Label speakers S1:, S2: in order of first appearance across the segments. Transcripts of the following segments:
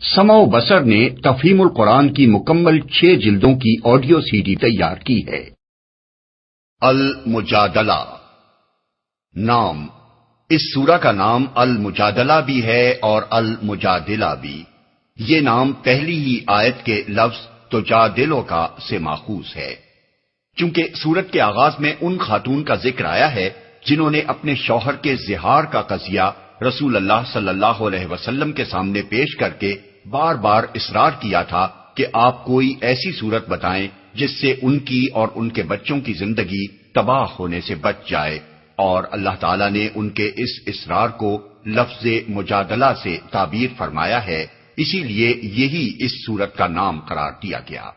S1: سمع و بصر نے تفہیم القرآن کی مکمل 6 جلدوں کی آڈیو سی ڈی تیار کی ہے۔ المجادلہ نام، اس سورہ کا نام المجادلہ بھی ہے اور المجادلہ بھی۔ یہ نام پہلی ہی آیت کے لفظ تجادلو کا سے ماخوذ ہے، چونکہ سورت کے آغاز میں ان خاتون کا ذکر آیا ہے جنہوں نے اپنے شوہر کے زہار کا قضیہ رسول اللہ صلی اللہ علیہ وسلم کے سامنے پیش کر کے بار بار اصرار کیا تھا کہ آپ کوئی ایسی صورت بتائیں جس سے ان کی اور ان کے بچوں کی زندگی تباہ ہونے سے بچ جائے، اور اللہ تعالیٰ نے ان کے اس اصرار کو لفظ مجادلہ سے تعبیر فرمایا ہے، اسی لیے یہی اس صورت کا نام قرار دیا گیا۔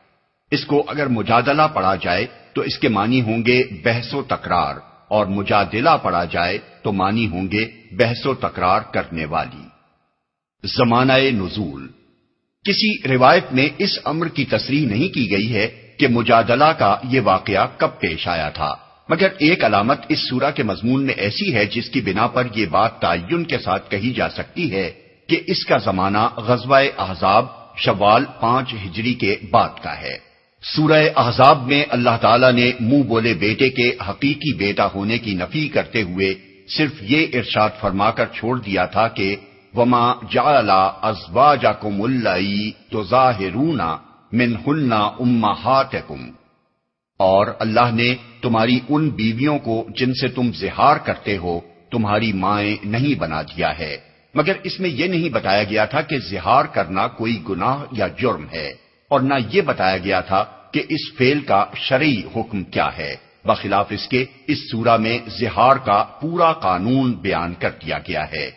S1: اس کو اگر مجادلہ پڑھا جائے تو اس کے معنی ہوں گے بحث و تکرار، اور مجادلہ پڑھا جائے تو معنی ہوں گے بحث و تکرار کرنے والی۔ زمانہ نزول، کسی روایت میں اس امر کی تصریح نہیں کی گئی ہے کہ مجادلہ کا یہ واقعہ کب پیش آیا تھا، مگر ایک علامت اس سورہ کے مضمون میں ایسی ہے جس کی بنا پر یہ بات تعین کے ساتھ کہی جا سکتی ہے کہ اس کا زمانہ غزوہ احزاب شوال 5 ہجری کے بعد کا ہے۔ سورہ احزاب میں اللہ تعالیٰ نے منہ بولے بیٹے کے حقیقی بیٹا ہونے کی نفی کرتے ہوئے صرف یہ ارشاد فرما کر چھوڑ دیا تھا کہ وَمَا جَعَلَ أَزْوَاجَكُمُ اللَّائِي تُظَاهِرُونَ مِنْهُنَّ أُمَّهَاتِكُمْ، اور اللہ نے تمہاری ان بیویوں کو جن سے تم زہار کرتے ہو تمہاری مائیں نہیں بنا دیا ہے، مگر اس میں یہ نہیں بتایا گیا تھا کہ زہار کرنا کوئی گناہ یا جرم ہے، اور نہ یہ بتایا گیا تھا کہ اس فعل کا شرعی حکم کیا ہے، بخلاف اس کے اس سورہ میں زہار کا پورا قانون بیان کر دیا گیا ہے۔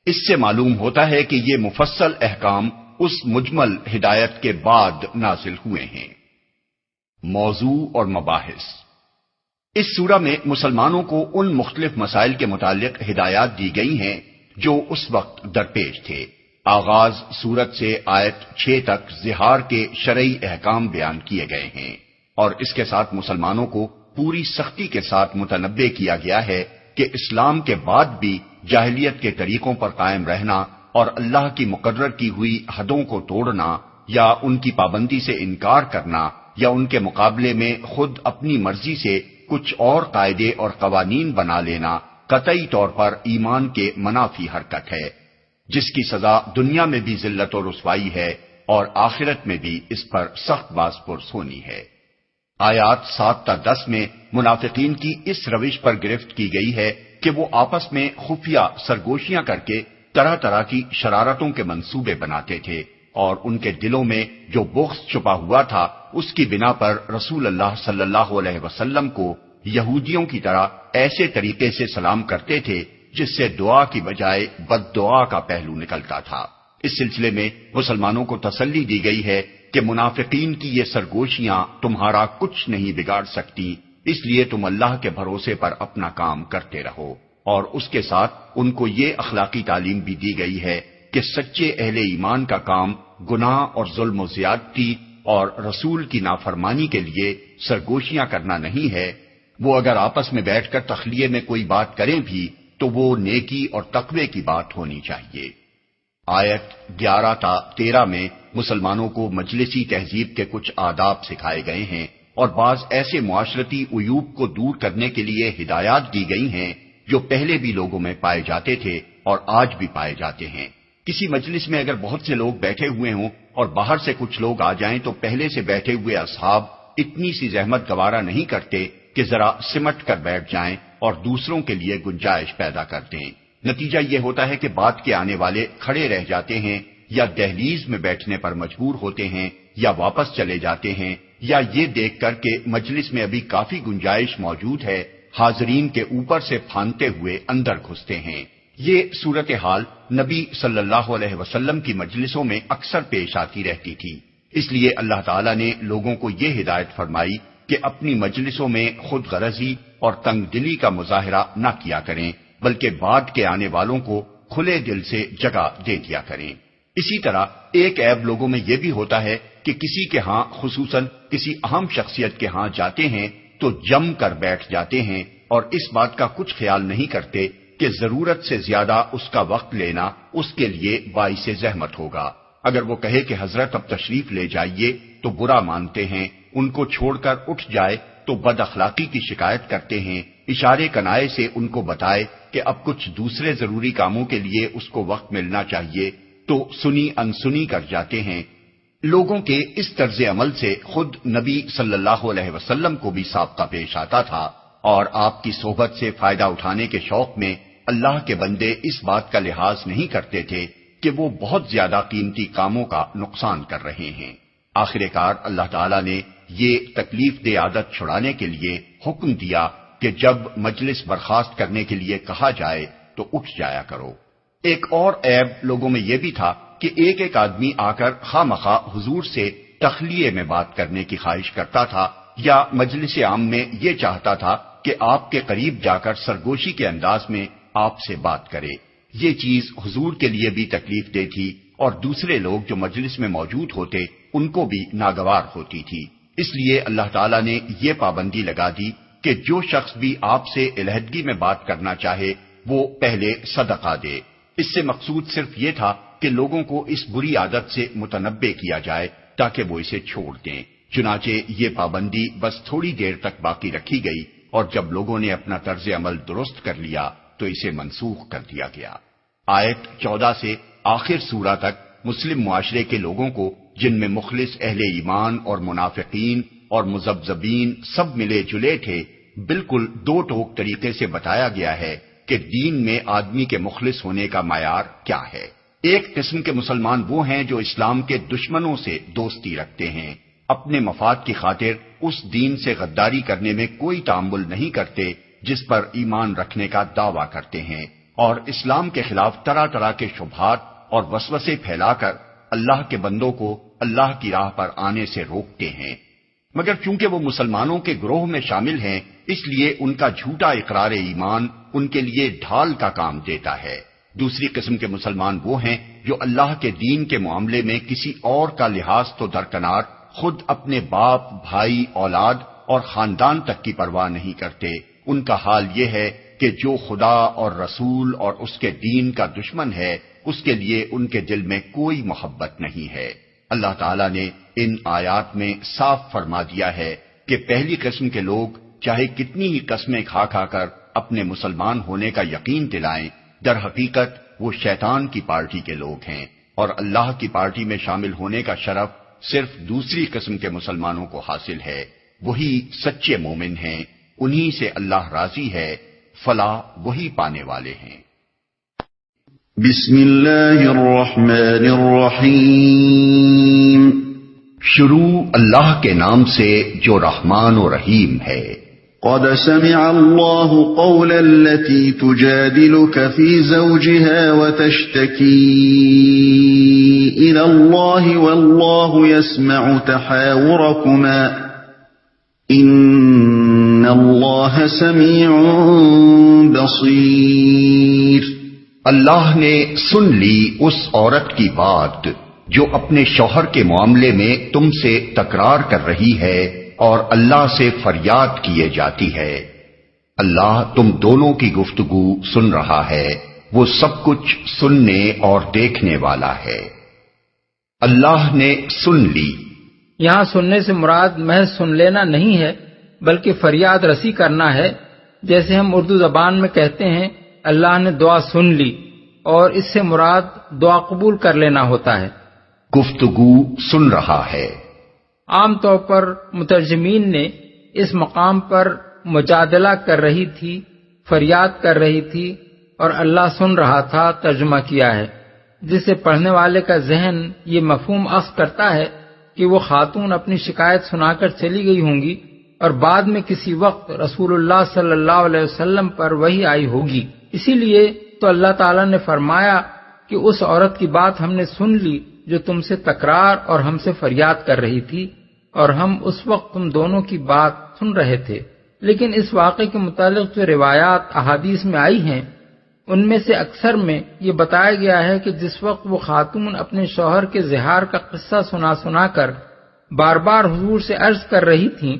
S1: اس سے معلوم ہوتا ہے کہ یہ مفصل احکام اس مجمل ہدایت کے بعد نازل ہوئے ہیں۔ موضوع اور مباحث، اس سورہ میں مسلمانوں کو ان مختلف مسائل کے متعلق ہدایات دی گئی ہیں جو اس وقت درپیش تھے۔ آغاز سورت سے آیت 6 تک زہار کے شرعی احکام بیان کیے گئے ہیں، اور اس کے ساتھ مسلمانوں کو پوری سختی کے ساتھ متنبہ کیا گیا ہے کہ اسلام کے بعد بھی جاہلیت کے طریقوں پر قائم رہنا اور اللہ کی مقرر کی ہوئی حدوں کو توڑنا یا ان کی پابندی سے انکار کرنا یا ان کے مقابلے میں خود اپنی مرضی سے کچھ اور قاعدے اور قوانین بنا لینا قطعی طور پر ایمان کے منافی حرکت ہے، جس کی سزا دنیا میں بھی ذلت و رسوائی ہے اور آخرت میں بھی اس پر سخت باز پرس ہونی ہے۔ آیات 7 تا 10 میں منافقین کی اس روش پر گرفت کی گئی ہے کہ وہ آپس میں خفیہ سرگوشیاں کر کے طرح طرح کی شرارتوں کے منصوبے بناتے تھے، اور ان کے دلوں میں جو بغض چھپا ہوا تھا اس کی بنا پر رسول اللہ صلی اللہ علیہ وسلم کو یہودیوں کی طرح ایسے طریقے سے سلام کرتے تھے جس سے دعا کی بجائے بد دعا کا پہلو نکلتا تھا۔ اس سلسلے میں مسلمانوں کو تسلی دی گئی ہے کہ منافقین کی یہ سرگوشیاں تمہارا کچھ نہیں بگاڑ سکتی، اس لیے تم اللہ کے بھروسے پر اپنا کام کرتے رہو، اور اس کے ساتھ ان کو یہ اخلاقی تعلیم بھی دی گئی ہے کہ سچے اہل ایمان کا کام گناہ اور ظلم و زیادتی اور رسول کی نافرمانی کے لیے سرگوشیاں کرنا نہیں ہے۔ وہ اگر آپس میں بیٹھ کر تخلیے میں کوئی بات کریں بھی تو وہ نیکی اور تقوی کی بات ہونی چاہیے۔ آیت 11 تا 13 میں مسلمانوں کو مجلسی تہذیب کے کچھ آداب سکھائے گئے ہیں، اور بعض ایسے معاشرتی عیوب کو دور کرنے کے لیے ہدایات دی گئی ہیں جو پہلے بھی لوگوں میں پائے جاتے تھے اور آج بھی پائے جاتے ہیں۔ کسی مجلس میں اگر بہت سے لوگ بیٹھے ہوئے ہوں اور باہر سے کچھ لوگ آ جائیں تو پہلے سے بیٹھے ہوئے اصحاب اتنی سی زحمت گوارا نہیں کرتے کہ ذرا سمٹ کر بیٹھ جائیں اور دوسروں کے لیے گنجائش پیدا کر دیں۔ نتیجہ یہ ہوتا ہے کہ بعد کے آنے والے کھڑے رہ جاتے ہیں، یا دہلیز میں بیٹھنے پر مجبور ہوتے ہیں، یا واپس چلے جاتے ہیں، یا یہ دیکھ کر کہ مجلس میں ابھی کافی گنجائش موجود ہے حاضرین کے اوپر سے پھاندتے ہوئے اندر گھستے ہیں۔ یہ صورتحال نبی صلی اللہ علیہ وسلم کی مجلسوں میں اکثر پیش آتی رہتی تھی، اس لیے اللہ تعالیٰ نے لوگوں کو یہ ہدایت فرمائی کہ اپنی مجلسوں میں خود غرضی اور تنگ دلی کا مظاہرہ نہ کیا کریں، بلکہ بعد کے آنے والوں کو کھلے دل سے جگہ دے دیا کریں۔ اسی طرح ایک عیب لوگوں میں یہ بھی ہوتا ہے کہ کسی کے ہاں، خصوصاً کسی اہم شخصیت کے ہاں جاتے ہیں تو جم کر بیٹھ جاتے ہیں اور اس بات کا کچھ خیال نہیں کرتے کہ ضرورت سے زیادہ اس کا وقت لینا اس کے لیے باعث زحمت ہوگا، اگر وہ کہے کہ حضرت اب تشریف لے جائیے تو برا مانتے ہیں، ان کو چھوڑ کر اٹھ جائے تو بد اخلاقی کی شکایت کرتے ہیں، اشارے کنائے سے ان کو بتائے کہ اب کچھ دوسرے ضروری کاموں کے لیے اس کو وقت ملنا چاہیے تو سنی انسنی کر جاتے ہیں۔ لوگوں کے اس طرز عمل سے خود نبی صلی اللہ علیہ وسلم کو بھی سابقہ پیش آتا تھا، اور آپ کی صحبت سے فائدہ اٹھانے کے شوق میں اللہ کے بندے اس بات کا لحاظ نہیں کرتے تھے کہ وہ بہت زیادہ قیمتی کاموں کا نقصان کر رہے ہیں۔ آخر کار اللہ تعالیٰ نے یہ تکلیف دہ عادت چھڑانے کے لیے حکم دیا کہ جب مجلس برخاست کرنے کے لیے کہا جائے تو اٹھ جایا کرو۔ ایک اور عیب لوگوں میں یہ بھی تھا کہ ایک ایک آدمی آ کر خواہ مخواہ حضور سے تخلیے میں بات کرنے کی خواہش کرتا تھا، یا مجلس عام میں یہ چاہتا تھا کہ آپ کے قریب جا کر سرگوشی کے انداز میں آپ سے بات کرے۔ یہ چیز حضور کے لیے بھی تکلیف دہ تھی، اور دوسرے لوگ جو مجلس میں موجود ہوتے ان کو بھی ناگوار ہوتی تھی۔ اس لیے اللہ تعالیٰ نے یہ پابندی لگا دی کہ جو شخص بھی آپ سے علیحدگی میں بات کرنا چاہے وہ پہلے صدقہ دے۔ اس سے مقصود صرف یہ تھا کہ لوگوں کو اس بری عادت سے متنبہ کیا جائے تاکہ وہ اسے چھوڑ دیں۔ چنانچہ یہ پابندی بس تھوڑی دیر تک باقی رکھی گئی، اور جب لوگوں نے اپنا طرز عمل درست کر لیا تو اسے منسوخ کر دیا گیا۔ آیت 14 سے آخر سورہ تک مسلم معاشرے کے لوگوں کو، جن میں مخلص اہل ایمان اور منافقین اور مذبذبین سب ملے جلے تھے، بالکل دو ٹوک طریقے سے بتایا گیا ہے کہ دین میں آدمی کے مخلص ہونے کا معیار کیا ہے۔ ایک قسم کے مسلمان وہ ہیں جو اسلام کے دشمنوں سے دوستی رکھتے ہیں، اپنے مفاد کی خاطر اس دین سے غداری کرنے میں کوئی تعامل نہیں کرتے جس پر ایمان رکھنے کا دعویٰ کرتے ہیں، اور اسلام کے خلاف طرح طرح کے شبہات اور وسوسے پھیلا کر اللہ کے بندوں کو اللہ کی راہ پر آنے سے روکتے ہیں۔ مگر چونکہ وہ مسلمانوں کے گروہ میں شامل ہیں، اس لیے ان کا جھوٹا اقرار ایمان ان کے لیے ڈھال کا کام دیتا ہے۔ دوسری قسم کے مسلمان وہ ہیں جو اللہ کے دین کے معاملے میں کسی اور کا لحاظ تو درکنار، خود اپنے باپ، بھائی، اولاد اور خاندان تک کی پرواہ نہیں کرتے۔ ان کا حال یہ ہے کہ جو خدا اور رسول اور اس کے دین کا دشمن ہے، اس کے لیے ان کے دل میں کوئی محبت نہیں ہے۔ اللہ تعالیٰ نے ان آیات میں صاف فرما دیا ہے کہ پہلی قسم کے لوگ چاہے کتنی ہی قسمیں کھا کھا کر اپنے مسلمان ہونے کا یقین دلائیں، در حقیقت وہ شیطان کی پارٹی کے لوگ ہیں، اور اللہ کی پارٹی میں شامل ہونے کا شرف صرف دوسری قسم کے مسلمانوں کو حاصل ہے۔ وہی سچے مومن ہیں، انہی سے اللہ راضی ہے، فلاح وہی پانے والے ہیں۔
S2: بسم اللہ الرحمن الرحیم۔
S1: شروع اللہ کے نام سے جو رحمان و رحیم ہے۔
S2: قد سمع اللہ قول التي تجادلك في زوجها وتشتكي إلى الله والله يسمع تحاوركما إن الله سميع بصير۔
S1: اللہ نے سن لی اس عورت کی بات جو اپنے شوہر کے معاملے میں تم سے تکرار کر رہی ہے اور اللہ سے فریاد کیے جاتی ہے۔ اللہ تم دونوں کی گفتگو سن رہا ہے، وہ سب کچھ سننے اور دیکھنے والا ہے۔ اللہ نے سن لی۔
S3: یہاں سننے سے مراد محض سن لینا نہیں ہے، بلکہ فریاد رسی کرنا ہے، جیسے ہم اردو زبان میں کہتے ہیں اللہ نے دعا سن لی، اور اس سے مراد دعا قبول کر لینا ہوتا ہے۔
S1: گفتگو سن رہا ہے۔
S3: عام طور پر مترجمین نے اس مقام پر مجادلہ کر رہی تھی، فریاد کر رہی تھی اور اللہ سن رہا تھا ترجمہ کیا ہے، جس سے پڑھنے والے کا ذہن یہ مفہوم اخذ کرتا ہے کہ وہ خاتون اپنی شکایت سنا کر چلی گئی ہوں گی اور بعد میں کسی وقت رسول اللہ صلی اللہ علیہ وسلم پر وحی آئی ہوگی۔ اسی لیے تو اللہ تعالیٰ نے فرمایا کہ اس عورت کی بات ہم نے سن لی جو تم سے تکرار اور ہم سے فریاد کر رہی تھی، اور ہم اس وقت تم دونوں کی بات سن رہے تھے۔ لیکن اس واقعے کے متعلق جو روایات احادیث میں آئی ہیں، ان میں سے اکثر میں یہ بتایا گیا ہے کہ جس وقت وہ خاتون اپنے شوہر کے زہار کا قصہ سنا کر بار بار حضور سے عرض کر رہی تھیں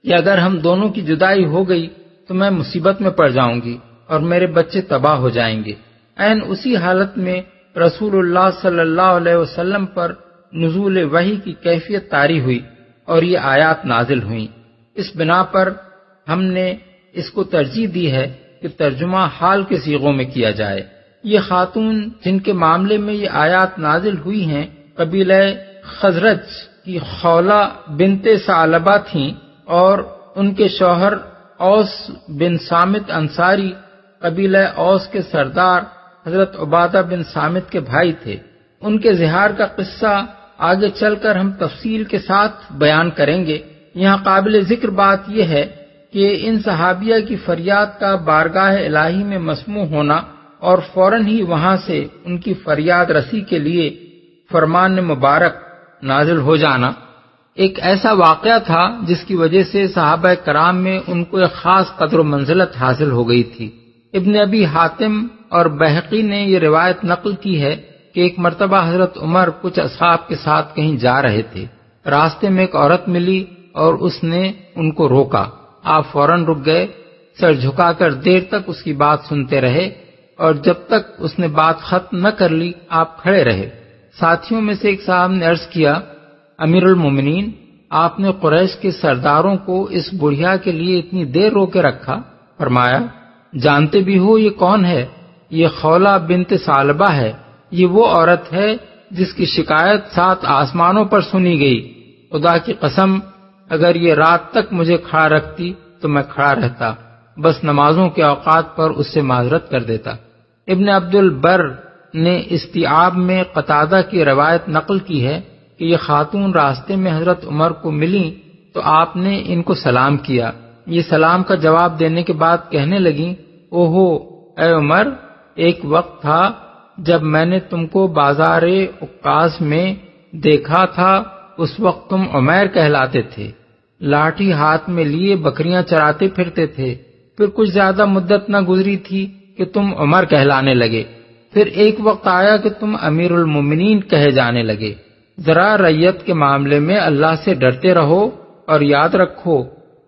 S3: کہ اگر ہم دونوں کی جدائی ہو گئی تو میں مصیبت میں پڑ جاؤں گی اور میرے بچے تباہ ہو جائیں گے، عین اسی حالت میں رسول اللہ صلی اللہ علیہ وسلم پر نزول وحی کی کیفیت طاری ہوئی اور یہ آیات نازل ہوئیں۔ اس بنا پر ہم نے اس کو ترجیح دی ہے کہ ترجمہ حال کے صیغوں میں کیا جائے۔ یہ خاتون جن کے معاملے میں یہ آیات نازل ہوئی ہیں قبیلہ خزرج کی خولہ بنت ثعلبہ تھیں اور ان کے شوہر اوس بن صامت انصاری قبیلہ اوس کے سردار حضرت عبادہ بن صامت کے بھائی تھے۔ ان کے زہار کا قصہ آگے چل کر ہم تفصیل کے ساتھ بیان کریں گے۔ یہاں قابل ذکر بات یہ ہے کہ ان صحابیہ کی فریاد کا بارگاہ الہی میں مسموع ہونا اور فوراً ہی وہاں سے ان کی فریاد رسی کے لیے فرمان مبارک نازل ہو جانا ایک ایسا واقعہ تھا جس کی وجہ سے صحابہ کرام میں ان کو ایک خاص قدر و منزلت حاصل ہو گئی تھی۔ ابن ابی حاتم اور بہقی نے یہ روایت نقل کی ہے کہ ایک مرتبہ حضرت عمر کچھ اصحاب کے ساتھ کہیں جا رہے تھے۔ راستے میں ایک عورت ملی اور اس نے ان کو روکا۔ آپ فوراً رک گئے، سر جھکا کر دیر تک اس کی بات سنتے رہے اور جب تک اس نے بات ختم نہ کر لی آپ کھڑے رہے۔ ساتھیوں میں سے ایک صاحب نے عرض کیا، امیر المومنین، آپ نے قریش کے سرداروں کو اس بڑھیا کے لیے اتنی دیر روکے رکھا؟ فرمایا، جانتے بھی ہو یہ کون ہے؟ یہ خولہ بنت ثعلبہ ہے۔ یہ وہ عورت ہے جس کی شکایت 7 آسمانوں پر سنی گئی۔ خدا کی قسم، اگر یہ رات تک مجھے کھڑا رکھتی تو میں کھڑا رہتا، بس نمازوں کے اوقات پر اس سے معذرت کر دیتا۔ ابن عبد البر نے استیعاب میں قتادہ کی روایت نقل کی ہے کہ یہ خاتون راستے میں حضرت عمر کو ملیں تو آپ نے ان کو سلام کیا۔ یہ سلام کا جواب دینے کے بعد کہنے لگیں، اوہو اے عمر، ایک وقت تھا جب میں نے تم کو بازار عکاظ میں دیکھا تھا، اس وقت تم عمیر کہلاتے تھے، لاٹھی ہاتھ میں لیے بکریاں چراتے پھرتے تھے۔ پھر کچھ زیادہ مدت نہ گزری تھی کہ تم عمر کہلانے لگے۔ پھر ایک وقت آیا کہ تم امیر المومنین کہے جانے لگے۔ ذرا ریت کے معاملے میں اللہ سے ڈرتے رہو اور یاد رکھو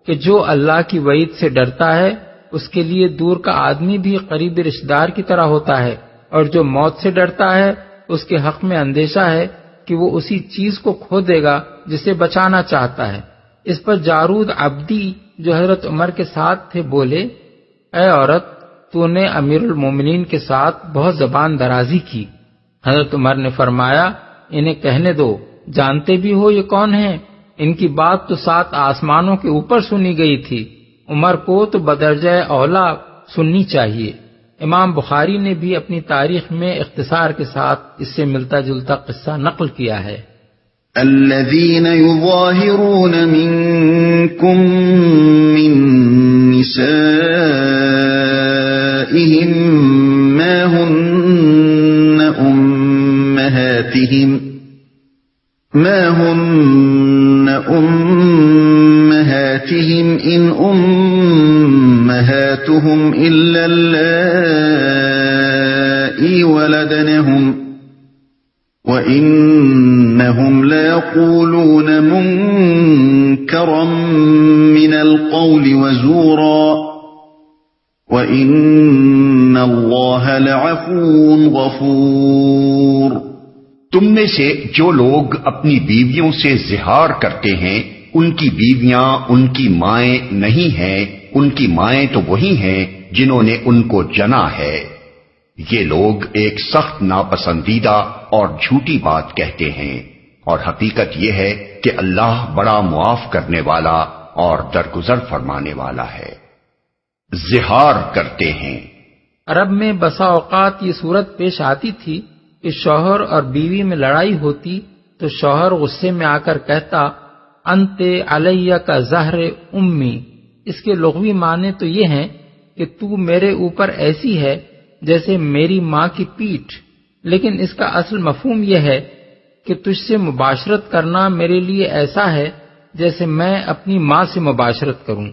S3: کہ جو اللہ کی وعید سے ڈرتا ہے اس کے لیے دور کا آدمی بھی قریبی رشتہ دار کی طرح ہوتا ہے، اور جو موت سے ڈرتا ہے اس کے حق میں اندیشہ ہے کہ وہ اسی چیز کو کھو دے گا جسے بچانا چاہتا ہے۔ اس پر جارود عبدی جو حضرت عمر کے ساتھ تھے بولے، اے عورت، تو نے امیر المومنین کے ساتھ بہت زبان درازی کی۔ حضرت عمر نے فرمایا، انہیں کہنے دو، جانتے بھی ہو یہ کون ہیں؟ ان کی بات تو 7 آسمانوں کے اوپر سنی گئی تھی، عمر کو تو بدرجہ اولا سننی چاہیے۔ امام بخاری نے بھی اپنی تاریخ میں اختصار کے ساتھ اس سے ملتا جلتا قصہ نقل کیا ہے۔
S2: الذين يظاهرون منكم من نسائهم ما هن أمهاتهم إن أمهاتهم إلا اللائي ولدنهم وَإِنَّهُمْ لَيَقُولُونَ مُنكَرًا مِنَ الْقَوْلِ وَزُورًا وَإِنَّ اللَّهَ لَعَفُوٌّ غَفُورٌ۔
S1: تم میں سے جو لوگ اپنی بیویوں سے زہار کرتے ہیں ان کی بیویاں ان کی مائیں نہیں ہیں، ان کی مائیں تو وہی ہیں جنہوں نے ان کو جنا ہے۔ یہ لوگ ایک سخت ناپسندیدہ اور جھوٹی بات کہتے ہیں، اور حقیقت یہ ہے کہ اللہ بڑا معاف کرنے والا اور درگزر فرمانے والا ہے۔ زہار کرتے ہیں۔
S3: عرب میں بسا اوقات یہ صورت پیش آتی تھی کہ شوہر اور بیوی میں لڑائی ہوتی تو شوہر غصے میں آ کر کہتا، انت علیہ کا زہر امی۔ اس کے لغوی معنی تو یہ ہیں کہ تو میرے اوپر ایسی ہے جیسے میری ماں کی پیٹھ، لیکن اس کا اصل مفہوم یہ ہے کہ تجھ سے مباشرت کرنا میرے لیے ایسا ہے جیسے میں اپنی ماں سے مباشرت کروں۔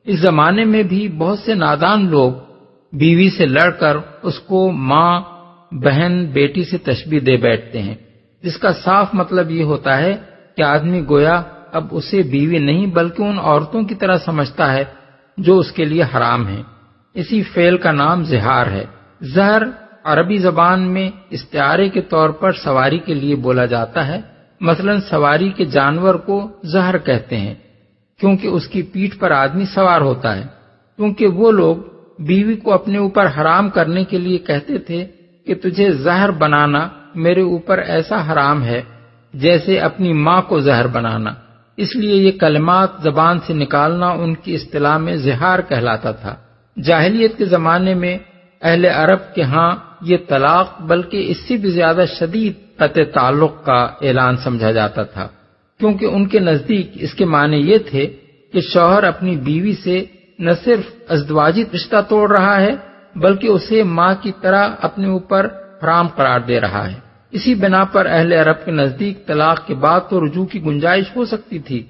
S3: اس زمانے میں بھی بہت سے نادان لوگ بیوی سے لڑ کر اس کو ماں، بہن، بیٹی سے تشبیہ دے بیٹھتے ہیں، جس کا صاف مطلب یہ ہوتا ہے کہ آدمی گویا اب اسے بیوی نہیں بلکہ ان عورتوں کی طرح سمجھتا ہے جو اس کے لیے حرام ہیں۔ اسی فعل کا نام زہار ہے۔ زہر عربی زبان میں استعارے کے طور پر سواری کے لیے بولا جاتا ہے. مثلا سواری کے جانور کو زہر کہتے ہیں کیونکہ اس کی پیٹھ پر آدمی سوار ہوتا ہے. کیونکہ وہ لوگ بیوی کو اپنے اوپر حرام کرنے کے لیے کہتے تھے کہ تجھے زہر بنانا میرے اوپر ایسا حرام ہے جیسے اپنی ماں کو زہر بنانا. اس لیے یہ کلمات زبان سے نکالنا ان کی اصطلاح میں زہار کہلاتا تھا. جاہلیت کے زمانے میں اہل عرب کے ہاں یہ طلاق بلکہ اس سے بھی زیادہ شدید قطع تعلق کا اعلان سمجھا جاتا تھا، کیونکہ ان کے نزدیک اس کے معنی یہ تھے کہ شوہر اپنی بیوی سے نہ صرف ازدواجی رشتہ توڑ رہا ہے بلکہ اسے ماں کی طرح اپنے اوپر حرام قرار دے رہا ہے. اسی بنا پر اہل عرب کے نزدیک طلاق کے بعد تو رجوع کی گنجائش ہو سکتی تھی،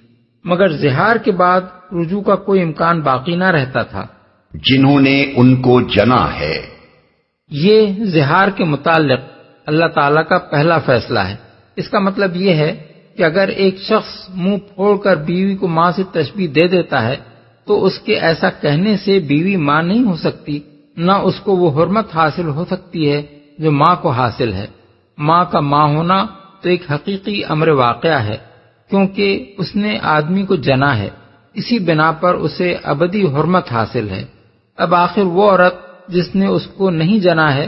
S3: مگر زہار کے بعد رجوع کا کوئی امکان باقی نہ رہتا تھا.
S1: جنہوں نے ان کو جنا ہے.
S3: یہ زہار کے متعلق اللہ تعالیٰ کا پہلا فیصلہ ہے. اس کا مطلب یہ ہے کہ اگر ایک شخص منہ پھوڑ کر بیوی کو ماں سے تشبیہ دے دیتا ہے تو اس کے ایسا کہنے سے بیوی ماں نہیں ہو سکتی، نہ اس کو وہ حرمت حاصل ہو سکتی ہے جو ماں کو حاصل ہے. ماں کا ماں ہونا تو ایک حقیقی امر واقعہ ہے کیونکہ اس نے آدمی کو جنا ہے، اسی بنا پر اسے ابدی حرمت حاصل ہے. اب آخر وہ عورت جس نے اس کو نہیں جنا ہے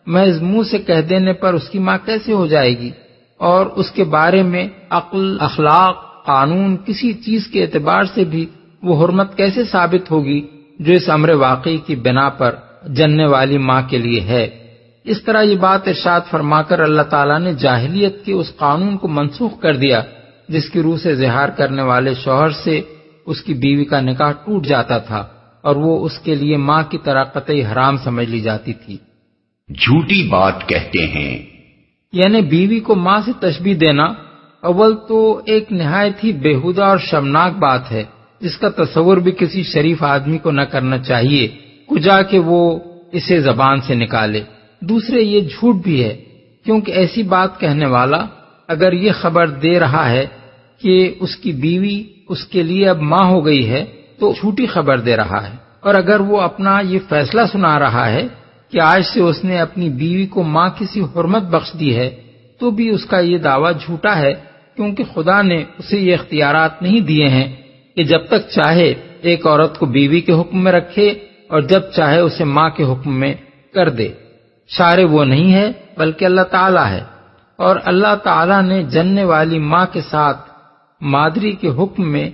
S3: محض منہ سے کہہ دینے پر اس کی ماں کیسے ہو جائے گی؟ اور اس کے بارے میں عقل، اخلاق، قانون، کسی چیز کے اعتبار سے بھی وہ حرمت کیسے ثابت ہوگی جو اس امر واقعی کی بنا پر جننے والی ماں کے لیے ہے؟ اس طرح یہ بات ارشاد فرما کر اللہ تعالیٰ نے جاہلیت کے اس قانون کو منسوخ کر دیا جس کی روح سے زہار کرنے والے شوہر سے اس کی بیوی کا نکاح ٹوٹ جاتا تھا اور وہ اس کے لیے ماں کی طرح قطعی حرام سمجھ لی جاتی تھی.
S1: جھوٹی بات کہتے ہیں.
S3: یعنی بیوی کو ماں سے تشبیہ دینا اول تو ایک نہایت ہی بےہودہ اور شرمناک بات ہے جس کا تصور بھی کسی شریف آدمی کو نہ کرنا چاہیے کجا کہ وہ اسے زبان سے نکالے. دوسرے یہ جھوٹ بھی ہے کیونکہ ایسی بات کہنے والا اگر یہ خبر دے رہا ہے کہ اس کی بیوی اس کے لیے اب ماں ہو گئی ہے تو جھوٹی خبر دے رہا ہے، اور اگر وہ اپنا یہ فیصلہ سنا رہا ہے کہ آج سے اس نے اپنی بیوی کو ماں کی سی حرمت بخش دی ہے تو بھی اس کا یہ دعویٰ جھوٹا ہے کیونکہ خدا نے اسے یہ اختیارات نہیں دیے ہیں کہ جب تک چاہے ایک عورت کو بیوی کے حکم میں رکھے اور جب چاہے اسے ماں کے حکم میں کر دے. شارع وہ نہیں ہے بلکہ اللہ تعالیٰ ہے، اور اللہ تعالیٰ نے جننے والی ماں کے ساتھ مادری کے حکم میں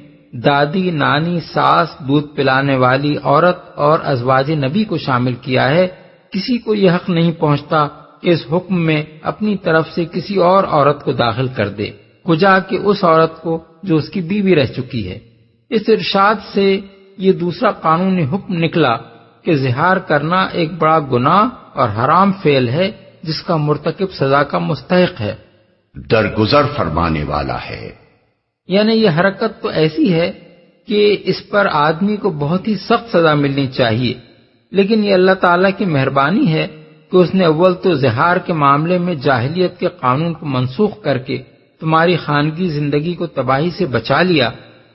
S3: دادی، نانی، ساس، دودھ پلانے والی عورت اور ازواج نبی کو شامل کیا ہے. کسی کو یہ حق نہیں پہنچتا کہ اس حکم میں اپنی طرف سے کسی اور عورت کو داخل کر دے کجا کہ اس عورت کو جو اس کی بیوی رہ چکی ہے. اس ارشاد سے یہ دوسرا قانونی حکم نکلا کہ زہار کرنا ایک بڑا گناہ اور حرام فعل ہے جس کا مرتکب سزا کا مستحق ہے،
S1: درگزر فرمانے والا ہے.
S3: یعنی یہ حرکت تو ایسی ہے کہ اس پر آدمی کو بہت ہی سخت سزا ملنی چاہیے، لیکن یہ اللہ تعالیٰ کی مہربانی ہے کہ اس نے اول تو زہار کے معاملے میں جاہلیت کے قانون کو منسوخ کر کے تمہاری خانگی زندگی کو تباہی سے بچا لیا،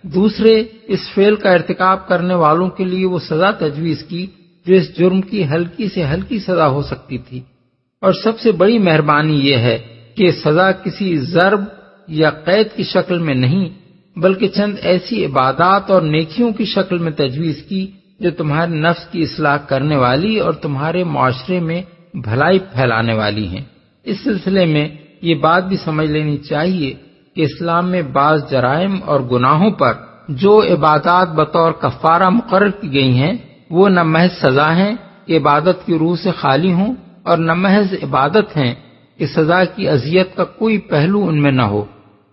S3: دوسرے اس فعل کا ارتکاب کرنے والوں کے لیے وہ سزا تجویز کی جو اس جرم کی ہلکی سے ہلکی سزا ہو سکتی تھی، اور سب سے بڑی مہربانی یہ ہے کہ سزا کسی ضرب یا قید کی شکل میں نہیں بلکہ چند ایسی عبادات اور نیکیوں کی شکل میں تجویز کی جو تمہارے نفس کی اصلاح کرنے والی اور تمہارے معاشرے میں بھلائی پھیلانے والی ہیں. اس سلسلے میں یہ بات بھی سمجھ لینی چاہیے کہ اسلام میں بعض جرائم اور گناہوں پر جو عبادات بطور کفارہ مقرر کی گئی ہیں وہ نہ محض سزا ہیں کہ عبادت کی روح سے خالی ہوں اور نہ محض عبادت ہیں کہ سزا کی اذیت کا کوئی پہلو ان میں نہ ہو،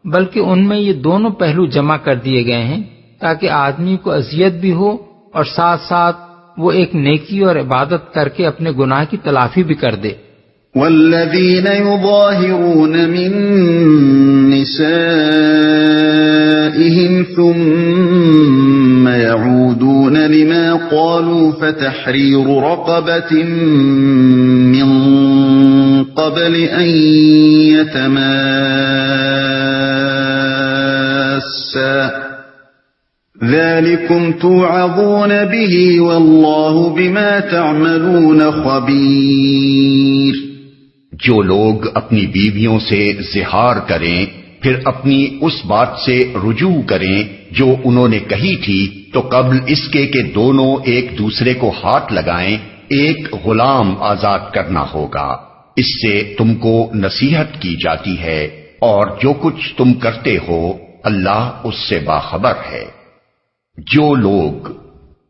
S3: بلکہ ان میں یہ دونوں پہلو جمع کر دیے گئے ہیں تاکہ آدمی کو اذیت بھی ہو اور ساتھ ساتھ وہ ایک نیکی اور عبادت کر کے اپنے گناہ کی تلافی بھی کر دے.
S2: والذین یظاہرون من نسائهم ثم يعودون لما قالوا فتحرير رقبة من قبل أن يتماسا ذلكم توعظون به والله بما تعملون خبير۔
S1: جو لوگ اپنی بیویوں سے زہار کریں پھر اپنی اس بات سے رجوع کریں جو انہوں نے کہی تھی تو قبل اس کے کہ دونوں ایک دوسرے کو ہاتھ لگائیں ایک غلام آزاد کرنا ہوگا، اس سے تم کو نصیحت کی جاتی ہے اور جو کچھ تم کرتے ہو اللہ اس سے باخبر ہے۔ جو لوگ،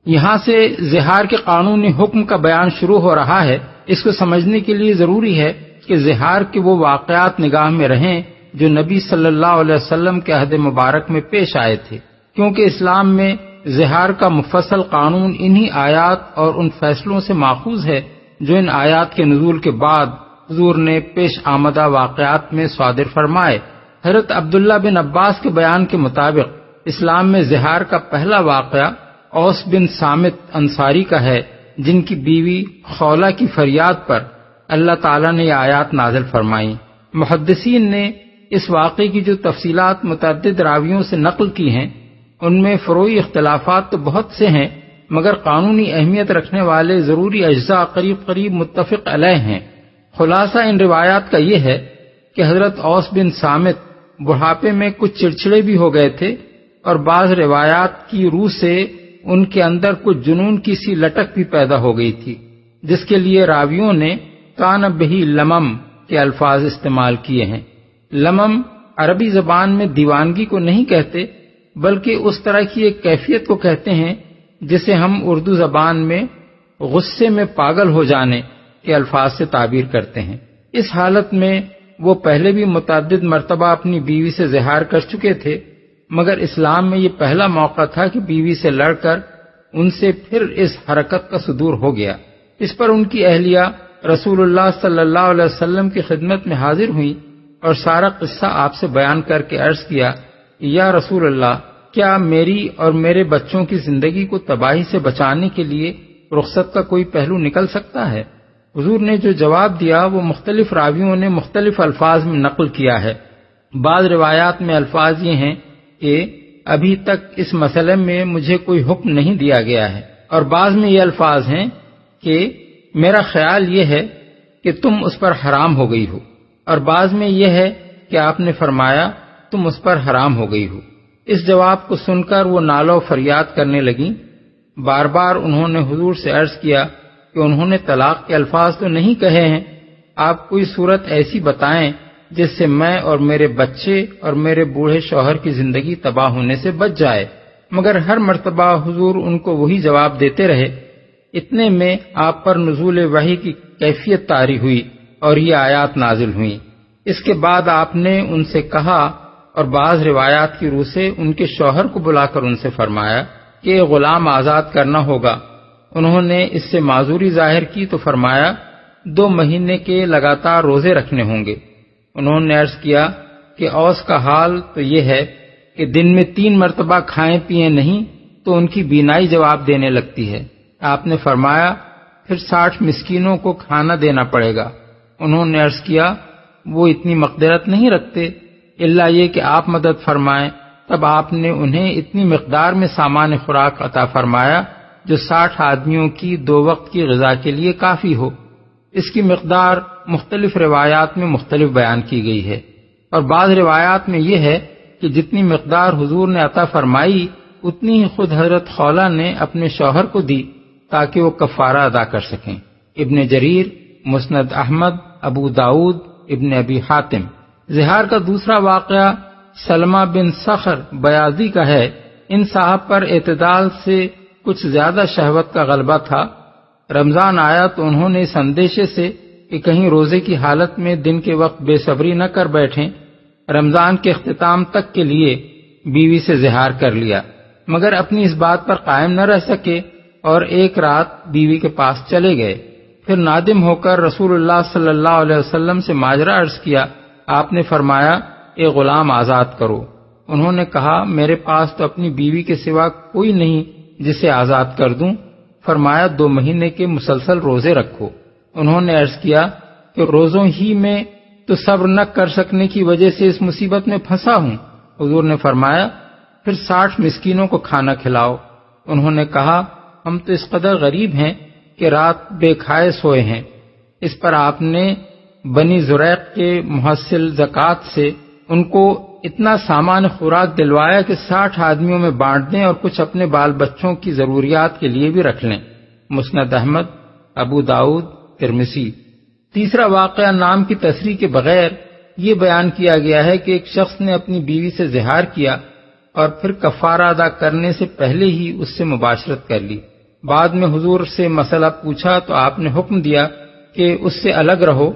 S3: یہاں سے زہار کے قانونی حکم کا بیان شروع ہو رہا ہے۔ اس کو سمجھنے کے لیے ضروری ہے کہ زہار کے وہ واقعات نگاہ میں رہیں جو نبی صلی اللہ علیہ وسلم کے عہد مبارک میں پیش آئے تھے، کیونکہ اسلام میں زہار کا مفصل قانون انہی آیات اور ان فیصلوں سے ماخوذ ہے جو ان آیات کے نزول کے بعد حضور نے پیش آمدہ واقعات میں صادر فرمائے۔ حضرت عبداللہ بن عباس کے بیان کے مطابق اسلام میں زہار کا پہلا واقعہ اوس بن صامت انصاری کا ہے، جن کی بیوی خولہ کی فریاد پر اللہ تعالیٰ نے یہ آیات نازل فرمائیں۔ محدثین نے اس واقعے کی جو تفصیلات متعدد راویوں سے نقل کی ہیں ان میں فروعی اختلافات تو بہت سے ہیں، مگر قانونی اہمیت رکھنے والے ضروری اجزاء قریب قریب متفق علیہ ہیں۔ خلاصہ ان روایات کا یہ ہے کہ حضرت اوس بن صامت بڑھاپے میں کچھ چڑچڑے بھی ہو گئے تھے اور بعض روایات کی روح سے ان کے اندر کچھ جنون کی سی لٹک بھی پیدا ہو گئی تھی، جس کے لیے راویوں نے کان بہی لمم کے الفاظ استعمال کیے ہیں۔ لمم عربی زبان میں دیوانگی کو نہیں کہتے بلکہ اس طرح کی ایک کیفیت کو کہتے ہیں جسے ہم اردو زبان میں غصے میں پاگل ہو جانے کے الفاظ سے تعبیر کرتے ہیں۔ اس حالت میں وہ پہلے بھی متعدد مرتبہ اپنی بیوی سے زہار کر چکے تھے، مگر اسلام میں یہ پہلا موقع تھا کہ بیوی سے لڑ کر ان سے پھر اس حرکت کا صدور ہو گیا۔ اس پر ان کی اہلیہ رسول اللہ صلی اللہ علیہ وسلم کی خدمت میں حاضر ہوئی اور سارا قصہ آپ سے بیان کر کے عرض کیا، یا رسول اللہ، کیا میری اور میرے بچوں کی زندگی کو تباہی سے بچانے کے لیے رخصت کا کوئی پہلو نکل سکتا ہے؟ حضور نے جو جواب دیا وہ مختلف راویوں نے مختلف الفاظ میں نقل کیا ہے۔ بعض روایات میں الفاظ یہ ہیں کہ ابھی تک اس مسئلے میں مجھے کوئی حکم نہیں دیا گیا ہے، اور بعض میں یہ الفاظ ہیں کہ میرا خیال یہ ہے کہ تم اس پر حرام ہو گئی ہو، اور بعض میں یہ ہے کہ آپ نے فرمایا تم اس پر حرام ہو گئی ہو۔ اس جواب کو سن کر وہ نالو فریاد کرنے لگیں۔ بار بار انہوں نے حضور سے عرض کیا کہ انہوں نے طلاق کے الفاظ تو نہیں کہے ہیں، آپ کوئی صورت ایسی بتائیں جس سے میں اور میرے بچے اور میرے بوڑھے شوہر کی زندگی تباہ ہونے سے بچ جائے، مگر ہر مرتبہ حضور ان کو وہی جواب دیتے رہے۔ اتنے میں آپ پر نزول وحی کی کیفیت طاری ہوئی اور یہ آیات نازل ہوئیں۔ اس کے بعد آپ نے ان سے کہا اور بعض روایات کی روح سے ان کے شوہر کو بلا کر ان سے فرمایا کہ غلام آزاد کرنا ہوگا۔ انہوں نے اس سے معذوری ظاہر کی تو فرمایا 2 مہینے کے لگاتار روزے رکھنے ہوں گے۔ انہوں نے عرض کیا کہ اوس کا حال تو یہ ہے کہ دن میں 3 مرتبہ کھائیں پیئیں نہیں تو ان کی بینائی جواب دینے لگتی ہے۔ آپ نے فرمایا پھر 60 مسکینوں کو کھانا دینا پڑے گا۔ انہوں نے عرض کیا وہ اتنی مقدرت نہیں رکھتے الا یہ کہ آپ مدد فرمائیں۔ تب آپ نے انہیں اتنی مقدار میں سامان خوراک عطا فرمایا جو 60 آدمیوں کی 2 وقت کی غذا کے لیے کافی ہو۔ اس کی مقدار مختلف روایات میں مختلف بیان کی گئی ہے، اور بعض روایات میں یہ ہے کہ جتنی مقدار حضور نے عطا فرمائی اتنی ہی خود حضرت خولہ نے اپنے شوہر کو دی تاکہ وہ کفارہ ادا کر سکیں۔ ابن جریر، مسند احمد، ابو داؤد، ابن ابی حاتم۔ زہار کا دوسرا واقعہ سلمہ بن صخر بیاضی کا ہے۔ ان صاحب پر اعتدال سے کچھ زیادہ شہوت کا غلبہ تھا۔ رمضان آیا تو انہوں نے اس اندیشے سے کہ کہیں روزے کی حالت میں دن کے وقت بے صبری نہ کر بیٹھیں، رمضان کے اختتام تک کے لیے بیوی سے زہار کر لیا، مگر اپنی اس بات پر قائم نہ رہ سکے اور ایک رات بیوی کے پاس چلے گئے۔ پھر نادم ہو کر رسول اللہ صلی اللہ علیہ وسلم سے ماجرا عرض کیا۔ آپ نے فرمایا ایک غلام آزاد کرو۔ انہوں نے کہا میرے پاس تو اپنی بیوی کے سوا کوئی نہیں جسے آزاد کر دوں۔ فرمایا 2 مہینے کے مسلسل روزے رکھو۔ انہوں نے عرض کیا کہ روزوں ہی میں تو صبر نہ کر سکنے کی وجہ سے اس مصیبت میں پھنسا ہوں۔ حضور نے فرمایا پھر 60 مسکینوں کو کھانا کھلاؤ۔ انہوں نے کہا ہم تو اس قدر غریب ہیں کہ رات بے کھائے سوئے ہیں۔ اس پر آپ نے بنی زریق کے محصل زکوٰۃ سے ان کو اتنا سامان خوراک دلوایا کہ 60 آدمیوں میں بانٹ دیں اور کچھ اپنے بال بچوں کی ضروریات کے لیے بھی رکھ لیں۔ مسند احمد، ابو داؤد، ترمذی۔ تیسرا واقعہ نام کی تصریح کے بغیر یہ بیان کیا گیا ہے کہ ایک شخص نے اپنی بیوی سے زہار کیا اور پھر کفارہ ادا کرنے سے پہلے ہی اس سے مباشرت کر لی۔ بعد میں حضور سے مسئلہ پوچھا تو آپ نے حکم دیا کہ اس سے الگ رہو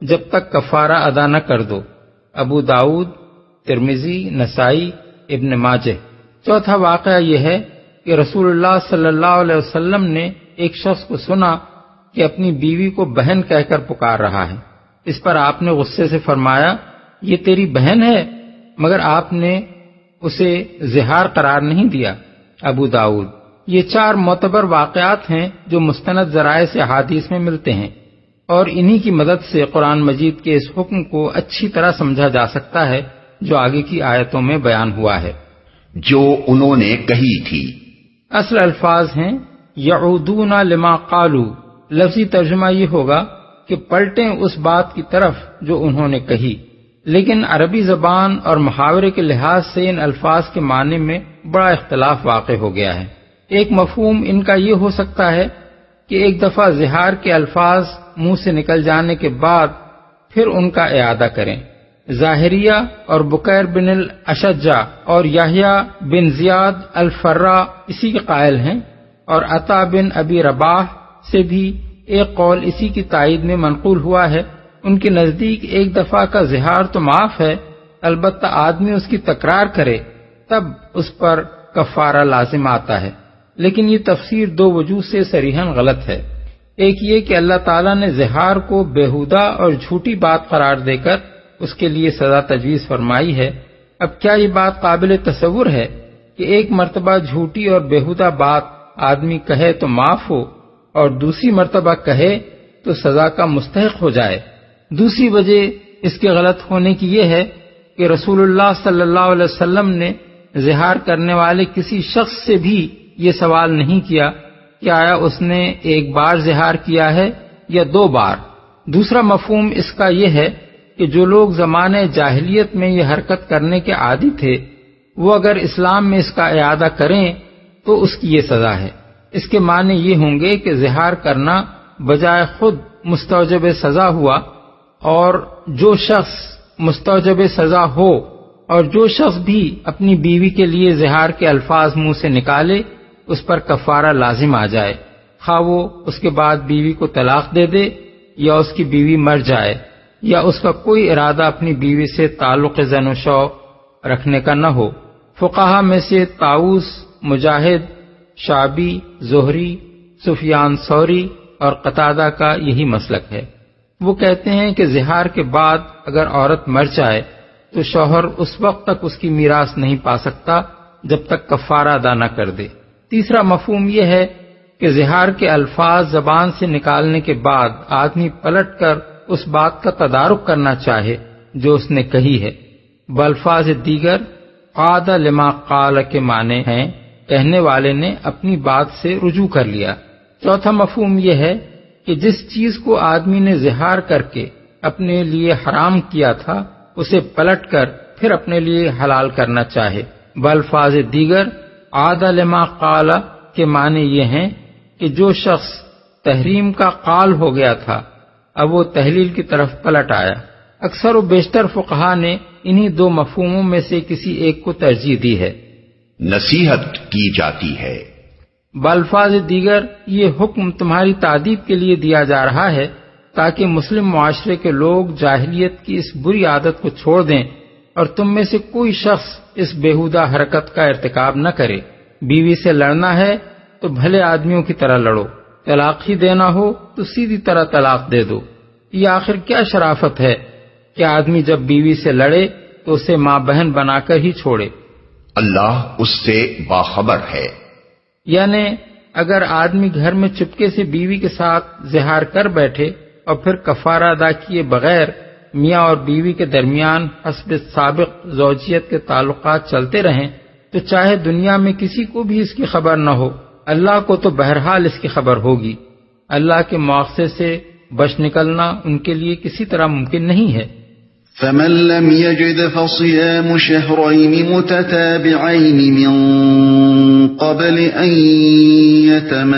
S3: جب تک کفارہ ادا نہ کر دو۔ ابو داؤد، ترمذی، نسائی، ابن ماجہ۔ چوتھا واقعہ یہ ہے کہ رسول اللہ صلی اللہ علیہ وسلم نے ایک شخص کو سنا کہ اپنی بیوی کو بہن کہہ کر پکار رہا ہے۔ اس پر آپ نے غصے سے فرمایا یہ تیری بہن ہے، مگر آپ نے اسے زہار قرار نہیں دیا۔ ابو داؤد۔ یہ 4 معتبر واقعات ہیں جو مستند ذرائع سے احادیث میں ملتے ہیں، اور انہی کی مدد سے قرآن مجید کے اس حکم کو اچھی طرح سمجھا جا سکتا ہے جو آگے کی آیتوں میں بیان ہوا ہے۔
S1: جو انہوں نے کہی تھی۔
S3: اصل الفاظ ہیں یعودون لما قالوا، لفظی ترجمہ یہ ہوگا کہ پلٹیں اس بات کی طرف جو انہوں نے کہی، لیکن عربی زبان اور محاورے کے لحاظ سے ان الفاظ کے معنی میں بڑا اختلاف واقع ہو گیا ہے۔ ایک مفہوم ان کا یہ ہو سکتا ہے کہ ایک دفعہ زہار کے الفاظ منہ سے نکل جانے کے بعد پھر ان کا اعادہ کریں۔ ظاہریہ اور بکیر بن الاشجع اور یحییٰ بن زیاد الفرا اسی کے قائل ہیں، اور عطا بن ابی رباح سے بھی ایک قول اسی کی تائید میں منقول ہوا ہے۔ ان کے نزدیک ایک دفعہ کا زہار تو معاف ہے، البتہ آدمی اس کی تکرار کرے تب اس پر کفارہ لازم آتا ہے، لیکن یہ تفسیر 2 وجوہ سے صریحاً غلط ہے۔ ایک یہ کہ اللہ تعالیٰ نے زہار کو بیہودہ اور جھوٹی بات قرار دے کر اس کے لیے سزا تجویز فرمائی ہے۔ اب کیا یہ بات قابل تصور ہے کہ ایک مرتبہ جھوٹی اور بیہودہ بات آدمی کہے تو معاف ہو اور دوسری مرتبہ کہے تو سزا کا مستحق ہو جائے؟ دوسری وجہ اس کے غلط ہونے کی یہ ہے کہ رسول اللہ صلی اللہ علیہ وسلم نے زہار کرنے والے کسی شخص سے بھی یہ سوال نہیں کیا کہ آیا اس نے ایک بار زہار کیا ہے یا 2 بار۔ دوسرا مفہوم اس کا یہ ہے کہ جو لوگ زمانے جاہلیت میں یہ حرکت کرنے کے عادی تھے وہ اگر اسلام میں اس کا اعادہ کریں تو اس کی یہ سزا ہے۔ اس کے معنی یہ ہوں گے کہ زہار کرنا بجائے خود مستوجب سزا ہوا، اور جو شخص مستوجب سزا ہو اور جو شخص بھی اپنی بیوی کے لیے زہار کے الفاظ منہ سے نکالے اس پر کفارہ لازم آ جائے، خواہ وہ اس کے بعد بیوی کو طلاق دے دے یا اس کی بیوی مر جائے یا اس کا کوئی ارادہ اپنی بیوی سے تعلق زن و شو رکھنے کا نہ ہو۔ فقہا میں سے طاؤس، مجاہد، شعبی، زہری، سفیان ثوری اور قتادہ کا یہی مسلک ہے۔ وہ کہتے ہیں کہ زہار کے بعد اگر عورت مر جائے تو شوہر اس وقت تک اس کی میراث نہیں پا سکتا جب تک کفارہ ادا نہ کر دے۔ تیسرا مفہوم یہ ہے کہ زہار کے الفاظ زبان سے نکالنے کے بعد آدمی پلٹ کر اس بات کا تدارک کرنا چاہے جو اس نے کہی ہے۔ بالفاظ دیگر عاد لما قال کے معنی ہیں کہنے والے نے اپنی بات سے رجوع کر لیا۔ چوتھا مفہوم یہ ہے کہ جس چیز کو آدمی نے زہار کر کے اپنے لیے حرام کیا تھا اسے پلٹ کر پھر اپنے لیے حلال کرنا چاہے۔ بالفاظ دیگر عاد لما قال کے معنی یہ ہیں کہ جو شخص تحریم کا قال ہو گیا تھا اب وہ تحلیل کی طرف پلٹ آیا۔ اکثر و بیشتر فقہا نے انہی 2 مفہوموں میں سے کسی ایک کو ترجیح دی ہے۔
S1: نصیحت کی جاتی ہے۔
S3: بالفاظ دیگر یہ حکم تمہاری تعدیب کے لیے دیا جا رہا ہے تاکہ مسلم معاشرے کے لوگ جاہلیت کی اس بری عادت کو چھوڑ دیں اور تم میں سے کوئی شخص اس بیہودہ حرکت کا ارتکاب نہ کرے۔ بیوی سے لڑنا ہے تو بھلے آدمیوں کی طرح لڑو، طلاق ہی دینا ہو تو سیدھی طرح طلاق دے دو۔ یہ آخر کیا شرافت ہے کہ آدمی جب بیوی سے لڑے تو اسے ماں بہن بنا کر ہی چھوڑے۔
S1: اللہ اس سے باخبر ہے۔
S3: یعنی اگر آدمی گھر میں چپکے سے بیوی کے ساتھ زہار کر بیٹھے اور پھر کفارہ ادا کیے بغیر میاں اور بیوی کے درمیان حسب سابق زوجیت کے تعلقات چلتے رہیں تو چاہے دنیا میں کسی کو بھی اس کی خبر نہ ہو، اللہ کو تو بہرحال اس کی خبر ہوگی۔ اللہ کے مواخذے سے بچ نکلنا ان کے لیے کسی طرح ممکن نہیں ہے۔
S2: فمن لم يجد فصيام شهرين متتابعين من قبل أن يتماسا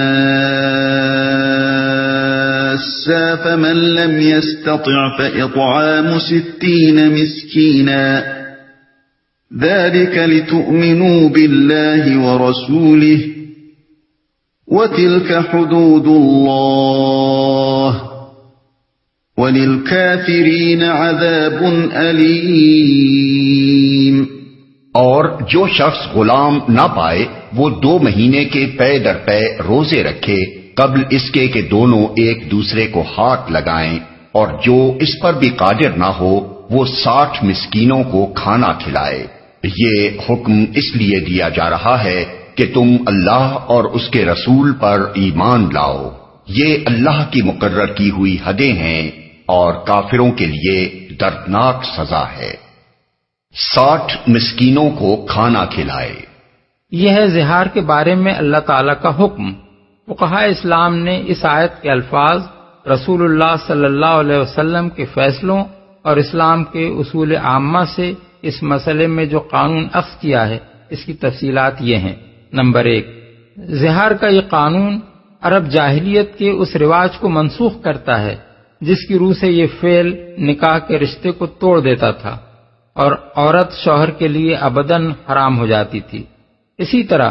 S2: فمن لم يستطع فإطعام 60 مسكينا ذلك لتؤمنوا بالله ورسوله وتلك حدود الله وَلِلْكَافِرِينَ عَذَابٌ أَلِيمٌ۔
S1: اور جو شخص غلام نہ پائے وہ 2 مہینے کے پے در پے روزے رکھے قبل اس کے کہ دونوں ایک دوسرے کو ہاتھ لگائیں، اور جو اس پر بھی قادر نہ ہو وہ 60 مسکینوں کو کھانا کھلائے۔ یہ حکم اس لیے دیا جا رہا ہے کہ تم اللہ اور اس کے رسول پر ایمان لاؤ۔ یہ اللہ کی مقرر کی ہوئی حدیں ہیں اور کافروں کے لیے دردناک سزا ہے۔ 60 مسکینوں کو کھانا کھلائے۔
S3: یہ ہے زہار کے بارے میں اللہ تعالیٰ کا حکم۔ فقہاء اسلام نے اس آیت کے الفاظ، رسول اللہ صلی اللہ علیہ وسلم کے فیصلوں اور اسلام کے اصول عامہ سے اس مسئلے میں جو قانون اخذ کیا ہے اس کی تفصیلات یہ ہیں۔ نمبر 1، زہار کا یہ قانون عرب جاہلیت کے اس رواج کو منسوخ کرتا ہے جس کی روح سے یہ فعل نکاح کے رشتے کو توڑ دیتا تھا اور عورت شوہر کے لیے ابداً حرام ہو جاتی تھی۔ اسی طرح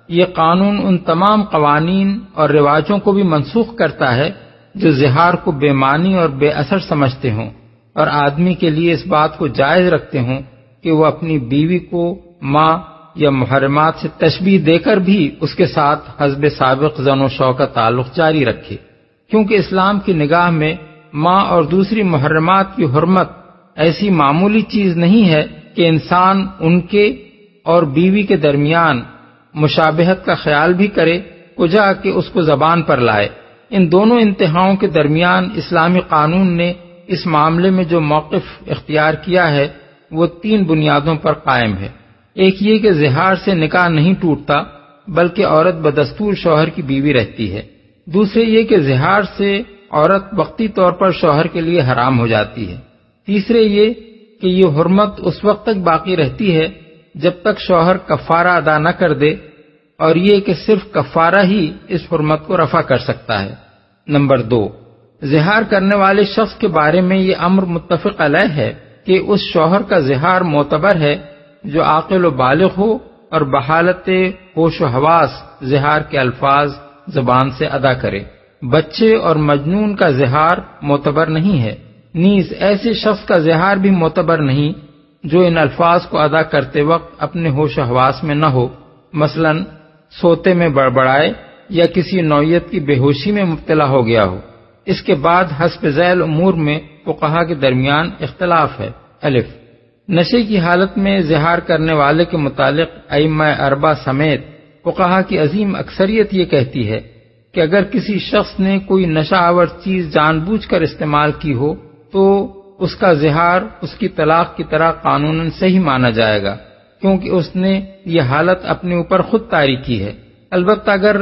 S3: یہ قانون ان تمام قوانین اور رواجوں کو بھی منسوخ کرتا ہے جو زہار کو بے معنی اور بے اثر سمجھتے ہوں اور آدمی کے لیے اس بات کو جائز رکھتے ہوں کہ وہ اپنی بیوی کو ماں یا محرمات سے تشبیہ دے کر بھی اس کے ساتھ حسب سابق زن و شو کا تعلق جاری رکھے، کیونکہ اسلام کی نگاہ میں ماں اور دوسری محرمات کی حرمت ایسی معمولی چیز نہیں ہے کہ انسان ان کے اور بیوی کے درمیان مشابہت کا خیال بھی کرے کجا کہ اس کو زبان پر لائے۔ ان دونوں انتہاؤں کے درمیان اسلامی قانون نے اس معاملے میں جو موقف اختیار کیا ہے وہ 3 بنیادوں پر قائم ہے۔ ایک یہ کہ زہار سے نکاح نہیں ٹوٹتا بلکہ عورت بدستور شوہر کی بیوی رہتی ہے۔ دوسرے یہ کہ زہار سے عورت وقتی طور پر شوہر کے لیے حرام ہو جاتی ہے۔ تیسرے یہ کہ یہ حرمت اس وقت تک باقی رہتی ہے جب تک شوہر کفارہ ادا نہ کر دے، اور یہ کہ صرف کفارہ ہی اس حرمت کو رفع کر سکتا ہے۔ نمبر 2، زہار کرنے والے شخص کے بارے میں یہ امر متفق علیہ ہے کہ اس شوہر کا زہار معتبر ہے جو عاقل و بالغ ہو اور بحالت ہوش و حواس زہار کے الفاظ زبان سے ادا کرے۔ بچے اور مجنون کا زہار معتبر نہیں ہے، نیز ایسے شخص کا زہار بھی معتبر نہیں جو ان الفاظ کو ادا کرتے وقت اپنے ہوش و حواس میں نہ ہو، مثلا سوتے میں بڑبڑائے یا کسی نوعیت کی بے ہوشی میں مبتلا ہو گیا ہو۔ اس کے بعد حسب ذیل امور میں فقہا کے درمیان اختلاف ہے۔ الف، نشے کی حالت میں زہار کرنے والے کے متعلق ائمہ اربعہ سمیت فقہا کی عظیم اکثریت یہ کہتی ہے کہ اگر کسی شخص نے کوئی نشہ آور چیز جان بوجھ کر استعمال کی ہو تو اس کا زہار اس کی طلاق کی طرح قانوناً صحیح مانا جائے گا، کیونکہ اس نے یہ حالت اپنے اوپر خود طاری کی ہے۔ البتہ اگر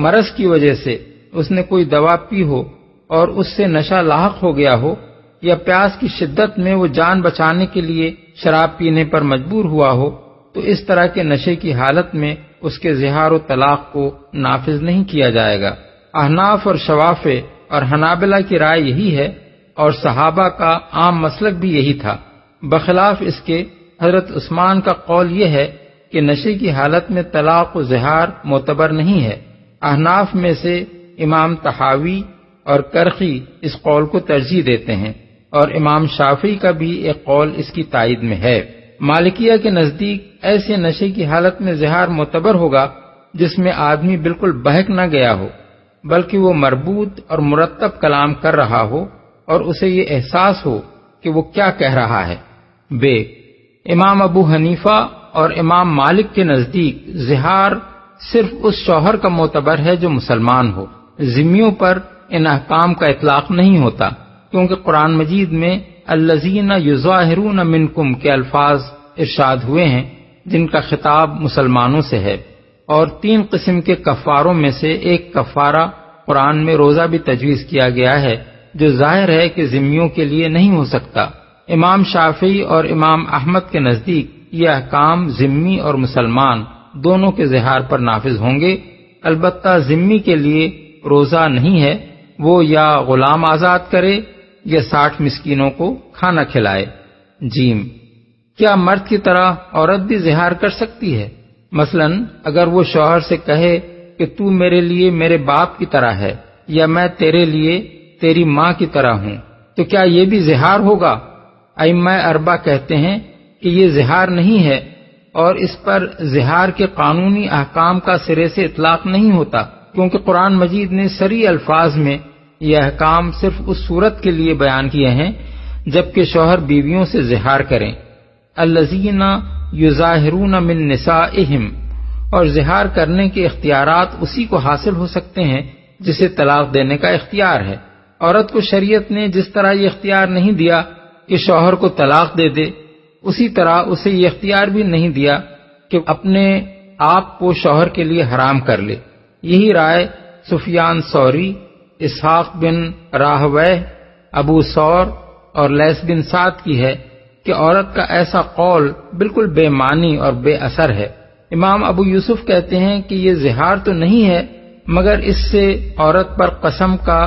S3: مرض کی وجہ سے اس نے کوئی دوا پی ہو اور اس سے نشہ لاحق ہو گیا ہو، یا پیاس کی شدت میں وہ جان بچانے کے لیے شراب پینے پر مجبور ہوا ہو، تو اس طرح کے نشے کی حالت میں اس کے زہار و طلاق کو نافذ نہیں کیا جائے گا۔ احناف اور شوافع اور حنابلہ کی رائے یہی ہے اور صحابہ کا عام مسلک بھی یہی تھا۔ بخلاف اس کے حضرت عثمان کا قول یہ ہے کہ نشے کی حالت میں طلاق و زہار معتبر نہیں ہے۔ احناف میں سے امام طحاوی اور کرخی اس قول کو ترجیح دیتے ہیں اور امام شافعی کا بھی ایک قول اس کی تائید میں ہے۔ مالکیہ کے نزدیک ایسے نشے کی حالت میں زہار معتبر ہوگا جس میں آدمی بالکل بہک نہ گیا ہو بلکہ وہ مربوط اور مرتب کلام کر رہا ہو اور اسے یہ احساس ہو کہ وہ کیا کہہ رہا ہے۔ بے، امام ابو حنیفہ اور امام مالک کے نزدیک زہار صرف اس شوہر کا معتبر ہے جو مسلمان ہو۔ ذمیوں پر ان احکام کا اطلاق نہیں ہوتا کیونکہ قرآن مجید میں الذین یظاہرون منکم کے الفاظ ارشاد ہوئے ہیں جن کا خطاب مسلمانوں سے ہے، اور 3 قسم کے کفاروں میں سے ایک کفارہ قرآن میں روزہ بھی تجویز کیا گیا ہے، جو ظاہر ہے کہ ذمیوں کے لیے نہیں ہو سکتا۔ امام شافعی اور امام احمد کے نزدیک یہ احکام ذمی اور مسلمان دونوں کے زہار پر نافذ ہوں گے، البتہ ذمی کے لیے روزہ نہیں ہے، وہ یا غلام آزاد کرے یا 60 مسکینوں کو کھانا کھلائے۔ جیم، کیا مرد کی طرح عورت بھی زہار کر سکتی ہے؟ مثلا اگر وہ شوہر سے کہے کہ تو میرے لیے میرے باپ کی طرح ہے یا میں تیرے لیے تیری ماں کی طرح ہوں، تو کیا یہ بھی زہار ہوگا؟ ائمہ اربعہ کہتے ہیں کہ یہ زہار نہیں ہے، اور اس پر زہار کے قانونی احکام کا سرے سے اطلاق نہیں ہوتا، کیونکہ قرآن مجید نے صریح الفاظ میں یہ احکام صرف اس صورت کے لیے بیان کیے ہیں جبکہ شوہر بیویوں سے زہار کریں۔ الذین یظاہرون من نسائہم، اور زہار کرنے کے اختیارات اسی کو حاصل ہو سکتے ہیں جسے طلاق دینے کا اختیار ہے۔ عورت کو شریعت نے جس طرح یہ اختیار نہیں دیا کہ شوہر کو طلاق دے دے، اسی طرح اسے یہ اختیار بھی نہیں دیا کہ اپنے آپ کو شوہر کے لیے حرام کر لے۔ یہی رائے سفیان ثوری، اسحاق بن راہویہ، ابو ثور اور لیث بن سعد کی ہے کہ عورت کا ایسا قول بالکل بے معنی اور بے اثر ہے۔ امام ابو یوسف کہتے ہیں کہ یہ زہار تو نہیں ہے، مگر اس سے عورت پر قسم کا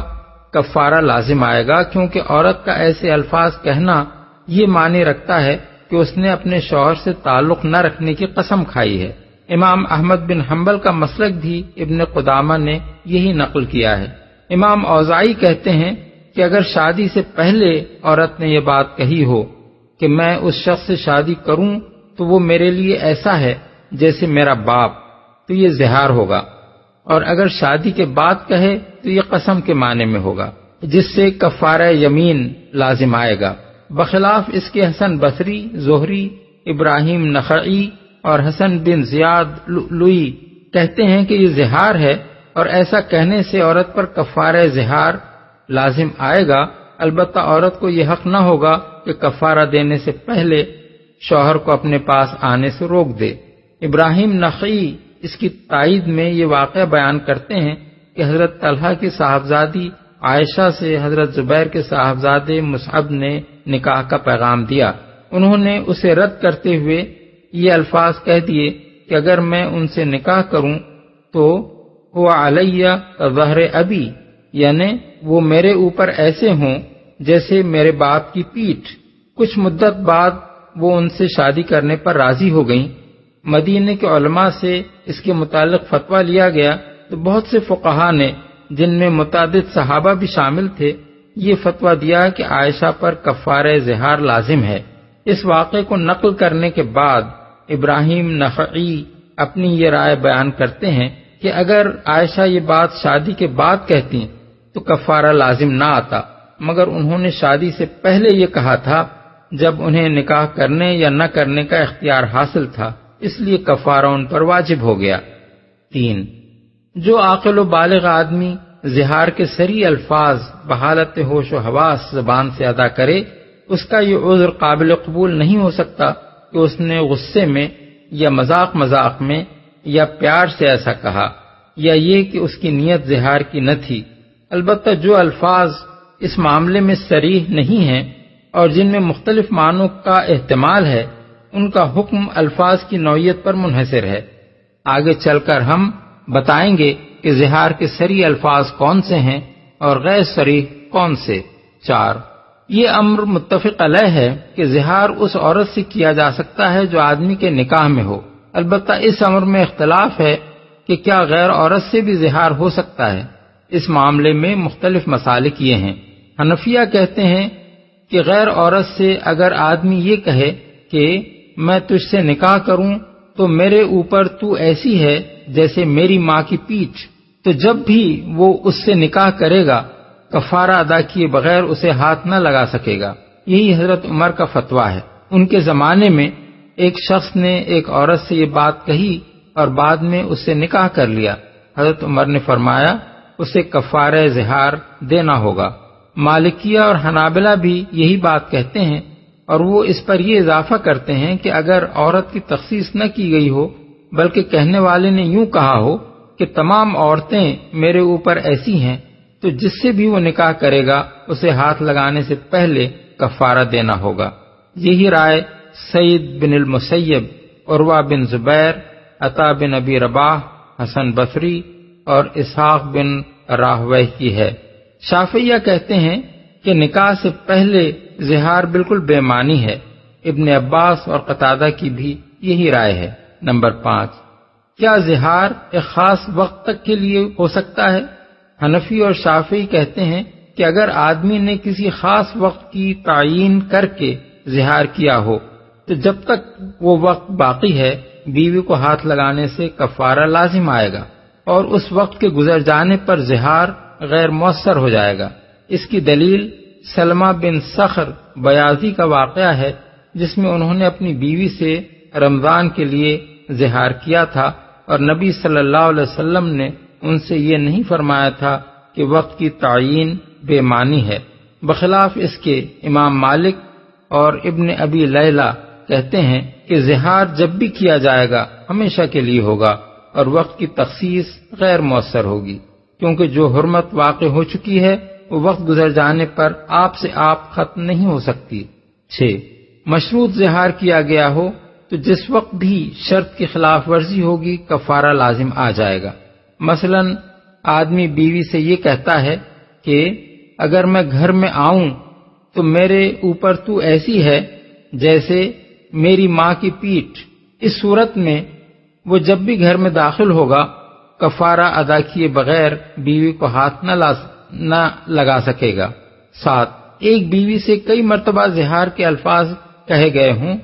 S3: کفارہ لازم آئے گا، کیونکہ عورت کا ایسے الفاظ کہنا یہ معنی رکھتا ہے کہ اس نے اپنے شوہر سے تعلق نہ رکھنے کی قسم کھائی ہے۔ امام احمد بن حنبل کا مسلک بھی ابن قدامہ نے یہی نقل کیا ہے۔ امام اوزاعی کہتے ہیں کہ اگر شادی سے پہلے عورت نے یہ بات کہی ہو کہ میں اس شخص سے شادی کروں تو وہ میرے لیے ایسا ہے جیسے میرا باپ، تو یہ زہار ہوگا، اور اگر شادی کے بعد کہے تو یہ قسم کے معنی میں ہوگا، جس سے کفارہ یمین لازم آئے گا۔ بخلاف اس کے حسن بصری، زہری، ابراہیم نخعی اور حسن بن زیاد لؤلؤی کہتے ہیں کہ یہ زہار ہے، اور ایسا کہنے سے عورت پر کفارہ زہار لازم آئے گا، البتہ عورت کو یہ حق نہ ہوگا کہ کفارہ دینے سے پہلے شوہر کو اپنے پاس آنے سے روک دے۔ ابراہیم نخعی اس کی تائید میں یہ واقعہ بیان کرتے ہیں کہ حضرت طلحہ کی صاحبزادی عائشہ سے حضرت زبیر کے صاحبزادے مصعب نے نکاح کا پیغام دیا۔ انہوں نے اسے رد کرتے ہوئے یہ الفاظ کہہ دیے کہ اگر میں ان سے نکاح کروں تو هو علیہ ظہر ابی، یعنی وہ میرے اوپر ایسے ہوں جیسے میرے باپ کی پیٹھ۔ کچھ مدت بعد وہ ان سے شادی کرنے پر راضی ہو گئیں۔ مدینے کے علماء سے اس کے متعلق فتویٰ لیا گیا تو بہت سے فقہا نے، جن میں متعدد صحابہ بھی شامل تھے، یہ فتویٰ دیا کہ عائشہ پر کفارہ زہار لازم ہے۔ اس واقعے کو نقل کرنے کے بعد ابراہیم نخعی اپنی یہ رائے بیان کرتے ہیں کہ اگر عائشہ یہ بات شادی کے بعد کہتی تو کفارہ لازم نہ آتا، مگر انہوں نے شادی سے پہلے یہ کہا تھا جب انہیں نکاح کرنے یا نہ کرنے کا اختیار حاصل تھا، اس لیے کفارہ ان پر واجب ہو گیا۔ 3، جو عاقل و بالغ آدمی زہار کے صریح الفاظ بحالت ہوش و حواس زبان سے ادا کرے، اس کا یہ عذر قابل قبول نہیں ہو سکتا کہ اس نے غصے میں یا مذاق میں یا پیار سے ایسا کہا، یا یہ کہ اس کی نیت زہار کی نہ تھی۔ البتہ جو الفاظ اس معاملے میں صریح نہیں ہیں اور جن میں مختلف معنوں کا احتمال ہے، ان کا حکم الفاظ کی نوعیت پر منحصر ہے۔ آگے چل کر ہم بتائیں گے کہ زہار کے صریح الفاظ کون سے ہیں اور غیر صریح کون سے۔ 4، یہ امر متفق علیہ ہے کہ زہار اس عورت سے کیا جا سکتا ہے جو آدمی کے نکاح میں ہو، البتہ اس امر میں اختلاف ہے کہ کیا غیر عورت سے بھی زہار ہو سکتا ہے۔ اس معاملے میں مختلف مسالک یہ ہیں۔ حنفیہ کہتے ہیں کہ غیر عورت سے اگر آدمی یہ کہے کہ میں تجھ سے نکاح کروں تو میرے اوپر تو ایسی ہے جیسے میری ماں کی پیٹھ، تو جب بھی وہ اس سے نکاح کرے گا کفارہ ادا کیے بغیر اسے ہاتھ نہ لگا سکے گا۔ یہی حضرت عمر کا فتویٰ ہے۔ ان کے زمانے میں ایک شخص نے ایک عورت سے یہ بات کہی اور بعد میں اس سے نکاح کر لیا۔ حضرت عمر نے فرمایا اسے کفارہ زہار دینا ہوگا۔ مالکیہ اور حنابلہ بھی یہی بات کہتے ہیں اور وہ اس پر یہ اضافہ کرتے ہیں کہ اگر عورت کی تخصیص نہ کی گئی ہو بلکہ کہنے والے نے یوں کہا ہو کہ تمام عورتیں میرے اوپر ایسی ہیں، تو جس سے بھی وہ نکاح کرے گا اسے ہاتھ لگانے سے پہلے کفارہ دینا ہوگا۔ یہی رائے سعید بن المسیب، عروہ بن زبیر، عطا بن ابی رباح، حسن بصری اور اسحاق بن راہویہ کی ہے۔ شافعیہ کہتے ہیں کہ نکاح سے پہلے زہار بالکل بے معنی ہے۔ ابن عباس اور قتادہ کی بھی یہی رائے ہے۔ نمبر 5، کیا زہار ایک خاص وقت تک کے لیے ہو سکتا ہے؟ حنفی اور شافعی کہتے ہیں کہ اگر آدمی نے کسی خاص وقت کی تعیین کر کے زہار کیا ہو تو جب تک وہ وقت باقی ہے بیوی کو ہاتھ لگانے سے کفارہ لازم آئے گا، اور اس وقت کے گزر جانے پر زہار غیر مؤثر ہو جائے گا۔ اس کی دلیل سلمہ بن صخر بیاضی کا واقعہ ہے، جس میں انہوں نے اپنی بیوی سے رمضان کے لیے زہار کیا تھا، اور نبی صلی اللہ علیہ وسلم نے ان سے یہ نہیں فرمایا تھا کہ وقت کی تعیین بے معنی ہے۔ بخلاف اس کے امام مالک اور ابن ابی لیلہ کہتے ہیں کہ زہار جب بھی کیا جائے گا ہمیشہ کے لیے ہوگا اور وقت کی تخصیص غیر مؤثر ہوگی، کیونکہ جو حرمت واقع ہو چکی ہے وہ وقت گزر جانے پر آپ سے آپ ختم نہیں ہو سکتی۔ 6، مشروط زہار کیا گیا ہو تو جس وقت بھی شرط کی خلاف ورزی ہوگی کفارہ لازم آ جائے گا۔ مثلا آدمی بیوی سے یہ کہتا ہے کہ اگر میں گھر میں آؤں تو میرے اوپر تو ایسی ہے جیسے میری ماں کی پیٹھ۔ اس صورت میں وہ جب بھی گھر میں داخل ہوگا کفارہ ادا کیے بغیر بیوی کو ہاتھ نہ لگا سکے گا۔ 7، ایک بیوی سے کئی مرتبہ زہار کے الفاظ کہے گئے ہوں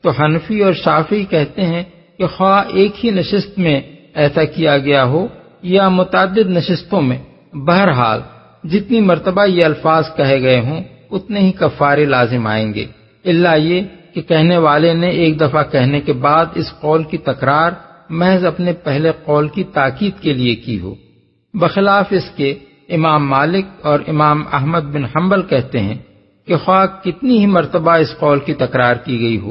S3: تو حنفی اور شافعی کہتے ہیں کہ خواہ ایک ہی نشست میں ایسا کیا گیا ہو یا متعدد نشستوں میں، بہرحال جتنی مرتبہ یہ الفاظ کہے گئے ہوں اتنے ہی کفارے لازم آئیں گے، الا یہ کہ کہنے والے نے ایک دفعہ کہنے کے بعد اس قول کی تکرار محض اپنے پہلے قول کی تاکید کے لیے کی ہو۔ بخلاف اس کے امام مالک اور امام احمد بن حنبل کہتے ہیں کہ خواہ کتنی ہی مرتبہ اس قول کی تکرار کی گئی ہو،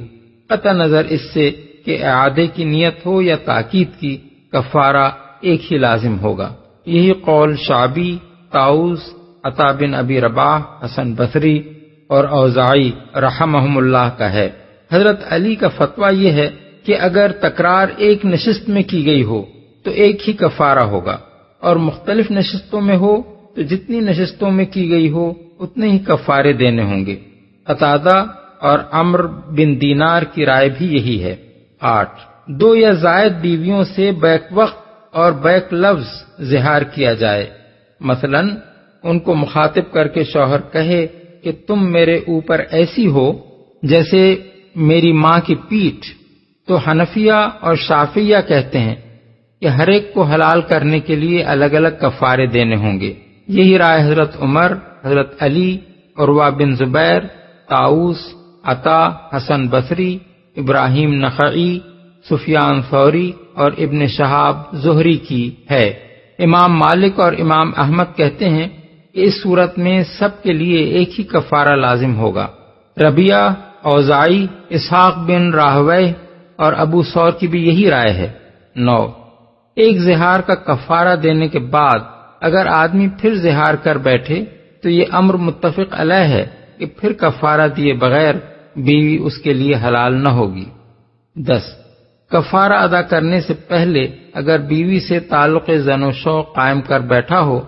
S3: قطع نظر اس سے کہ اعادے کی نیت ہو یا تاکید کی، کفارہ ایک ہی لازم ہوگا۔ یہی قول شعبی، طاؤس، عطا بن ابی رباح، حسن بصری اور اوزاعی رحمہم اللہ کا ہے۔ حضرت علی کا فتویٰ یہ ہے کہ اگر تکرار ایک نشست میں کی گئی ہو تو ایک ہی کفارہ ہوگا، اور مختلف نشستوں میں ہو تو جتنی نشستوں میں کی گئی ہو اتنے ہی کفارے دینے ہوں گے۔ قتادہ اور عمرو بن دینار کی رائے بھی یہی ہے۔ 8، 2 یا زائد بیویوں سے بیک وقت اور بیک لفظ زہار کیا جائے۔ مثلا ان کو مخاطب کر کے شوہر کہے کہ تم میرے اوپر ایسی ہو جیسے میری ماں کی پیٹھ، تو حنفیہ اور شافعیہ کہتے ہیں کہ ہر ایک کو حلال کرنے کے لیے الگ الگ کفارے دینے ہوں گے۔ یہی رائے حضرت عمر، حضرت علی، عروہ بن زبیر، طاؤس، عطا، حسن بصری، ابراہیم نخعی، سفیان ثوری اور ابن شہاب زہری کی ہے۔ امام مالک اور امام احمد کہتے ہیں کہ اس صورت میں سب کے لیے ایک ہی کفارہ لازم ہوگا۔ ربیعہ، اوزاعی، اسحاق بن راہویہ اور ابو ثور کی بھی یہی رائے ہے۔ 9، ایک زہار کا کفارہ دینے کے بعد اگر آدمی پھر زہار کر بیٹھے تو یہ امر متفق علیہ ہے کہ پھر کفارہ دیے بغیر بیوی اس کے لیے حلال نہ ہوگی۔ 10، کفارہ ادا کرنے سے پہلے اگر بیوی سے تعلق زن و شوق قائم کر بیٹھا ہو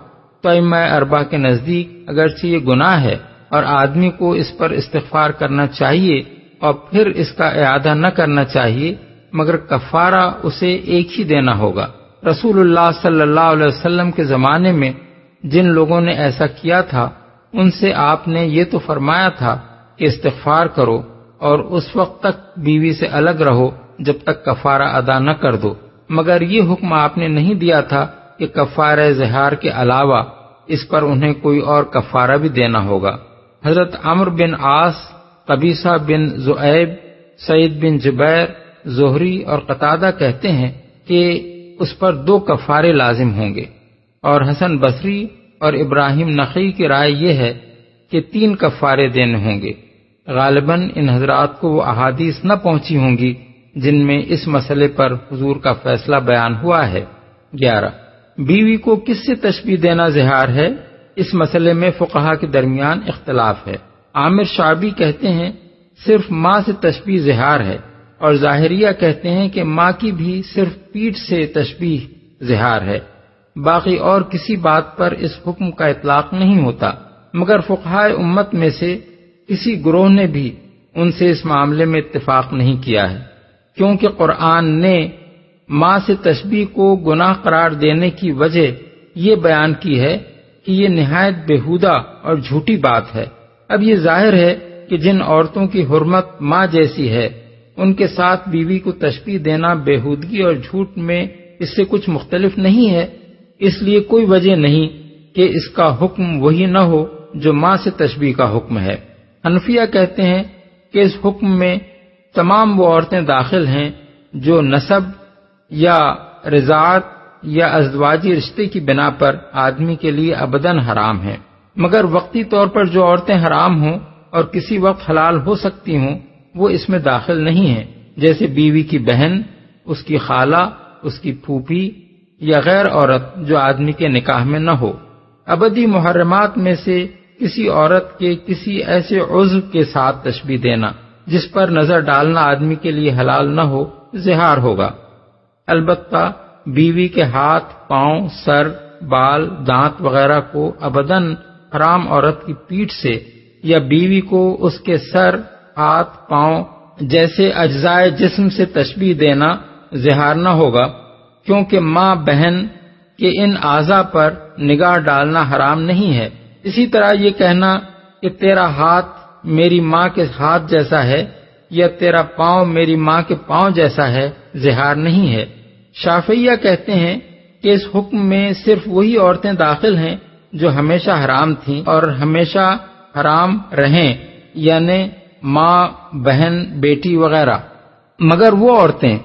S3: تو ائمہ اربعہ کے نزدیک اگرچہ یہ گناہ ہے اور آدمی کو اس پر استغفار کرنا چاہیے اور پھر اس کا اعادہ نہ کرنا چاہیے، مگر کفارہ اسے ایک ہی دینا ہوگا۔ رسول اللہ صلی اللہ علیہ وسلم کے زمانے میں جن لوگوں نے ایسا کیا تھا ان سے آپ نے یہ تو فرمایا تھا کہ استغفار کرو اور اس وقت تک بیوی سے الگ رہو جب تک کفارہ ادا نہ کر دو، مگر یہ حکم آپ نے نہیں دیا تھا کہ کفارہ زہار کے علاوہ اس پر انہیں کوئی اور کفارہ بھی دینا ہوگا۔ حضرت عمرو بن عاص، قبیصہ بن ذؤیب، سعید بن جبیر، زہری اور قتادہ کہتے ہیں کہ اس پر 2 کفارے لازم ہوں گے، اور حسن بصری اور ابراہیم نخعی کی رائے یہ ہے کہ 3 کفارے دینے ہوں گے۔ غالباً ان حضرات کو وہ احادیث نہ پہنچی ہوں گی جن میں اس مسئلے پر حضور کا فیصلہ بیان ہوا ہے۔ 11 بیوی کو کس سے تشبیہ دینا زہار ہے؟ اس مسئلے میں فقہا کے درمیان اختلاف ہے۔ عامر شعبی کہتے ہیں صرف ماں سے تشبیہ زہار ہے، اور ظاہریہ کہتے ہیں کہ ماں کی بھی صرف پیٹھ سے تشبیہ زہار ہے، باقی اور کسی بات پر اس حکم کا اطلاق نہیں ہوتا، مگر فقہائے امت میں سے کسی گروہ نے بھی ان سے اس معاملے میں اتفاق نہیں کیا ہے، کیونکہ قرآن نے ماں سے تشبیہ کو گناہ قرار دینے کی وجہ یہ بیان کی ہے کہ یہ نہایت بیہودہ اور جھوٹی بات ہے۔ اب یہ ظاہر ہے کہ جن عورتوں کی حرمت ماں جیسی ہے ان کے ساتھ بیوی کو تشبیہ دینا بیہودگی اور جھوٹ میں اس سے کچھ مختلف نہیں ہے، اس لیے کوئی وجہ نہیں کہ اس کا حکم وہی نہ ہو جو ماں سے تشبیہ کا حکم ہے۔ حنفیہ کہتے ہیں کہ اس حکم میں تمام وہ عورتیں داخل ہیں جو نسب یا رضاعت یا ازدواجی رشتے کی بنا پر آدمی کے لیے ابداً حرام ہیں، مگر وقتی طور پر جو عورتیں حرام ہوں اور کسی وقت حلال ہو سکتی ہوں وہ اس میں داخل نہیں ہیں، جیسے بیوی کی بہن، اس کی خالہ، اس کی پھوپھی یا غیر عورت جو آدمی کے نکاح میں نہ ہو۔ ابدی محرمات میں سے کسی عورت کے کسی ایسے عضو کے ساتھ تشبیہ دینا جس پر نظر ڈالنا آدمی کے لیے حلال نہ ہو زہار ہوگا۔ البتہ بیوی کے ہاتھ، پاؤں، سر، بال، دانت وغیرہ کو ابداً حرام عورت کی پیٹھ سے یا بیوی کو اس کے سر، ہاتھ، پاؤں جیسے اجزائے جسم سے تشبیہ دینا زہار نہ ہوگا، کیونکہ ماں بہن کے ان اعضاء پر نگاہ ڈالنا حرام نہیں ہے۔ اسی طرح یہ کہنا کہ تیرا ہاتھ میری ماں کے ہاتھ جیسا ہے یا تیرا پاؤں میری ماں کے پاؤں جیسا ہے زہار نہیں ہے۔ شافعیہ کہتے ہیں کہ اس حکم میں صرف وہی عورتیں داخل ہیں جو ہمیشہ حرام تھیں اور ہمیشہ حرام رہیں، یعنی ماں، بہن، بیٹی وغیرہ، مگر وہ عورتیں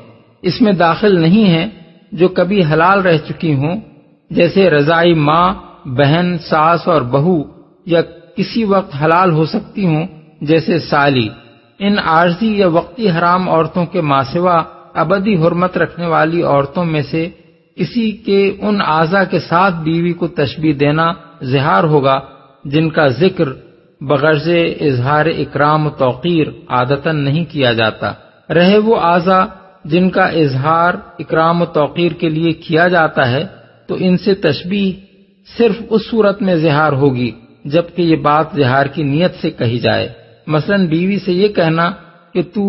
S3: اس میں داخل نہیں ہیں جو کبھی حلال رہ چکی ہوں، جیسے رضاعی ماں، بہن، ساس اور بہو، یا کسی وقت حلال ہو سکتی ہوں جیسے سالی۔ ان عارضی یا وقتی حرام عورتوں کے ماں سوا ابدی حرمت رکھنے والی عورتوں میں سے کسی کے ان اعضاء کے ساتھ بیوی کو تشبیہ دینا زہار ہوگا جن کا ذکر بغرض اظہار اکرام و توقیر عادتاً نہیں کیا جاتا۔ رہے وہ اعضاء جن کا اظہار اکرام و توقیر کے لیے کیا جاتا ہے تو ان سے تشبیہ صرف اس صورت میں زہار ہوگی جبکہ یہ بات زہار کی نیت سے کہی جائے۔ مثلاً بیوی سے یہ کہنا کہ تو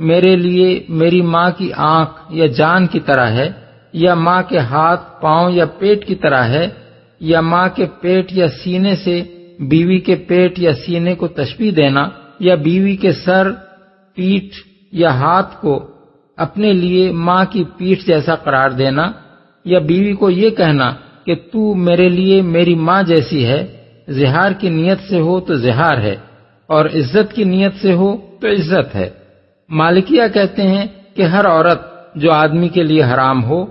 S3: میرے لیے میری ماں کی آنکھ یا جان کی طرح ہے، یا ماں کے ہاتھ، پاؤں یا پیٹ کی طرح ہے، یا ماں کے پیٹ یا سینے سے بیوی کے پیٹ یا سینے کو تشبیہ دینا، یا بیوی کے سر، پیٹھ یا ہاتھ کو اپنے لیے ماں کی پیٹھ جیسا قرار دینا، یا بیوی کو یہ کہنا کہ تو میرے لیے میری ماں جیسی ہے۔ زہار کی نیت سے ہو تو زہار ہے، اور عزت کی نیت سے ہو تو عزت ہے۔ مالکیہ کہتے ہیں کہ ہر عورت جو آدمی کے لیے حرام ہو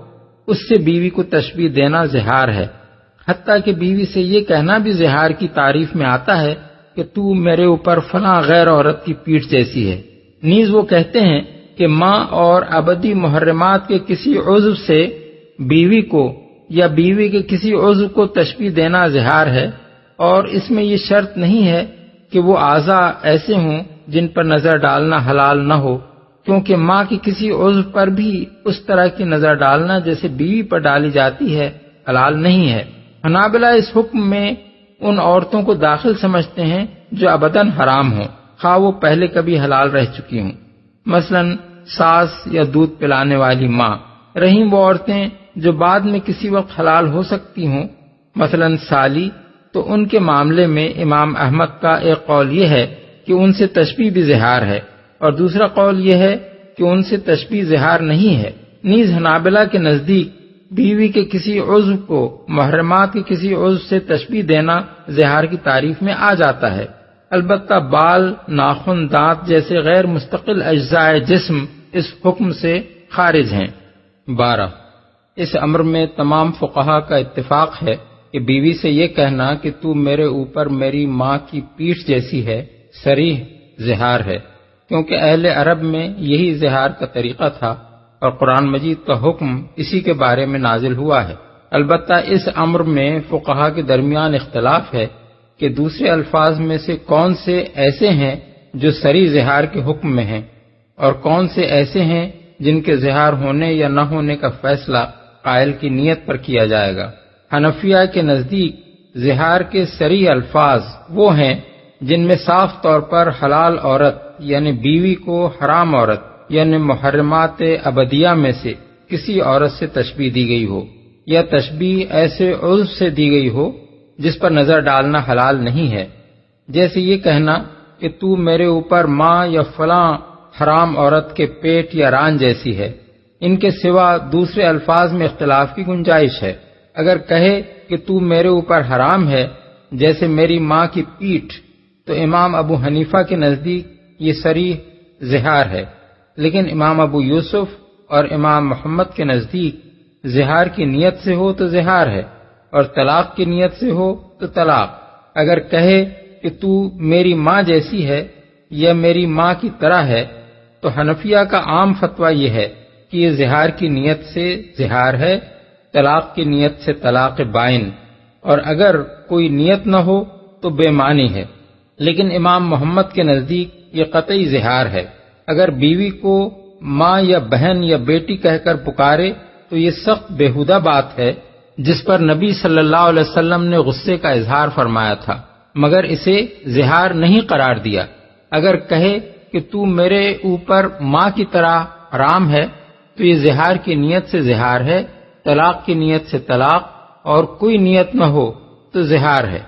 S3: اس سے بیوی کو تشبیہ دینا زہار ہے، حتیٰ کہ بیوی سے یہ کہنا بھی زہار کی تعریف میں آتا ہے کہ تو میرے اوپر فلاں غیر عورت کی پیٹھ جیسی ہے۔ نیز وہ کہتے ہیں کہ ماں اور ابدی محرمات کے کسی عضو سے بیوی کو یا بیوی کے کسی عضو کو تشبیہ دینا زہار ہے، اور اس میں یہ شرط نہیں ہے کہ وہ اعضاء ایسے ہوں جن پر نظر ڈالنا حلال نہ ہو، کیونکہ ماں کی کسی عضو پر بھی اس طرح کی نظر ڈالنا جیسے بیوی پر ڈالی جاتی ہے حلال نہیں ہے۔ حنابلہ اس حکم میں ان عورتوں کو داخل سمجھتے ہیں جو ابداً حرام ہوں، خواہ وہ پہلے کبھی حلال رہ چکی ہوں، مثلاً ساس یا دودھ پلانے والی ماں۔ رہیں وہ عورتیں جو بعد میں کسی وقت حلال ہو سکتی ہوں، مثلاً سالی، تو ان کے معاملے میں امام احمد کا ایک قول یہ ہے کہ ان سے تشبیہ بھی زہار ہے، اور دوسرا قول یہ ہے کہ ان سے تشبیہ زہار نہیں ہے۔ نیز حنابلہ کے نزدیک بیوی کے کسی عضو کو محرمات کے کسی عضو سے تشبیہ دینا زہار کی تعریف میں آ جاتا ہے، البتہ بال، ناخن، دانت جیسے غیر مستقل اجزاء جسم اس حکم سے خارج ہیں۔ 12 اس امر میں تمام فقہا کا اتفاق ہے کہ بیوی سے یہ کہنا کہ تو میرے اوپر میری ماں کی پیٹھ جیسی ہے صریح زہار ہے، کیونکہ اہل عرب میں یہی زہار کا طریقہ تھا اور قرآن مجید کا حکم اسی کے بارے میں نازل ہوا ہے۔ البتہ اس امر میں فقہا کے درمیان اختلاف ہے کہ دوسرے الفاظ میں سے کون سے ایسے ہیں جو صریح زہار کے حکم میں ہیں اور کون سے ایسے ہیں جن کے زہار ہونے یا نہ ہونے کا فیصلہ قائل کی نیت پر کیا جائے گا۔ حنفیہ کے نزدیک زہار کے صریح الفاظ وہ ہیں جن میں صاف طور پر حلال عورت یعنی بیوی کو حرام عورت یعنی محرمات ابدیہ میں سے کسی عورت سے تشبیہ دی گئی ہو، یا تشبیہ ایسے عضو سے دی گئی ہو جس پر نظر ڈالنا حلال نہیں ہے، جیسے یہ کہنا کہ تو میرے اوپر ماں یا فلاں حرام عورت کے پیٹ یا ران جیسی ہے۔ ان کے سوا دوسرے الفاظ میں اختلاف کی گنجائش ہے۔ اگر کہے کہ تو میرے اوپر حرام ہے جیسے میری ماں کی پیٹھ، تو امام ابو حنیفہ کے نزدیک یہ صریح زہار ہے، لیکن امام ابو یوسف اور امام محمد کے نزدیک زہار کی نیت سے ہو تو زہار ہے اور طلاق کی نیت سے ہو تو طلاق۔ اگر کہے کہ تو میری ماں جیسی ہے یا میری ماں کی طرح ہے تو حنفیہ کا عام فتویٰ یہ ہے کہ یہ زہار کی نیت سے زہار ہے، طلاق کی نیت سے طلاق بائن، اور اگر کوئی نیت نہ ہو تو بے معنی ہے۔ لیکن امام محمد کے نزدیک یہ قطعی زہار ہے۔ اگر بیوی کو ماں یا بہن یا بیٹی کہہ کر پکارے تو یہ سخت بےہودہ بات ہے جس پر نبی صلی اللہ علیہ وسلم نے غصے کا اظہار فرمایا تھا، مگر اسے زہار نہیں قرار دیا۔ اگر کہے کہ تو میرے اوپر ماں کی طرح حرام ہے تو یہ زہار کی نیت سے زہار ہے، طلاق کی نیت سے طلاق، اور کوئی نیت نہ ہو تو زہار ہے۔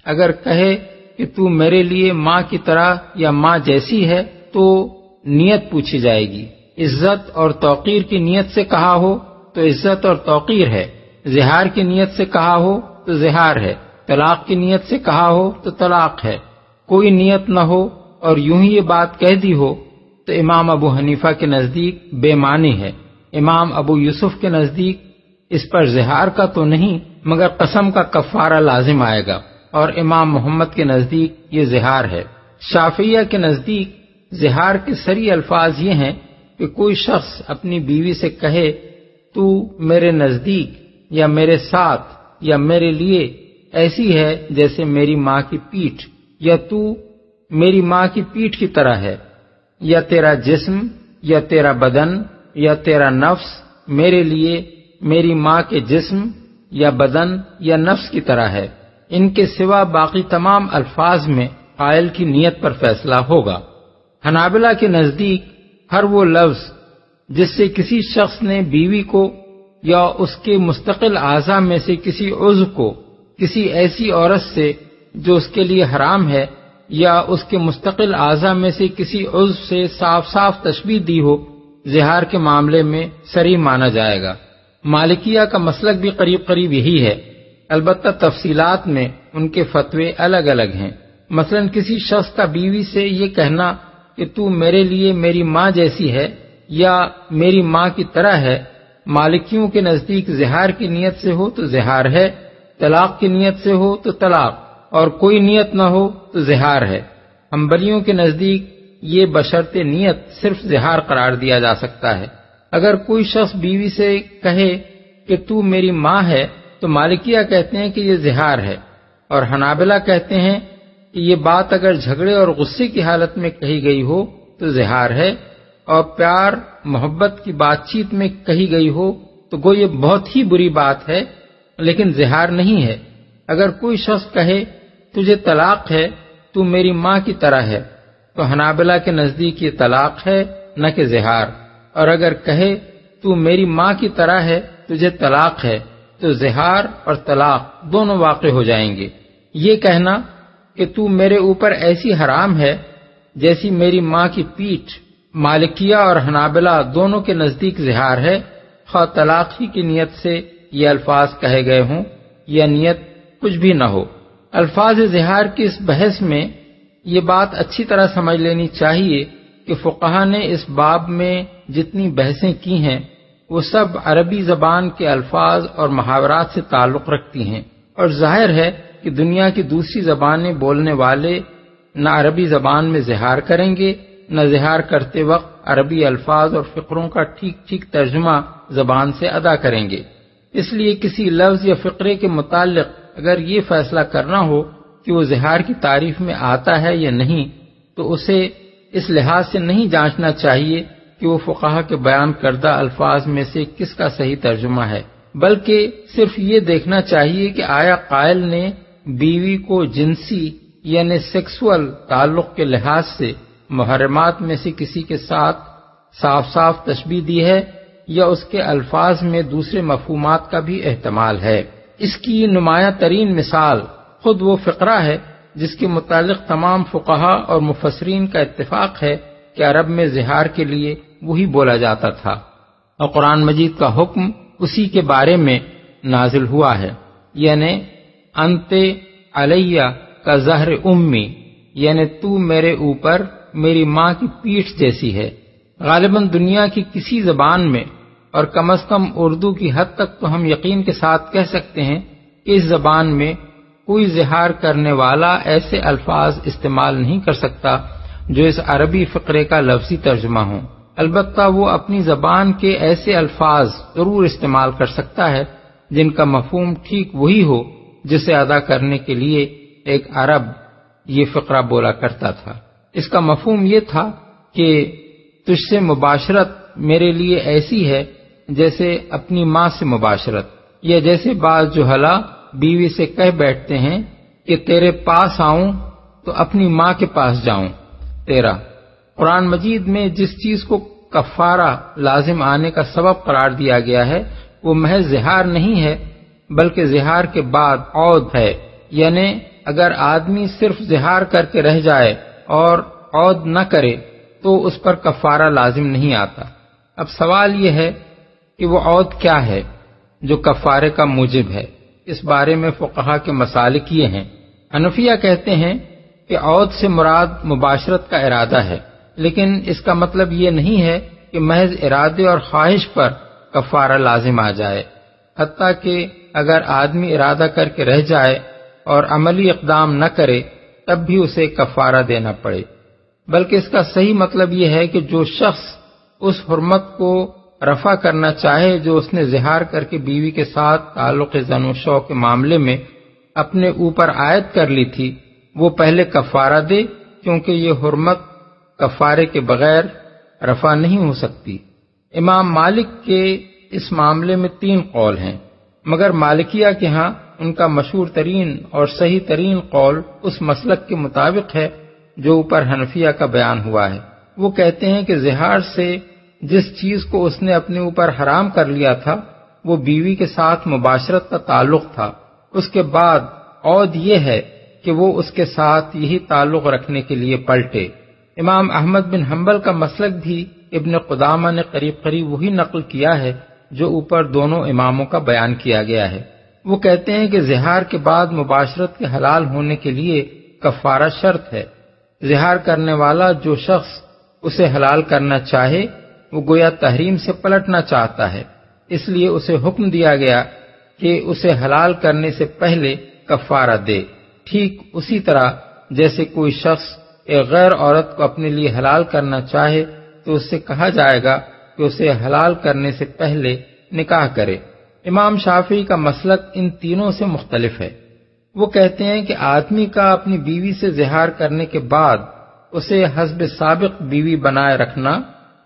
S3: اگر کہے کہ تو میرے لیے ماں کی طرح یا ماں جیسی ہے تو نیت پوچھی جائے گی۔ عزت اور توقیر کی نیت سے کہا ہو تو عزت اور توقیر ہے، زہار کی نیت سے کہا ہو تو زہار ہے، طلاق کی نیت سے کہا ہو تو طلاق ہے۔ کوئی نیت نہ ہو اور یوں ہی یہ بات کہہ دی ہو تو امام ابو حنیفہ کے نزدیک بے معنی ہے۔ امام ابو یوسف کے نزدیک اس پر زہار کا تو نہیں مگر قسم کا کفارہ لازم آئے گا، اور امام محمد کے نزدیک یہ زہار ہے۔ شافعیہ کے نزدیک زہار کے صریح الفاظ یہ ہیں کہ کوئی شخص اپنی بیوی سے کہے تو میرے نزدیک یا میرے ساتھ یا میرے لیے ایسی ہے جیسے میری ماں کی پیٹھ، یا تو میری ماں کی پیٹھ کی طرح ہے، یا تیرا جسم یا تیرا بدن یا تیرا نفس میرے لیے میری ماں کے جسم یا بدن یا نفس کی طرح ہے۔ ان کے سوا باقی تمام الفاظ میں قائل کی نیت پر فیصلہ ہوگا۔ حنابلہ کے نزدیک ہر وہ لفظ جس سے کسی شخص نے بیوی کو یا اس کے مستقل اعضاء میں سے کسی عضو کو کسی ایسی عورت سے جو اس کے لیے حرام ہے یا اس کے مستقل اعضاء میں سے کسی عضو سے صاف صاف تشبیہ دی ہو، زہار کے معاملے میں صریح مانا جائے گا۔ مالکیہ کا مسلک بھی قریب قریب یہی ہے، البتہ تفصیلات میں ان کے فتوے الگ الگ ہیں۔ مثلا کسی شخص کا بیوی سے یہ کہنا کہ تو میرے لیے میری ماں جیسی ہے یا میری ماں کی طرح ہے، مالکیوں کے نزدیک زہار کی نیت سے ہو تو زہار ہے، طلاق کی نیت سے ہو تو طلاق، اور کوئی نیت نہ ہو تو زہار ہے۔ حنبلیوں کے نزدیک یہ بشرط نیت صرف زہار قرار دیا جا سکتا ہے۔ اگر کوئی شخص بیوی سے کہے کہ تو میری ماں ہے تو مالکیہ کہتے ہیں کہ یہ زہار ہے، اور حنابلہ کہتے ہیں کہ یہ بات اگر جھگڑے اور غصے کی حالت میں کہی گئی ہو تو زہار ہے، اور پیار محبت کی بات چیت میں کہی گئی ہو تو گو یہ بہت ہی بری بات ہے لیکن زہار نہیں ہے۔ اگر کوئی شخص کہے تجھے طلاق ہے، تو میری ماں کی طرح ہے، تو حنابلہ کے نزدیک یہ طلاق ہے نہ کہ زہار، اور اگر کہے تو میری ماں کی طرح ہے تجھے طلاق ہے تو زہار اور طلاق دونوں واقع ہو جائیں گے۔ یہ کہنا کہ تو میرے اوپر ایسی حرام ہے جیسی میری ماں کی پیٹھ، مالکیہ اور حنابلہ دونوں کے نزدیک زہار ہے، خواہ طلاق ہی کی نیت سے یہ الفاظ کہے گئے ہوں یا نیت کچھ بھی نہ ہو۔ الفاظ زہار کی اس بحث میں یہ بات اچھی طرح سمجھ لینی چاہیے کہ فقہا نے اس باب میں جتنی بحثیں کی ہیں وہ سب عربی زبان کے الفاظ اور محاورات سے تعلق رکھتی ہیں، اور ظاہر ہے کہ دنیا کی دوسری زبانیں بولنے والے نہ عربی زبان میں زہار کریں گے، نہ زہار کرتے وقت عربی الفاظ اور فقروں کا ٹھیک ٹھیک ترجمہ زبان سے ادا کریں گے۔ اس لیے کسی لفظ یا فقرے کے متعلق اگر یہ فیصلہ کرنا ہو کہ وہ زہار کی تعریف میں آتا ہے یا نہیں، تو اسے اس لحاظ سے نہیں جانچنا چاہیے کہ وہ فقہا کے بیان کردہ الفاظ میں سے کس کا صحیح ترجمہ ہے، بلکہ صرف یہ دیکھنا چاہیے کہ آیا قائل نے بیوی کو جنسی یعنی سیکسول تعلق کے لحاظ سے محرمات میں سے کسی کے ساتھ صاف صاف تشبیہ دی ہے یا اس کے الفاظ میں دوسرے مفہومات کا بھی احتمال ہے۔ اس کی نمایاں ترین مثال خود وہ فقرہ ہے جس کے متعلق تمام فقہا اور مفسرین کا اتفاق ہے کہ عرب میں زہار کے لیے وہی بولا جاتا تھا، اور قرآن مجید کا حکم اسی کے بارے میں نازل ہوا ہے، یعنی انت علیہ کا زہر امی، یعنی تو میرے اوپر میری ماں کی پیٹھ جیسی ہے۔ غالباً دنیا کی کسی زبان میں، اور کم از کم اردو کی حد تک تو ہم یقین کے ساتھ کہہ سکتے ہیں کہ اس زبان میں کوئی زہار کرنے والا ایسے الفاظ استعمال نہیں کر سکتا جو اس عربی فقرے کا لفظی ترجمہ ہوں۔ البتہ وہ اپنی زبان کے ایسے الفاظ ضرور استعمال کر سکتا ہے جن کا مفہوم ٹھیک وہی ہو جسے ادا کرنے کے لیے ایک عرب یہ فقرہ بولا کرتا تھا۔ اس کا مفہوم یہ تھا کہ تجھ سے مباشرت میرے لیے ایسی ہے جیسے اپنی ماں سے مباشرت، یا جیسے بعض جہلا بیوی سے کہہ بیٹھتے ہیں کہ تیرے پاس آؤں تو اپنی ماں کے پاس جاؤں۔ 13 قرآن مجید میں جس چیز کو کفارہ لازم آنے کا سبب قرار دیا گیا ہے وہ محض زہار نہیں ہے بلکہ زہار کے بعد عود ہے، یعنی اگر آدمی صرف زہار کر کے رہ جائے اور عود نہ کرے تو اس پر کفارہ لازم نہیں آتا۔ اب سوال یہ ہے کہ وہ عود کیا ہے جو کفارے کا موجب ہے؟ اس بارے میں فقہا کے مسالک یہ ہیں۔ حنفیہ کہتے ہیں کہ عود سے مراد مباشرت کا ارادہ ہے، لیکن اس کا مطلب یہ نہیں ہے کہ محض ارادے اور خواہش پر کفارہ لازم آ جائے، حتیٰ کہ اگر آدمی ارادہ کر کے رہ جائے اور عملی اقدام نہ کرے تب بھی اسے کفارہ دینا پڑے، بلکہ اس کا صحیح مطلب یہ ہے کہ جو شخص اس حرمت کو رفع کرنا چاہے جو اس نے زہار کر کے بیوی کے ساتھ تعلق زن و شو کے معاملے میں اپنے اوپر عائد کر لی تھی، وہ پہلے کفارہ دے، کیونکہ یہ حرمت کفارے کے بغیر رفع نہیں ہو سکتی۔ امام مالک کے اس معاملے میں 3 قول ہیں، مگر مالکیہ کے ہاں ان کا مشہور ترین اور صحیح ترین قول اس مسلک کے مطابق ہے جو اوپر حنفیہ کا بیان ہوا ہے۔ وہ کہتے ہیں کہ زہار سے جس چیز کو اس نے اپنے اوپر حرام کر لیا تھا وہ بیوی کے ساتھ مباشرت کا تعلق تھا، اس کے بعد عود یہ ہے کہ وہ اس کے ساتھ یہی تعلق رکھنے کے لیے پلٹے۔ امام احمد بن حنبل کا مسلک بھی ابن قدامہ نے قریب قریب وہی نقل کیا ہے جو اوپر دونوں اماموں کا بیان کیا گیا ہے۔ وہ کہتے ہیں کہ زہار کے بعد مباشرت کے حلال ہونے کے لیے کفارہ شرط ہے۔ زہار کرنے والا جو شخص اسے حلال کرنا چاہے وہ گویا تحریم سے پلٹنا چاہتا ہے، اس لیے اسے حکم دیا گیا کہ اسے حلال کرنے سے پہلے کفارہ دے، ٹھیک اسی طرح جیسے کوئی شخص ایک غیر عورت کو اپنے لیے حلال کرنا چاہے تو اس سے کہا جائے گا کہ اسے حلال کرنے سے پہلے نکاح کرے۔ امام شافعی کا مسلک ان تینوں سے مختلف ہے۔ وہ کہتے ہیں کہ آدمی کا اپنی بیوی سے زہار کرنے کے بعد اسے حسب سابق بیوی بنائے رکھنا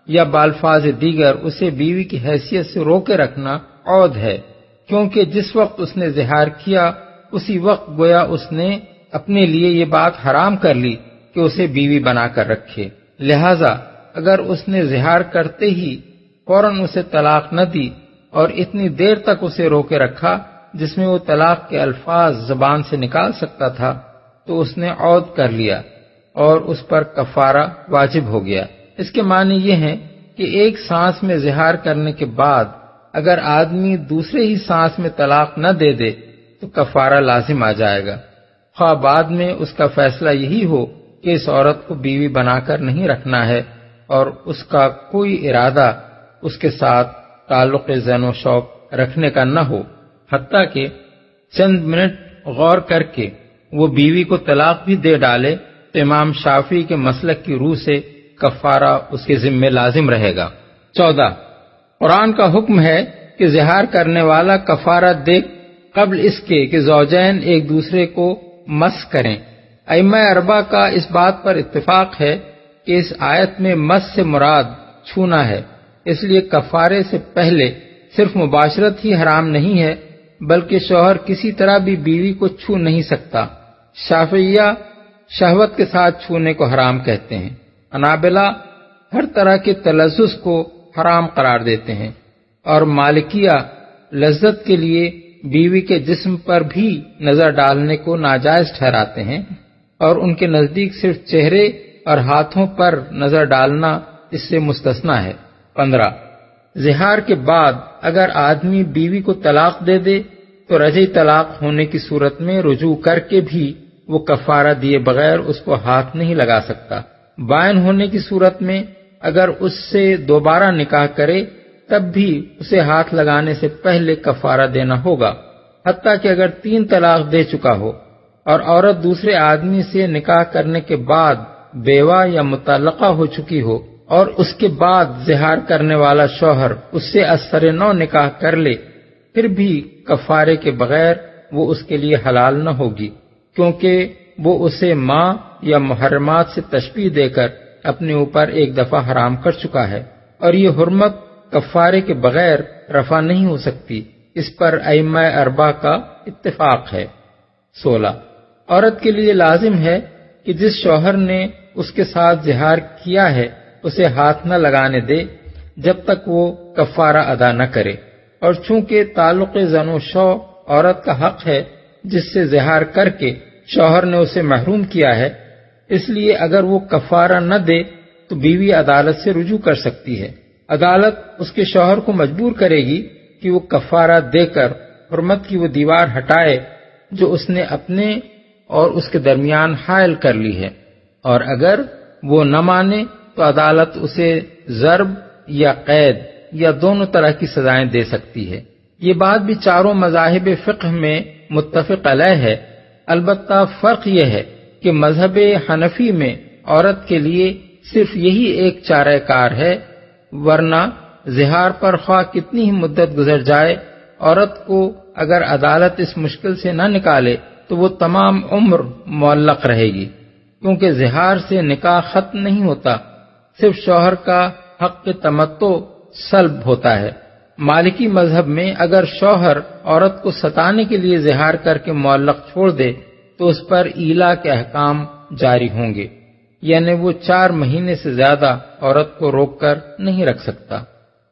S3: یا بالفاظ دیگر اسے بیوی کی حیثیت سے روکے رکھنا عود ہے، کیونکہ جس وقت اس نے زہار کیا اسی وقت گویا اس نے اپنے لیے یہ بات حرام کر لی کہ اسے بیوی بنا کر رکھے۔ لہذا اگر اس نے زہار کرتے ہی فوراً اسے طلاق نہ دی اور اتنی دیر تک اسے روکے رکھا جس میں وہ طلاق کے الفاظ زبان سے نکال سکتا تھا تو اس نے عود کر لیا اور اس پر کفارہ واجب ہو گیا۔ اس کے معنی یہ ہیں کہ ایک سانس میں زہار کرنے کے بعد اگر آدمی دوسرے ہی سانس میں طلاق نہ دے دے تو کفارہ لازم آ جائے گا، خواہ بعد میں اس کا فیصلہ یہی ہو کہ اس عورت کو بیوی بنا کر نہیں رکھنا ہے اور اس کا کوئی ارادہ اس کے ساتھ تعلق زن و شوق رکھنے کا نہ ہو، حتیٰ کہ چند منٹ غور کر کے وہ بیوی کو طلاق بھی دے ڈالے تو امام شافعی کے مسلک کی روح سے کفارہ اس کے ذمہ لازم رہے گا۔ 14 قرآن کا حکم ہے کہ زہار کرنے والا کفارہ دے قبل اس کے کہ زوجین ایک دوسرے کو مس کریں۔ ائمہ اربعہ کا اس بات پر اتفاق ہے کہ اس آیت میں مس سے مراد چھونا ہے، اس لیے کفارے سے پہلے صرف مباشرت ہی حرام نہیں ہے بلکہ شوہر کسی طرح بھی بیوی کو چھو نہیں سکتا۔ شافعیہ شہوت کے ساتھ چھونے کو حرام کہتے ہیں، حنابلہ ہر طرح کے تلذذ کو حرام قرار دیتے ہیں، اور مالکیہ لذت کے لیے بیوی کے جسم پر بھی نظر ڈالنے کو ناجائز ٹھہراتے ہیں، اور ان کے نزدیک صرف چہرے اور ہاتھوں پر نظر ڈالنا اس سے مستثنا ہے۔ 15 زہار کے بعد اگر آدمی بیوی کو طلاق دے دے تو رجعی طلاق ہونے کی صورت میں رجوع کر کے بھی وہ کفارہ دیے بغیر اس کو ہاتھ نہیں لگا سکتا۔ بائن ہونے کی صورت میں اگر اس سے دوبارہ نکاح کرے تب بھی اسے ہاتھ لگانے سے پہلے کفارہ دینا ہوگا، حتیٰ کہ اگر 3 طلاق دے چکا ہو اور عورت دوسرے آدمی سے نکاح کرنے کے بعد بیوہ یا مطلقہ ہو چکی ہو اور اس کے بعد زہار کرنے والا شوہر اس سے ازسر نو نکاح کر لے، پھر بھی کفارے کے بغیر وہ اس کے لیے حلال نہ ہوگی، کیونکہ وہ اسے ماں یا محرمات سے تشبیہ دے کر اپنے اوپر ایک دفعہ حرام کر چکا ہے، اور یہ حرمت کفارے کے بغیر رفع نہیں ہو سکتی۔ اس پر ائمہ اربعہ کا اتفاق ہے۔ 16 عورت کے لیے لازم ہے کہ جس شوہر نے اس کے ساتھ زہار کیا ہے اسے ہاتھ نہ لگانے دے جب تک وہ کفارہ ادا نہ کرے، اور چونکہ تعلق زن و شو عورت کا حق ہے جس سے زہار کر کے شوہر نے اسے محروم کیا ہے، اس لیے اگر وہ کفارہ نہ دے تو بیوی عدالت سے رجوع کر سکتی ہے۔ عدالت اس کے شوہر کو مجبور کرے گی کہ وہ کفارہ دے کر حرمت کی وہ دیوار ہٹائے جو اس نے اپنے اور اس کے درمیان حائل کر لی ہے، اور اگر وہ نہ مانے تو عدالت اسے ضرب یا قید یا دونوں طرح کی سزائیں دے سکتی ہے۔ یہ بات بھی چاروں مذاہب فقہ میں متفق علیہ ہے، البتہ فرق یہ ہے کہ مذہب حنفی میں عورت کے لیے صرف یہی ایک چارہ کار ہے، ورنہ زہار پر خواہ کتنی ہی مدت گزر جائے، عورت کو اگر عدالت اس مشکل سے نہ نکالے تو وہ تمام عمر معلق رہے گی، کیونکہ زہار سے نکاح ختم نہیں ہوتا، صرف شوہر کا حق تمتع سلب ہوتا ہے۔ مالکی مذہب میں اگر شوہر عورت کو ستانے کے لیے زہار کر کے معلق چھوڑ دے تو اس پر ایلا کے احکام جاری ہوں گے، یعنی وہ 4 مہینے سے زیادہ عورت کو روک کر نہیں رکھ سکتا۔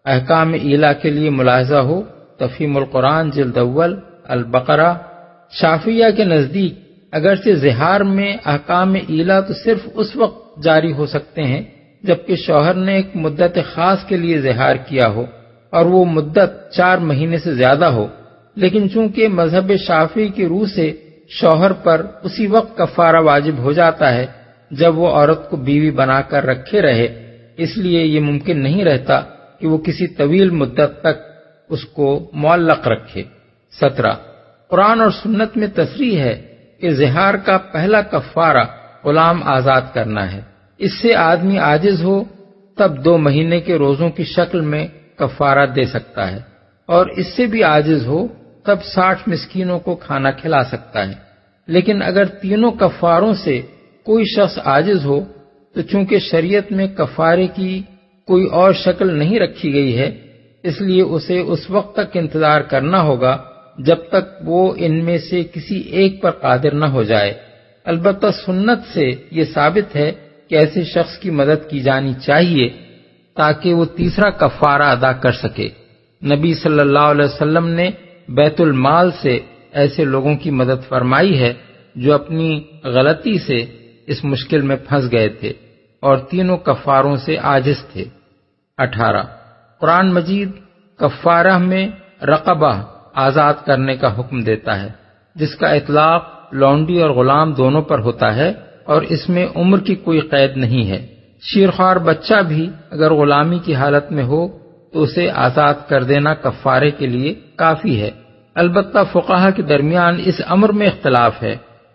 S3: احکام ایلا کے لیے ملاحظہ ہو تفہیم القرآن جلد اول البقرہ۔ شافعیہ کے نزدیک اگرچہ زہار میں احکام ایلا تو صرف اس وقت جاری ہو سکتے ہیں جبکہ شوہر نے ایک مدت خاص کے لیے زہار کیا ہو اور وہ مدت 4 مہینے سے زیادہ ہو، لیکن چونکہ مذہب شافعی کی روح سے شوہر پر اسی وقت کفارہ واجب ہو جاتا ہے جب وہ عورت کو بیوی بنا کر رکھے رہے، اس لیے یہ ممکن نہیں رہتا کہ وہ کسی طویل مدت تک اس کو معلق رکھے۔ 17 قرآن اور سنت میں تصریح ہے کہ زہار کا پہلا کفارہ غلام آزاد کرنا ہے۔ اس سے آدمی عاجز ہو تب 2 مہینے کے روزوں کی شکل میں کفارہ دے سکتا ہے، اور اس سے بھی عاجز ہو تب 60 مسکینوں کو کھانا کھلا سکتا ہے۔ لیکن اگر تینوں کفاروں سے کوئی شخص عاجز ہو تو چونکہ شریعت میں کفارے کی کوئی اور شکل نہیں رکھی گئی ہے، اس لیے اسے اس وقت تک انتظار کرنا ہوگا جب تک وہ ان میں سے کسی ایک پر قادر نہ ہو جائے۔ البتہ سنت سے یہ ثابت ہے کہ ایسے شخص کی مدد کی جانی چاہیے تاکہ وہ تیسرا کفارہ ادا کر سکے۔ نبی صلی اللہ علیہ وسلم نے بیت المال سے ایسے لوگوں کی مدد فرمائی ہے جو اپنی غلطی سے اس مشکل میں پھنس گئے تھے اور تینوں کفاروں سے عاجز تھے۔ 18 قرآن مجید کفارہ میں رقبہ آزاد کرنے کا حکم دیتا ہے، جس کا اطلاق لونڈی اور غلام دونوں پر ہوتا ہے اور اس میں عمر کی کوئی قید نہیں ہے۔ شیرخوار بچہ بھی اگر غلامی کی حالت میں ہو تو اسے آزاد کر دینا کفارے کے لیے کافی ہے۔ البتہ فقہا کے درمیان اس امر میں اختلاف ہے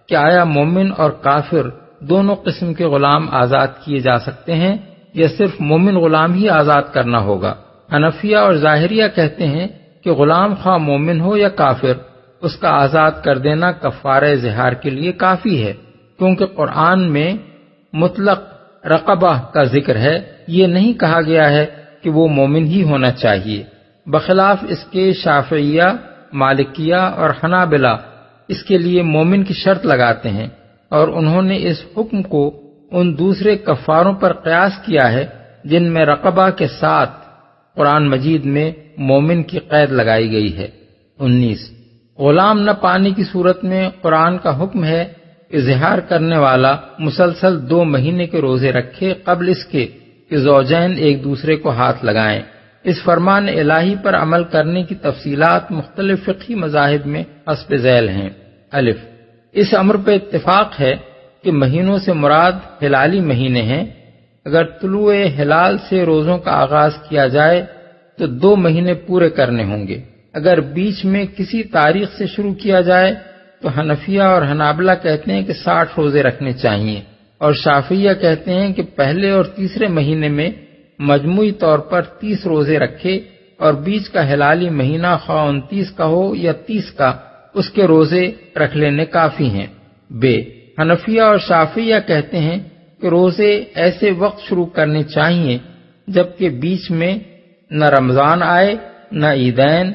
S3: کہ آیا مومن اور کافر دونوں قسم کے غلام آزاد کیے جا سکتے ہیں یا صرف مومن غلام ہی آزاد کرنا ہوگا؟ حنفیہ اور ظاہریہ کہتے ہیں کہ غلام خواہ مومن ہو یا کافر، اس کا آزاد کر دینا کفارہ ظہار کے لیے کافی ہے، کیونکہ قرآن میں مطلق رقبہ کا ذکر ہے، یہ نہیں کہا گیا ہے کہ وہ مومن ہی ہونا چاہیے۔ بخلاف اس کے شافعیہ، مالکیہ اور حنابلہ اس کے لیے مومن کی شرط لگاتے ہیں، اور انہوں نے اس حکم کو ان دوسرے کفاروں پر قیاس کیا ہے جن میں رقبہ کے ساتھ قرآن مجید میں مومن کی قید لگائی گئی ہے۔ 19 غلام نہ پانے کی صورت میں قرآن کا حکم ہے کہ زہار کرنے والا مسلسل 2 مہینے کے روزے رکھے قبل اس کے کہ زوجین ایک دوسرے کو ہاتھ لگائیں۔ اس فرمان الہی پر عمل کرنے کی تفصیلات مختلف فقہی مذاہب میں حسب ذیل ہیں۔ الف اس امر پہ اتفاق ہے کہ مہینوں سے مراد ہلالی مہینے ہیں۔ اگر طلوع ہلال سے روزوں کا آغاز کیا جائے تو 2 مہینے پورے کرنے ہوں گے۔ اگر بیچ میں کسی تاریخ سے شروع کیا جائے تو حنفیہ اور حنابلہ کہتے ہیں کہ 60 روزے رکھنے چاہیے، اور شافعیہ کہتے ہیں کہ پہلے اور تیسرے مہینے میں مجموعی طور پر 30 روزے رکھے، اور بیچ کا ہلالی مہینہ خواہ 29 کا ہو یا 30 کا، اس کے روزے رکھ لینے کافی ہیں۔ حنفیہ اور شافعیہ کہتے ہیں کہ روزے ایسے وقت شروع کرنے چاہیے جبکہ بیچ میں نہ رمضان آئے، نہ عیدین،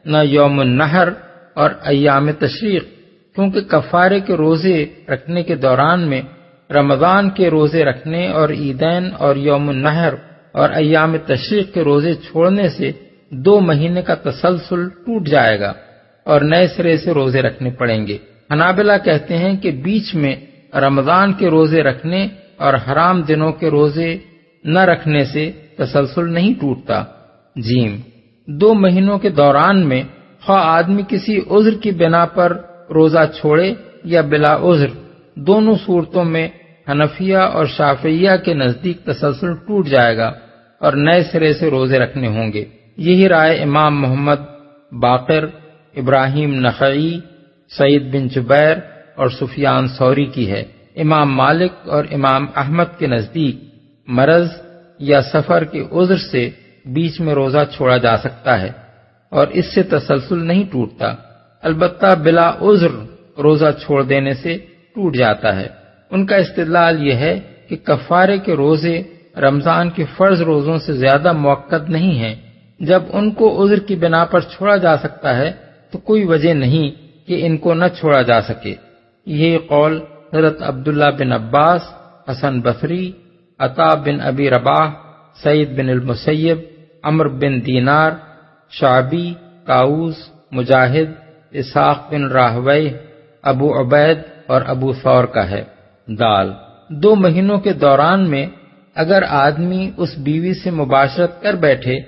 S3: نہ یوم النحر اور ایام تشریق، کیونکہ کفارے کے روزے رکھنے کے دوران میں رمضان کے روزے رکھنے اور عیدین اور یوم النحر اور ایام تشریق کے روزے چھوڑنے سے 2 مہینے کا تسلسل ٹوٹ جائے گا اور نئے سرے سے روزے رکھنے پڑیں گے۔ حنابلہ کہتے ہیں کہ بیچ میں رمضان کے روزے رکھنے اور حرام دنوں کے روزے نہ رکھنے سے تسلسل نہیں ٹوٹتا۔ 2 مہینوں کے دوران میں خواہ آدمی کسی عذر کی بنا پر روزہ چھوڑے یا بلا عذر، دونوں صورتوں میں حنفیہ اور شافعیہ کے نزدیک تسلسل ٹوٹ جائے گا اور نئے سرے سے روزے رکھنے ہوں گے۔ یہی رائے امام محمد باقر، ابراہیم نخعی، سعید بن جبیر اور سفیان ثوری کی ہے۔ امام مالک اور امام احمد کے نزدیک مرض یا سفر کے عذر سے بیچ میں روزہ چھوڑا جا سکتا ہے اور اس سے تسلسل نہیں ٹوٹتا، البتہ بلا عذر روزہ چھوڑ دینے سے ٹوٹ جاتا ہے۔ ان کا استدلال یہ ہے کہ کفارے کے روزے رمضان کے فرض روزوں سے زیادہ موقت نہیں ہیں۔ جب ان کو عذر کی بنا پر چھوڑا جا سکتا ہے تو کوئی وجہ نہیں کہ ان کو نہ چھوڑا جا سکے۔ یہ قول حضرت عبداللہ بن عباس، حسن بصری، عطا بن ابی رباح، سعید بن المسیب، عمر بن دینار، شعبی، طاؤس، مجاہد، اسحاق بن راہویہ، ابو عبید اور ابو ثور کا ہے۔ 2 مہینوں کے دوران میں اگر آدمی اس بیوی سے مباشرت کر بیٹھے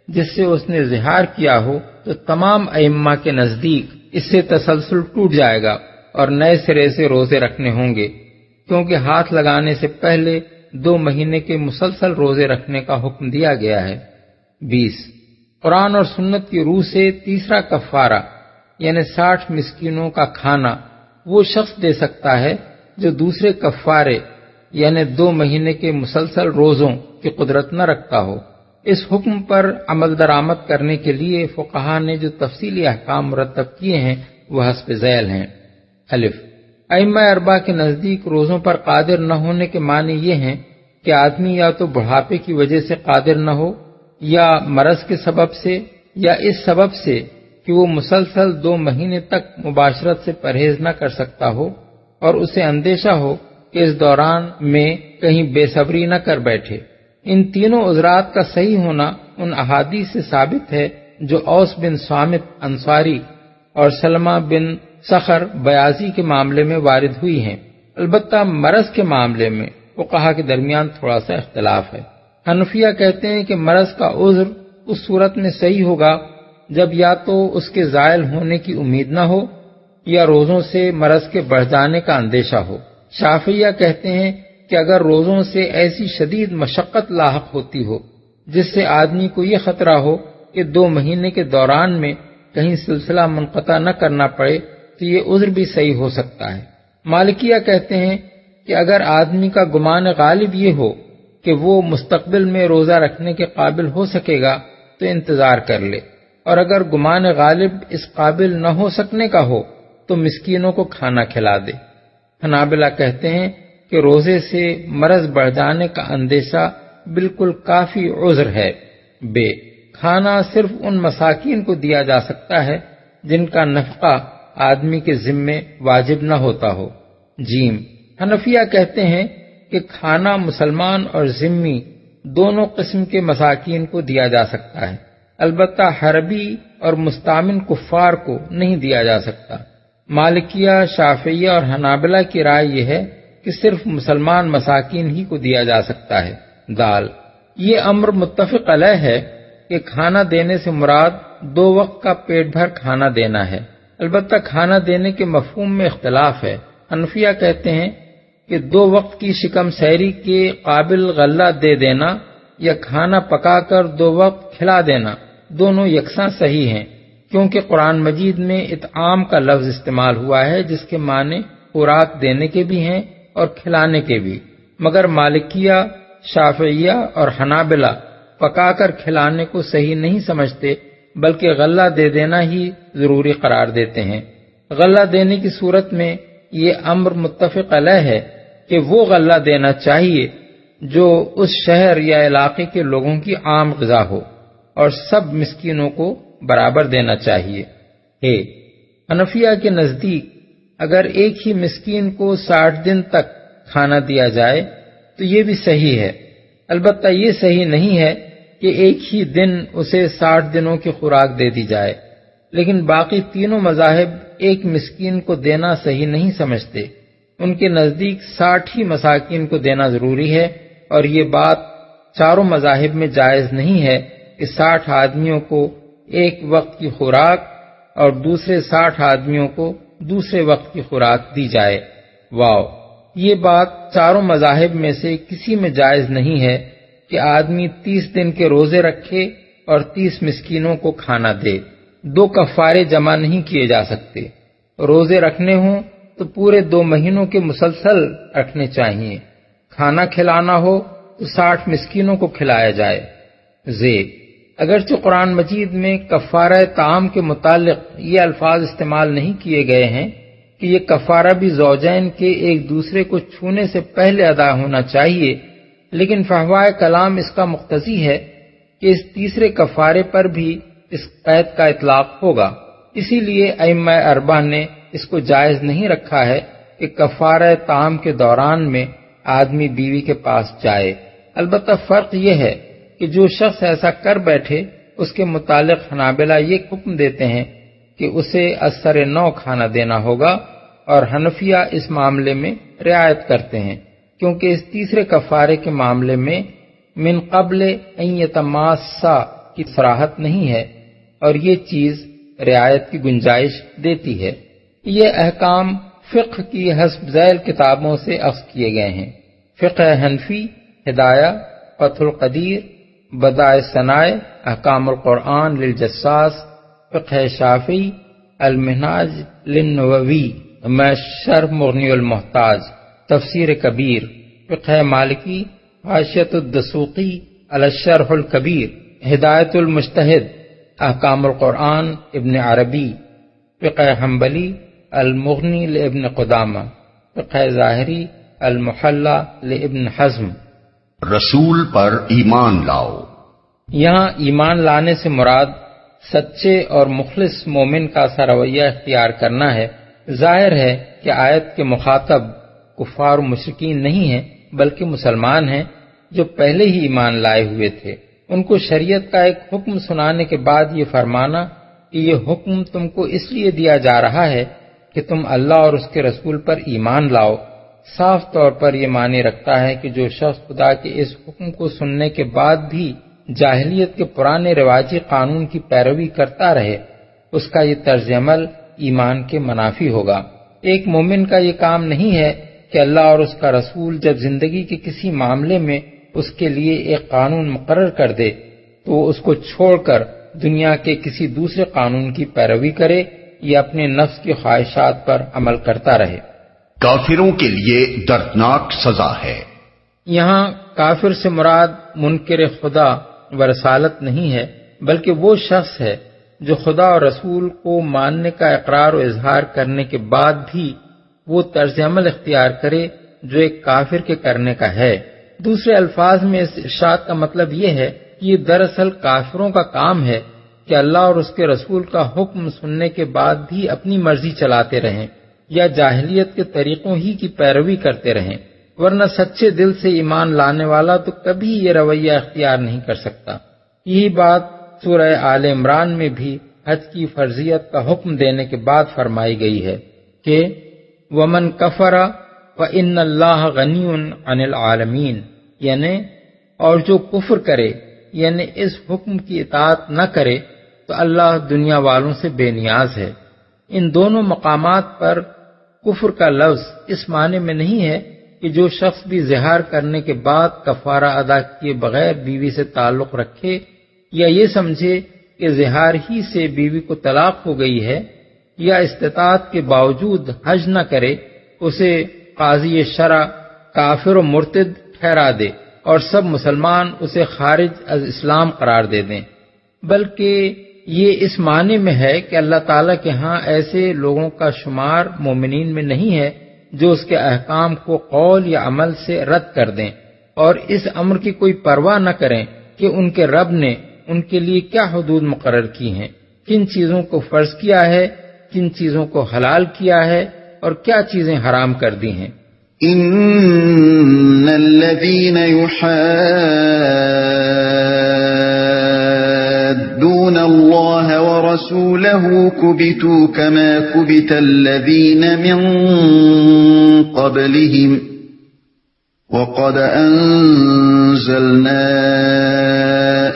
S3: جس سے اس نے زہار کیا ہو تو تمام ائمہ کے نزدیک اس سے تسلسل ٹوٹ جائے گا اور نئے سرے سے روزے رکھنے ہوں گے، کیونکہ ہاتھ لگانے سے پہلے 2 مہینے کے مسلسل روزے رکھنے کا حکم دیا گیا ہے۔ 20 قرآن اور سنت کی روح سے تیسرا کفارہ یعنی 60 مسکینوں کا کھانا وہ شخص دے سکتا ہے جو دوسرے کفارے یعنی 2 مہینے کے مسلسل روزوں کی قدرت نہ رکھتا ہو۔ اس حکم پر عمل درآمد کرنے کے لیے فقہا نے جو تفصیلی احکام مرتب کیے ہیں وہ حسب ذیل ہیں۔ ائمہ اربعہ کے نزدیک روزوں پر قادر نہ ہونے کے معنی یہ ہیں کہ آدمی یا تو بڑھاپے کی وجہ سے قادر نہ ہو، یا مرض کے سبب سے، یا اس سبب سے کہ وہ مسلسل 2 مہینے تک مباشرت سے پرہیز نہ کر سکتا ہو اور اسے اندیشہ ہو کہ اس دوران میں کہیں بے صبری نہ کر بیٹھے۔ ان تینوں عذرات کا صحیح ہونا ان احادیث سے ثابت ہے جو اوس بن صامت انصاری اور سلمہ بن صخر بیاضی کے معاملے میں وارد ہوئی ہیں۔ البتہ مرض کے معاملے میں فقہا کے درمیان تھوڑا سا اختلاف ہے۔ حنفیہ کہتے ہیں کہ مرض کا عذر اس صورت میں صحیح ہوگا جب یا تو اس کے زائل ہونے کی امید نہ ہو یا روزوں سے مرض کے بڑھ جانے کا اندیشہ ہو۔ شافعیہ کہتے ہیں کہ اگر روزوں سے ایسی شدید مشقت لاحق ہوتی ہو جس سے آدمی کو یہ خطرہ ہو کہ 2 مہینے کے دوران میں کہیں سلسلہ منقطع نہ کرنا پڑے تو یہ عذر بھی صحیح ہو سکتا ہے۔ مالکیہ کہتے ہیں کہ اگر آدمی کا گمان غالب یہ ہو کہ وہ مستقبل میں روزہ رکھنے کے قابل ہو سکے گا تو انتظار کر لے، اور اگر گمان غالب اس قابل نہ ہو سکنے کا ہو تو مسکینوں کو کھانا کھلا دے۔ حنابلہ کہتے ہیں کہ روزے سے مرض بڑھ جانے کا اندیشہ بالکل کافی عذر ہے۔ بے کھانا صرف ان مساکین کو دیا جا سکتا ہے جن کا نفقہ آدمی کے ذمے واجب نہ ہوتا ہو۔ جیم حنفیہ کہتے ہیں کہ کھانا مسلمان اور ذمی دونوں قسم کے مساکین کو دیا جا سکتا ہے، البتہ حربی اور مستامن کفار کو نہیں دیا جا سکتا۔ مالکیہ، شافعیہ اور حنابلہ کی رائے یہ ہے کہ صرف مسلمان مساکین ہی کو دیا جا سکتا ہے۔ دال یہ امر متفق علیہ ہے کہ کھانا دینے سے مراد 2 وقت کا پیٹ بھر کھانا دینا ہے، البتہ کھانا دینے کے مفہوم میں اختلاف ہے۔ حنفیہ کہتے ہیں کہ 2 وقت کی شکم سیری کے قابل غلہ دے دینا یا کھانا پکا کر 2 وقت کھلا دینا دونوں یکساں صحیح ہیں، کیونکہ قرآن مجید میں اطعام کا لفظ استعمال ہوا ہے جس کے معنی خوراک دینے کے بھی ہیں اور کھلانے کے بھی، مگر مالکیہ، شافعیہ اور حنابلہ پکا کر کھلانے کو صحیح نہیں سمجھتے بلکہ غلہ دے دینا ہی ضروری قرار دیتے ہیں۔ غلہ دینے کی صورت میں یہ امر متفق علیہ ہے کہ وہ غلہ دینا چاہیے جو اس شہر یا علاقے کے لوگوں کی عام غذا ہو، اور سب مسکینوں کو برابر دینا چاہیے۔ حنفیہ کے نزدیک اگر ایک ہی مسکین کو 60 دن تک کھانا دیا جائے تو یہ بھی صحیح ہے، البتہ یہ صحیح نہیں ہے کہ ایک ہی دن اسے 60 دنوں کی خوراک دے دی جائے، لیکن باقی تینوں مذاہب ایک مسکین کو دینا صحیح نہیں سمجھتے۔ ان کے نزدیک 60 ہی مساکین کو دینا ضروری ہے، اور یہ بات چاروں مذاہب میں جائز نہیں ہے کہ 60 آدمیوں کو ایک وقت کی خوراک اور دوسرے 60 آدمیوں کو دوسرے وقت کی خوراک دی جائے۔ یہ بات چاروں مذاہب میں سے کسی میں جائز نہیں ہے کہ آدمی 30 دن کے روزے رکھے اور 30 مسکینوں کو کھانا دے۔ 2 کفارے جمع نہیں کیے جا سکتے۔ روزے رکھنے ہوں تو پورے 2 مہینوں کے مسلسل رکھنے چاہیے۔ کھانا کھلانا ہو تو 60 مسکینوں کو کھلایا جائے۔ اگرچہ قرآن مجید میں کفارہ طعام کے متعلق یہ الفاظ استعمال نہیں کیے گئے ہیں کہ یہ کفارہ بھی زوجین کے ایک دوسرے کو چھونے سے پہلے ادا ہونا چاہیے، لیکن فحوائے کلام اس کا مقتضی ہے کہ اس تیسرے کفارے پر بھی اس قید کا اطلاق ہوگا۔ اسی لیے ائمہ اربعہ نے اس کو جائز نہیں رکھا ہے کہ کفارہ طعام کے دوران میں آدمی بیوی کے پاس جائے۔ البتہ فرق یہ ہے کہ جو شخص ایسا کر بیٹھے اس کے متعلق حنابلہ یہ حکم دیتے ہیں کہ اسے اثر نو کھانا دینا ہوگا، اور حنفیہ اس معاملے میں رعایت کرتے ہیں، کیونکہ اس تیسرے کفارے کے معاملے میں من قبل ان یتماسا کی صراحت نہیں ہے، اور یہ چیز رعایت کی گنجائش دیتی ہے۔ یہ احکام فقہ کی حسب ذیل کتابوں سے اخذ کیے گئے ہیں: فقہ حنفی، ہدایہ، فتح القدیر، بدائع ثنائے، احکام القرآن للجساس، فقہ شافعی، المنہاج للنووی، شرح مغنی المحتاج، تفسیر کبیر، فقہ مالکی، حاشیۃ الدسوقی علی الشرح الکبیر، ہدایت المجتہد، احکام القرآن ابن عربی، فقہ حنبلی، المغنی لابن قدامہ، فقہ ظاہری، المحلہ لابن حزم۔
S1: رسول پر ایمان لاؤ۔
S3: یہاں ایمان لانے سے مراد سچے اور مخلص مومن کا سا رویہ اختیار کرنا ہے۔ ظاہر ہے کہ آیت کے مخاطب کفار و مشرکین نہیں ہیں بلکہ مسلمان ہیں جو پہلے ہی ایمان لائے ہوئے تھے۔ ان کو شریعت کا ایک حکم سنانے کے بعد یہ فرمانا کہ یہ حکم تم کو اس لیے دیا جا رہا ہے کہ تم اللہ اور اس کے رسول پر ایمان لاؤ، صاف طور پر یہ معنی رکھتا ہے کہ جو شخص خدا کے اس حکم کو سننے کے بعد بھی جاہلیت کے پرانے رواجی قانون کی پیروی کرتا رہے، اس کا یہ طرز عمل ایمان کے منافی ہوگا۔ ایک مومن کا یہ کام نہیں ہے کہ اللہ اور اس کا رسول جب زندگی کے کسی معاملے میں اس کے لیے ایک قانون مقرر کر دے تو وہ اس کو چھوڑ کر دنیا کے کسی دوسرے قانون کی پیروی کرے یا اپنے نفس کی خواہشات پر عمل کرتا رہے۔
S1: کافروں کے لیے دردناک سزا ہے۔
S3: یہاں کافر سے مراد منکر خدا و رسالت نہیں ہے، بلکہ وہ شخص ہے جو خدا اور رسول کو ماننے کا اقرار و اظہار کرنے کے بعد بھی وہ طرز عمل اختیار کرے جو ایک کافر کے کرنے کا ہے۔ دوسرے الفاظ میں اس ارشاد کا مطلب یہ ہے کہ یہ دراصل کافروں کا کام ہے کہ اللہ اور اس کے رسول کا حکم سننے کے بعد بھی اپنی مرضی چلاتے رہیں یا جاہلیت کے طریقوں ہی کی پیروی کرتے رہیں، ورنہ سچے دل سے ایمان لانے والا تو کبھی یہ رویہ اختیار نہیں کر سکتا۔ یہی بات سورہ آل عمران میں بھی حج کی فرضیت کا حکم دینے کے بعد فرمائی گئی ہے کہ وَمَن كَفَرَ فَإِنَّ اللَّهَ غَنِيٌّ عَنِ الْعَالَمِينَ، یعنی اور جو کفر کرے یعنی اس حکم کی اطاعت نہ کرے تو اللہ دنیا والوں سے بے نیاز ہے۔ ان دونوں مقامات پر کفر کا لفظ اس معنی میں نہیں ہے کہ جو شخص بھی زہار کرنے کے بعد کفارہ ادا کیے بغیر بیوی سے تعلق رکھے یا یہ سمجھے کہ زہار ہی سے بیوی کو طلاق ہو گئی ہے یا استطاعت کے باوجود حج نہ کرے، اسے قاضی شرع کافر و مرتد ٹھہرا دے اور سب مسلمان اسے خارج از اسلام قرار دے دیں، بلکہ یہ اس معنی میں ہے کہ اللہ تعالیٰ کے ہاں ایسے لوگوں کا شمار مومنین میں نہیں ہے جو اس کے احکام کو قول یا عمل سے رد کر دیں اور اس امر کی کوئی پرواہ نہ کریں کہ ان کے رب نے ان کے لیے کیا حدود مقرر کی ہیں، کن چیزوں کو فرض کیا ہے، کن چیزوں کو حلال کیا ہے اور کیا چیزیں حرام کر دی ہیں۔
S2: ان الذين يحادون الله ورسوله كبتوا كما كبت الذين من قبلهم وقد انزلنا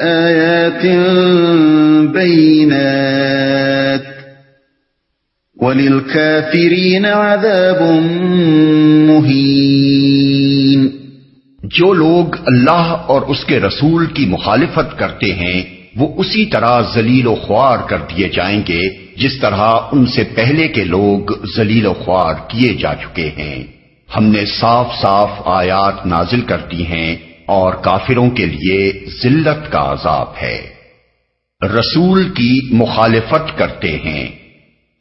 S2: آيات بينات وَلِلْكَافِرِينَ عَذَابٌ مُهِينٌ۔
S1: جو لوگ اللہ اور اس کے رسول کی مخالفت کرتے ہیں وہ اسی طرح ذلیل و خوار کر دیے جائیں گے جس طرح ان سے پہلے کے لوگ ذلیل و خوار کیے جا چکے ہیں۔ ہم نے صاف صاف آیات نازل کر دی ہیں اور کافروں کے لیے ذلت کا عذاب ہے۔ رسول کی مخالفت کرتے ہیں،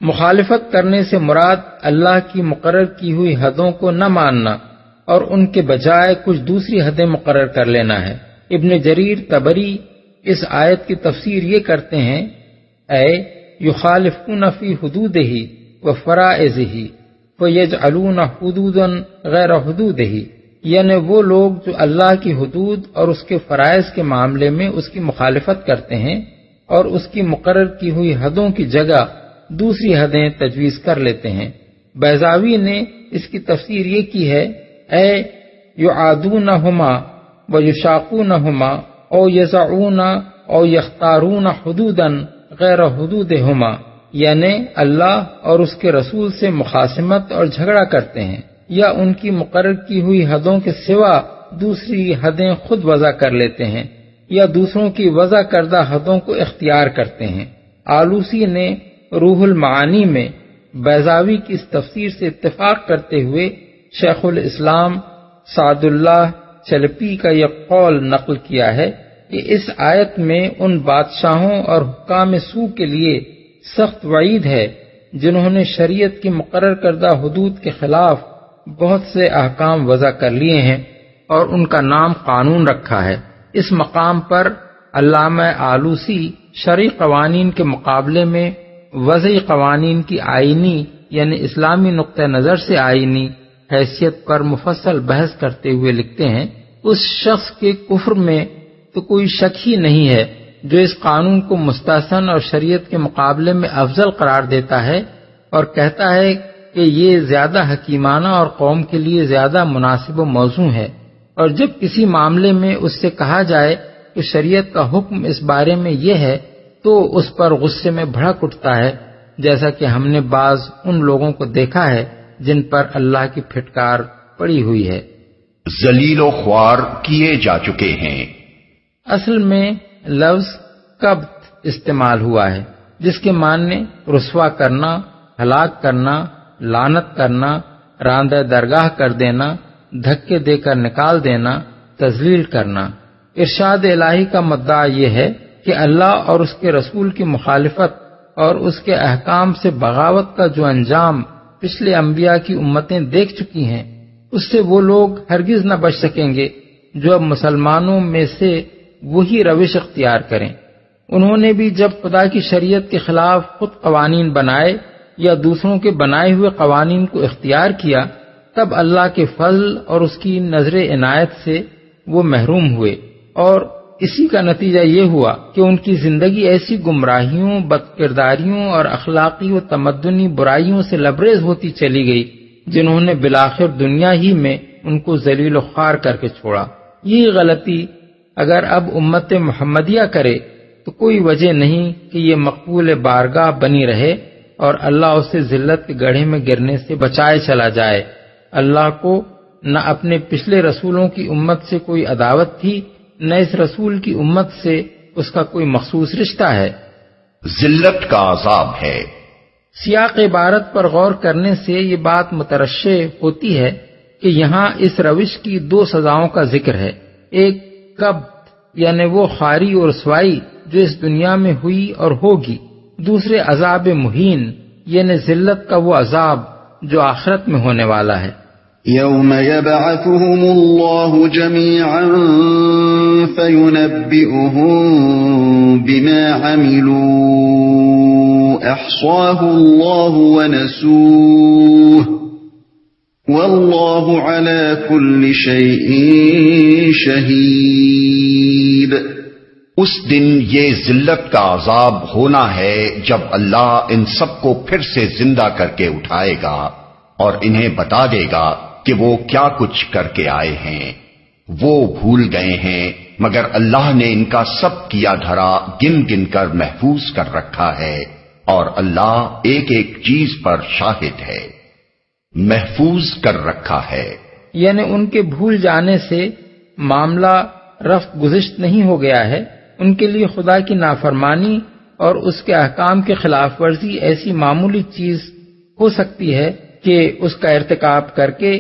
S3: مخالفت کرنے سے مراد اللہ کی مقرر کی ہوئی حدوں کو نہ ماننا اور ان کے بجائے کچھ دوسری حدیں مقرر کر لینا ہے۔ ابن جریر طبری اس آیت کی تفسیر یہ کرتے ہیں، اے یخالفون فی حدودہ وفرائضہ ویجعلون حدودا غیر حدودہ، یعنی وہ لوگ جو اللہ کی حدود اور اس کے فرائض کے معاملے میں اس کی مخالفت کرتے ہیں اور اس کی مقرر کی ہوئی حدوں کی جگہ دوسری حدیں تجویز کر لیتے ہیں۔ بیضاوی نے اس کی تفسیر یہ کی ہے، اے یعادونہما ویشاقونہما او یزعون او یختارون حدودا غیر حدودہما، یعنی اللہ اور اس کے رسول سے مخاصمت اور جھگڑا کرتے ہیں یا ان کی مقرر کی ہوئی حدوں کے سوا دوسری حدیں خود وضع کر لیتے ہیں یا دوسروں کی وضع کردہ حدوں کو اختیار کرتے ہیں۔ آلوسی نے روح المعانی میں بیضاوی کی اس تفسیر سے اتفاق کرتے ہوئے شیخ الاسلام سعد اللہ چلپی کا یہ قول نقل کیا ہے کہ اس آیت میں ان بادشاہوں اور حکام سوء کے لیے سخت وعید ہے جنہوں نے شریعت کی مقرر کردہ حدود کے خلاف بہت سے احکام وضع کر لیے ہیں اور ان کا نام قانون رکھا ہے۔ اس مقام پر علامہ آلوسی شرعی قوانین کے مقابلے میں وضعی قوانین کی آئینی یعنی اسلامی نقطہ نظر سے آئینی حیثیت پر مفصل بحث کرتے ہوئے لکھتے ہیں، اس شخص کے کفر میں تو کوئی شک ہی نہیں ہے جو اس قانون کو مستحسن اور شریعت کے مقابلے میں افضل قرار دیتا ہے اور کہتا ہے کہ یہ زیادہ حکیمانہ اور قوم کے لیے زیادہ مناسب و موزوں ہے، اور جب کسی معاملے میں اس سے کہا جائے کہ شریعت کا حکم اس بارے میں یہ ہے تو اس پر غصے میں بھڑک اٹھتا ہے، جیسا کہ ہم نے بعض ان لوگوں کو دیکھا ہے جن پر اللہ کی پھٹکار پڑی ہوئی ہے۔
S1: ذلیل و خوار کیے جا چکے ہیں۔
S3: اصل میں لفظ کبت استعمال ہوا ہے جس کے معنی رسوا کرنا، ہلاک کرنا، لعنت کرنا، راندہ درگاہ کر دینا، دھکے دے کر نکال دینا، تذلیل کرنا۔ ارشاد الہی کا مدعا یہ ہے کہ اللہ اور اس کے رسول کی مخالفت اور اس کے احکام سے بغاوت کا جو انجام پچھلے انبیاء کی امتیں دیکھ چکی ہیں، اس سے وہ لوگ ہرگز نہ بچ سکیں گے جو اب مسلمانوں میں سے وہی روش اختیار کریں۔ انہوں نے بھی جب خدا کی شریعت کے خلاف خود قوانین بنائے یا دوسروں کے بنائے ہوئے قوانین کو اختیار کیا، تب اللہ کے فضل اور اس کی نظر عنایت سے وہ محروم ہوئے، اور اسی کا نتیجہ یہ ہوا کہ ان کی زندگی ایسی گمراہیوں، بد کرداریوں اور اخلاقی و تمدنی برائیوں سے لبریز ہوتی چلی گئی، جنہوں نے بالآخر دنیا ہی میں ان کو ذلیل و خوار کر کے چھوڑا۔ یہ غلطی اگر اب امت محمدیہ کرے تو کوئی وجہ نہیں کہ یہ مقبول بارگاہ بنی رہے اور اللہ اسے ذلت کے گڑھے میں گرنے سے بچائے چلا جائے۔ اللہ کو نہ اپنے پچھلے رسولوں کی امت سے کوئی عداوت تھی، نہ اس رسول کی امت سے اس کا کوئی مخصوص رشتہ ہے۔
S1: ذلت کا عذاب ہے۔
S3: سیاق عبارت پر غور کرنے سے یہ بات مترشح ہوتی ہے کہ یہاں اس روش کی دو سزاؤں کا ذکر ہے، ایک قبط یعنی وہ خواری اور رسوائی جو اس دنیا میں ہوئی اور ہوگی، دوسرے عذاب مہین یعنی ذلت کا وہ عذاب جو آخرت میں ہونے والا ہے۔
S2: یوم یبعثهم اللہ جمیعا فینبئهم بما عملوا احصاہ اللہ ونسوہ واللہ علی کل شیء شہید۔
S1: اس دن یہ ذلت کا عذاب ہونا ہے جب اللہ ان سب کو پھر سے زندہ کر کے اٹھائے گا اور انہیں بتا دے گا کہ وہ کیا کچھ کر کے آئے ہیں۔ وہ بھول گئے ہیں مگر اللہ نے ان کا سب کیا دھرا گن گن کر محفوظ کر رکھا ہے، اور اللہ ایک ایک چیز پر شاہد ہے۔ محفوظ کر رکھا ہے
S3: یعنی ان کے بھول جانے سے معاملہ رفت گزشت نہیں ہو گیا ہے، ان کے لیے خدا کی نافرمانی اور اس کے احکام کے خلاف ورزی ایسی معمولی چیز ہو سکتی ہے کہ اس کا ارتکاب کر کے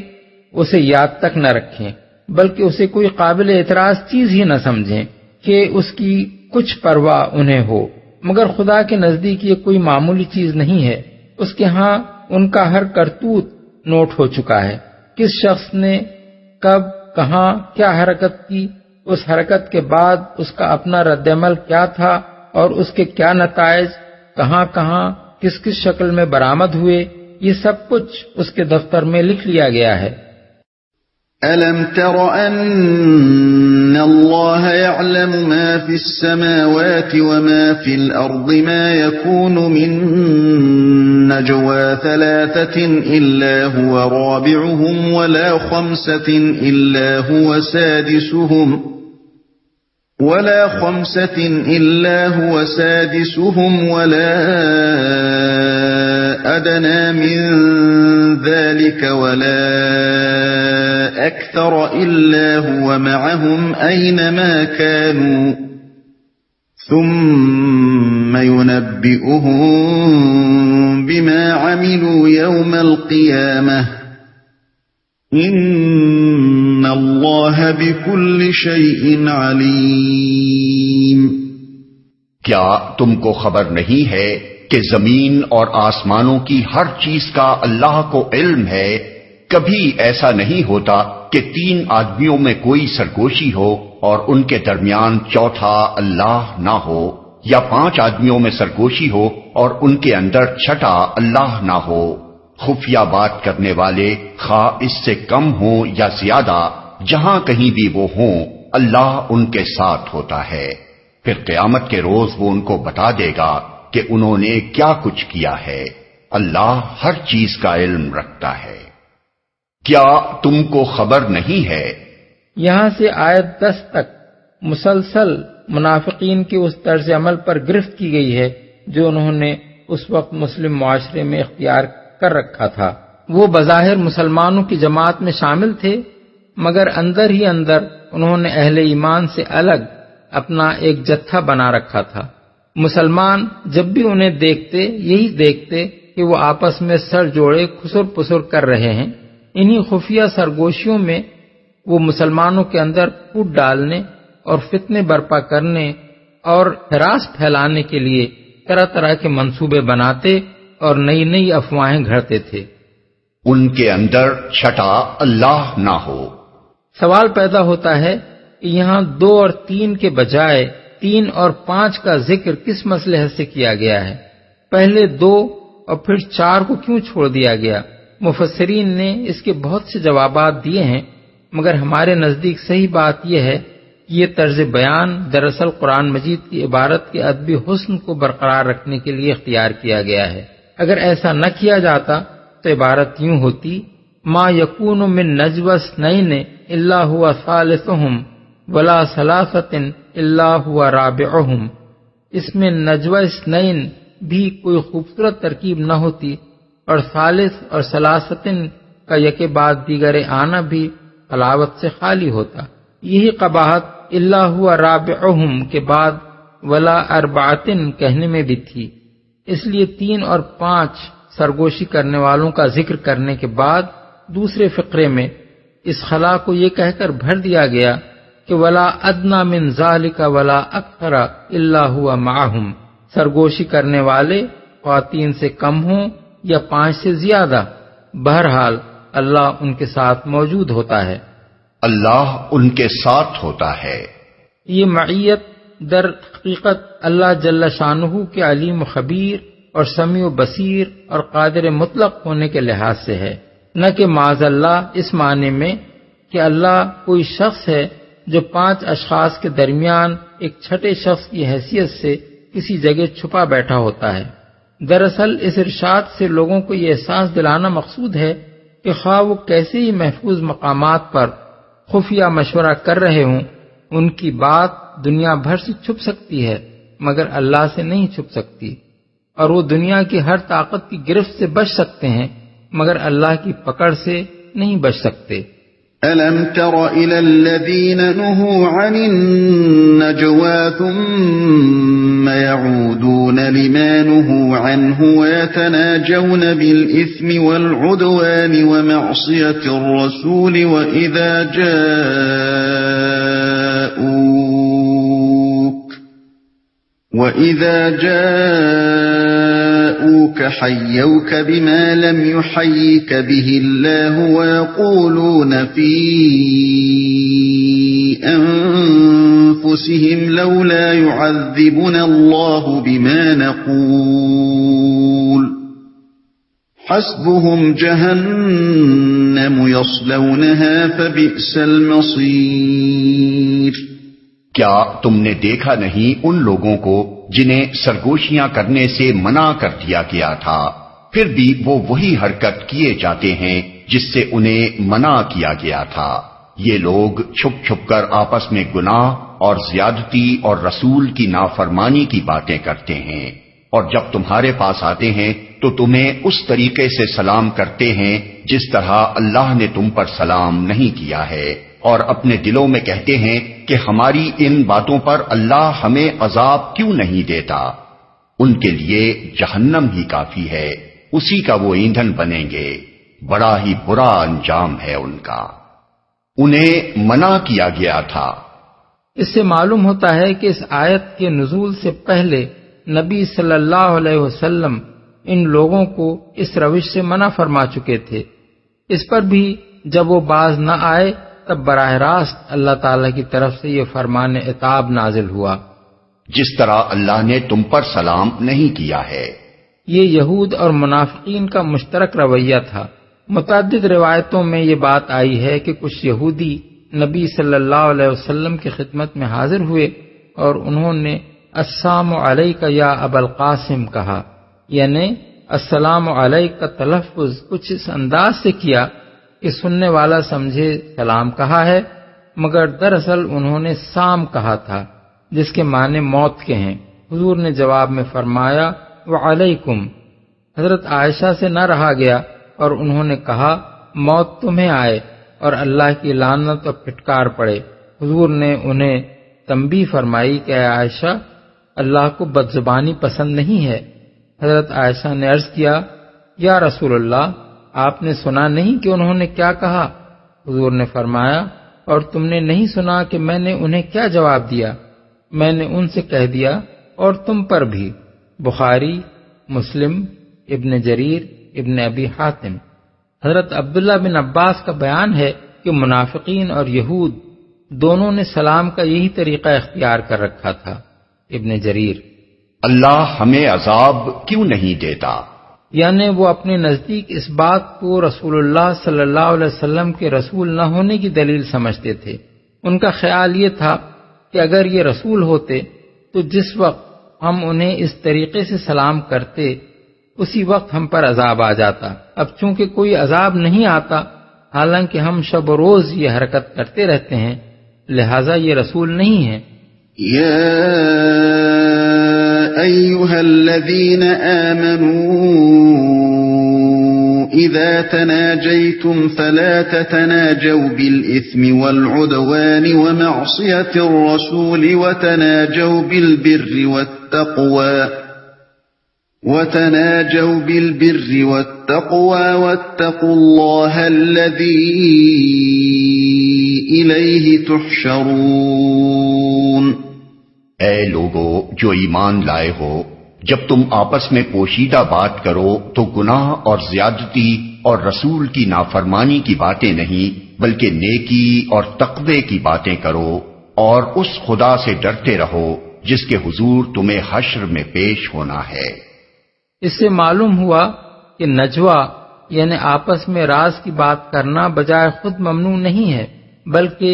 S3: اسے یاد تک نہ رکھیں، بلکہ اسے کوئی قابل اعتراض چیز ہی نہ سمجھیں کہ اس کی کچھ پرواہ انہیں ہو، مگر خدا کے نزدیک یہ کوئی معمولی چیز نہیں ہے۔ اس کے ہاں ان کا ہر کرتوت نوٹ ہو چکا ہے، کس شخص نے کب کہاں کیا حرکت کی، اس حرکت کے بعد اس کا اپنا رد عمل کیا تھا اور اس کے کیا نتائج کہاں کہاں کس کس شکل میں برآمد ہوئے، یہ سب کچھ اس کے دفتر میں لکھ لیا گیا ہے۔
S2: أَلَمْ تَرَ أَنَّ اللَّهَ يَعْلَمُ مَا فِي السَّمَاوَاتِ وَمَا فِي الْأَرْضِ مَا يَكُونُ مِن نَّجْوَى ثَلَاثَةٍ إِلَّا هُوَ رَابِعُهُمْ وَلَا خَمْسَةٍ إِلَّا هُوَ سَادِسُهُمْ وَلَا أَدْنَىٰ مِن ذَلِكَ وَلَا أَكْثَرَ إِلَّا هُوَ مَعَهُمْ أَيْنَمَا كَانُوا ثُمَّ يُنَبِّئُهُم بِمَا عَمِلُوا يَوْمَ الْقِيَامَةِ إِنَّ اللَّهَ بِكُلِّ شَيْءٍ عَلِيمٌ۔
S1: کیا تم کو خبر نہیں ہے کہ زمین اور آسمانوں کی ہر چیز کا اللہ کو علم ہے؟ کبھی ایسا نہیں ہوتا کہ 3 آدمیوں میں کوئی سرگوشی ہو اور ان کے درمیان چوتھا اللہ نہ ہو، یا 5 آدمیوں میں سرگوشی ہو اور ان کے اندر چھٹا اللہ نہ ہو۔ خفیہ بات کرنے والے خواہ اس سے کم ہوں یا زیادہ، جہاں کہیں بھی وہ ہوں، اللہ ان کے ساتھ ہوتا ہے۔ پھر قیامت کے روز وہ ان کو بتا دے گا کہ انہوں نے کیا کچھ کیا ہے۔ اللہ ہر چیز کا علم رکھتا ہے۔ کیا تم کو خبر نہیں ہے؟
S3: یہاں سے آیت 10 تک مسلسل منافقین کے اس طرز عمل پر گرفت کی گئی ہے جو انہوں نے اس وقت مسلم معاشرے میں اختیار کر رکھا تھا۔ وہ بظاہر مسلمانوں کی جماعت میں شامل تھے، مگر اندر ہی اندر انہوں نے اہل ایمان سے الگ اپنا ایک جتھا بنا رکھا تھا۔ مسلمان جب بھی انہیں دیکھتے یہی دیکھتے کہ وہ آپس میں سر جوڑے خسر پسر کر رہے ہیں، انہی خفیہ سرگوشیوں میں وہ مسلمانوں کے اندر پھوٹ ڈالنے اور فتنے برپا کرنے اور ہراس پھیلانے کے لیے طرح طرح کے منصوبے بناتے اور نئی نئی افواہیں گھڑتے تھے۔
S1: ان کے اندر چھٹا اللہ نہ ہو۔
S3: سوال پیدا ہوتا ہے کہ یہاں 2 اور 3 کے بجائے 3 اور 5 کا ذکر کس مصلحت سے کیا گیا ہے؟ پہلے 2 اور پھر 4 کو کیوں چھوڑ دیا گیا؟ مفسرین نے اس کے بہت سے جوابات دیے ہیں، مگر ہمارے نزدیک صحیح بات یہ ہے کہ یہ طرز بیان دراصل قرآن مجید کی عبارت کے ادبی حسن کو برقرار رکھنے کے لیے اختیار کیا گیا ہے۔ اگر ایسا نہ کیا جاتا تو عبارت یوں ہوتی: ما یکون من نجوى اثنین الا هو ثالثهم ولا ثلاثة الا هو رابعهم۔ اس میں نجوى اثنین بھی کوئی خوبصورت ترکیب نہ ہوتی اور ثالث اور ثلاثتن کا یکے بعد دیگر آنا بھی حلاوت سے خالی ہوتا۔ یہی قباحت الا هو رابعهم کے بعد ولا اربعتن کہنے میں بھی تھی۔ اس لیے 3 اور 5 سرگوشی کرنے والوں کا ذکر کرنے کے بعد دوسرے فقرے میں اس خلا کو یہ کہہ کر بھر دیا گیا کہ ولا ادنی من ذالک ولا اکثر الا هو معهم، سرگوشی کرنے والے خواہ 3 سے کم ہوں یا 5 سے زیادہ، بہرحال اللہ ان کے ساتھ موجود ہوتا ہے۔
S1: اللہ ان کے ساتھ ہوتا ہے۔
S3: یہ معیت در حقیقت اللہ جل شانہ کے علیم و خبیر اور سمیع و بصیر اور قادر مطلق ہونے کے لحاظ سے ہے، نہ کہ معاذ اللہ اس معنی میں کہ اللہ کوئی شخص ہے جو 5 اشخاص کے درمیان ایک چھٹے شخص کی حیثیت سے کسی جگہ چھپا بیٹھا ہوتا ہے۔ دراصل اس ارشاد سے لوگوں کو یہ احساس دلانا مقصود ہے کہ خواہ وہ کیسے ہی محفوظ مقامات پر خفیہ مشورہ کر رہے ہوں، ان کی بات دنیا بھر سے چھپ سکتی ہے مگر اللہ سے نہیں چھپ سکتی، اور وہ دنیا کی ہر طاقت کی گرفت سے بچ سکتے ہیں مگر اللہ کی پکڑ سے نہیں بچ سکتے۔
S2: أَلَمْ تَرَ إِلَى الَّذِينَ نُهُوا عَنِ النَّجْوَى ثُمَّ يَعُودُونَ لِمَا نُهُوا عَنْهُ وَيَتَنَاجَوْنَ بِالْإِثْمِ وَالْعُدْوَانِ وَمَعْصِيَةِ الرَّسُولِ وَإِذَا جَاءُوكَ حَيَّوْكَ بِمَا لَمْ يُحَيِّكَ بِهِ اللَّهُ وَيَقُولُونَ فِي أَنفُسِهِمْ لَوْلَا يُعَذِّبُنَا اللَّهُ بِمَا نَقُولُ حَسْبُهُمْ جَهَنَّمُ يَصْلَوْنَهَا فَبِئْسَ الْمَصِيرُ۔
S1: کیا تم نے دیکھا نہیں ان لوگوں کو جنہیں سرگوشیاں کرنے سے منع کر دیا گیا تھا، پھر بھی وہ وہی حرکت کیے جاتے ہیں جس سے انہیں منع کیا گیا تھا۔ یہ لوگ چھپ چھپ کر آپس میں گناہ اور زیادتی اور رسول کی نافرمانی کی باتیں کرتے ہیں، اور جب تمہارے پاس آتے ہیں تو تمہیں اس طریقے سے سلام کرتے ہیں جس طرح اللہ نے تم پر سلام نہیں کیا ہے، اور اپنے دلوں میں کہتے ہیں کہ ہماری ان باتوں پر اللہ ہمیں عذاب کیوں نہیں دیتا۔ ان کے لیے جہنم ہی کافی ہے، اسی کا وہ ایندھن بنیں گے، بڑا ہی برا انجام ہے ان کا۔ انہیں منع کیا گیا تھا۔
S3: اس سے معلوم ہوتا ہے کہ اس آیت کے نزول سے پہلے نبی صلی اللہ علیہ وسلم ان لوگوں کو اس روش سے منع فرما چکے تھے۔ اس پر بھی جب وہ باز نہ آئے تب براہ راست اللہ تعالی کی طرف سے یہ فرمان عتاب نازل ہوا،
S1: جس طرح اللہ نے تم پر سلام نہیں کیا ہے۔
S3: یہ یہود اور منافقین کا مشترک رویہ تھا۔ متعدد روایتوں میں یہ بات آئی ہے کہ کچھ یہودی نبی صلی اللہ علیہ وسلم کی خدمت میں حاضر ہوئے اور انہوں نے السلام علیک یا ابا القاسم کہا، یعنی السلام علیک کا تلفظ کچھ اس انداز سے کیا کہ سننے والا سمجھے سلام کہا ہے، مگر دراصل انہوں نے سام کہا تھا جس کے معنی موت کے ہیں۔ حضور نے جواب میں فرمایا وعلیکم۔ حضرت عائشہ سے نہ رہا گیا اور انہوں نے کہا موت تمہیں آئے اور اللہ کی لعنت اور پھٹکار پڑے۔ حضور نے انہیں تنبیہ فرمائی کہ اے عائشہ، اللہ کو بدزبانی پسند نہیں ہے۔ حضرت عائشہ نے عرض کیا یا رسول اللہ، آپ نے سنا نہیں کہ انہوں نے کیا کہا؟ حضور نے فرمایا، اور تم نے نہیں سنا کہ میں نے انہیں کیا جواب دیا؟ میں نے ان سے کہہ دیا اور تم پر بھی۔ بخاری، مسلم، ابن جریر، ابن ابی حاتم۔ حضرت عبداللہ بن عباس کا بیان ہے کہ منافقین اور یہود دونوں نے سلام کا یہی طریقہ اختیار کر رکھا تھا۔ ابن جریر:
S1: اللہ ہمیں عذاب کیوں نہیں دیتا؟
S3: یعنی وہ اپنے نزدیک اس بات کو رسول اللہ صلی اللہ علیہ وسلم کے رسول نہ ہونے کی دلیل سمجھتے تھے۔ ان کا خیال یہ تھا کہ اگر یہ رسول ہوتے تو جس وقت ہم انہیں اس طریقے سے سلام کرتے اسی وقت ہم پر عذاب آ جاتا۔ اب چونکہ کوئی عذاب نہیں آتا، حالانکہ ہم شب و روز یہ حرکت کرتے رہتے ہیں، لہذا یہ رسول نہیں ہے۔
S2: یا ایھا الذین آمنوا اذا تناجیتم فلا تتناجوا بالاثم والعدوان ومعصیة الرسول وتناجوا بالبر والتقوى واتقوا الله الذي إليه تحشرون۔
S1: اے لوگو جو ایمان لائے ہو، جب تم آپس میں پوشیدہ بات کرو تو گناہ اور زیادتی اور رسول کی نافرمانی کی باتیں نہیں بلکہ نیکی اور تقوی کی باتیں کرو، اور اس خدا سے ڈرتے رہو جس کے حضور تمہیں حشر میں پیش ہونا ہے۔
S3: اس سے معلوم ہوا کہ نجوہ یعنی آپس میں راز کی بات کرنا بجائے خود ممنوع نہیں ہے، بلکہ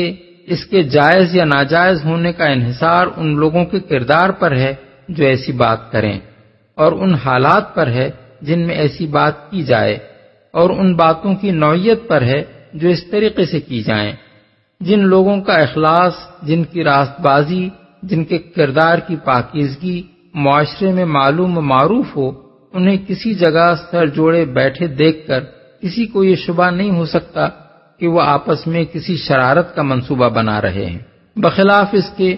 S3: اس کے جائز یا ناجائز ہونے کا انحصار ان لوگوں کے کردار پر ہے جو ایسی بات کریں، اور ان حالات پر ہے جن میں ایسی بات کی جائے، اور ان باتوں کی نوعیت پر ہے جو اس طریقے سے کی جائیں۔ جن لوگوں کا اخلاص، جن کی راست بازی، جن کے کردار کی پاکیزگی معاشرے میں معلوم و معروف ہو، انہیں کسی جگہ سر جوڑے بیٹھے دیکھ کر کسی کو یہ شبہ نہیں ہو سکتا کہ وہ آپس میں کسی شرارت کا منصوبہ بنا رہے ہیں۔ بخلاف اس کے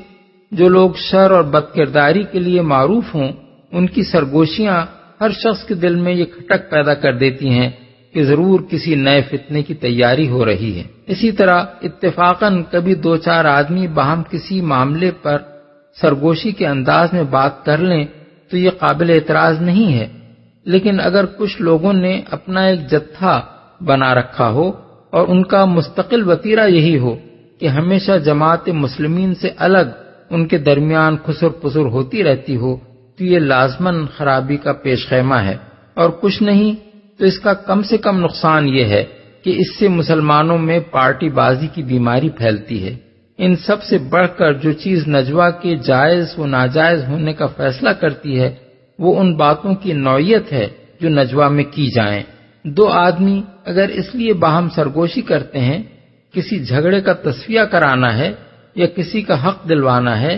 S3: جو لوگ شر اور بد کرداری کے لیے معروف ہوں، ان کی سرگوشیاں ہر شخص کے دل میں یہ کھٹک پیدا کر دیتی ہیں کہ ضرور کسی نئے فتنے کی تیاری ہو رہی ہے۔ اسی طرح اتفاقاً کبھی دو چار آدمی باہم کسی معاملے پر سرگوشی کے انداز میں بات کر لیں تو یہ قابل اعتراض نہیں ہے، لیکن اگر کچھ لوگوں نے اپنا ایک جتھا بنا رکھا ہو اور ان کا مستقل وتیرہ یہی ہو کہ ہمیشہ جماعت مسلمین سے الگ ان کے درمیان خسر پسر ہوتی رہتی ہو، تو یہ لازماً خرابی کا پیش خیمہ ہے، اور کچھ نہیں تو اس کا کم سے کم نقصان یہ ہے کہ اس سے مسلمانوں میں پارٹی بازی کی بیماری پھیلتی ہے۔ ان سب سے بڑھ کر جو چیز نجوہ کے جائز و ناجائز ہونے کا فیصلہ کرتی ہے وہ ان باتوں کی نوعیت ہے جو نجوہ میں کی جائیں۔ دو آدمی اگر اس لیے باہم سرگوشی کرتے ہیں کسی جھگڑے کا تصفیہ کرانا ہے یا کسی کا حق دلوانا ہے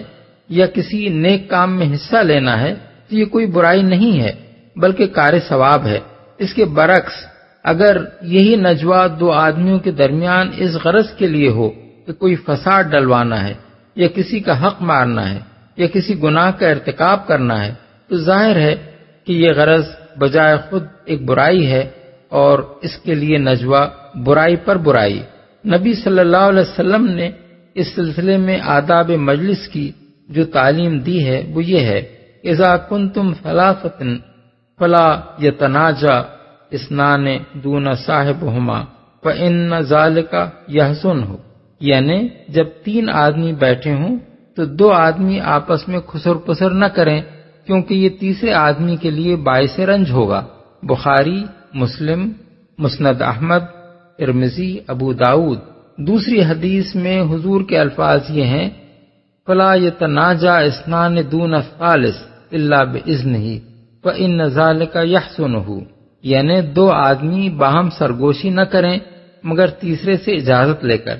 S3: یا کسی نیک کام میں حصہ لینا ہے تو یہ کوئی برائی نہیں ہے بلکہ کار ثواب ہے۔ اس کے برعکس اگر یہی نجوہ دو آدمیوں کے درمیان اس غرض کے لیے ہو کہ کوئی فساد ڈلوانا ہے یا کسی کا حق مارنا ہے یا کسی گناہ کا ارتکاب کرنا ہے تو ظاہر ہے کہ یہ غرض بجائے خود ایک برائی ہے، اور اس کے لیے نجوہ برائی پر برائی۔ نبی صلی اللہ علیہ وسلم نے اس سلسلے میں آداب مجلس کی جو تعلیم دی ہے وہ یہ ہے: اذا کنتم ثلاثۃ فلا یتناجا اثنان دون صاحبہما فإن ذلک یحزنہ، یعنی جب تین آدمی بیٹھے ہوں تو دو آدمی آپس میں خسر پسر نہ کریں کیونکہ یہ تیسرے آدمی کے لیے باعث رنج ہوگا۔ بخاری، مسلم، مسند احمد، ترمذی، ابو داؤد۔ دوسری حدیث میں حضور کے الفاظ یہ ہیں: فلا یتناجا اثنان دون الثالث الا باذنہ فإن ذلک یحسنہ، یعنی دو آدمی باہم سرگوشی نہ کریں مگر تیسرے سے اجازت لے کر،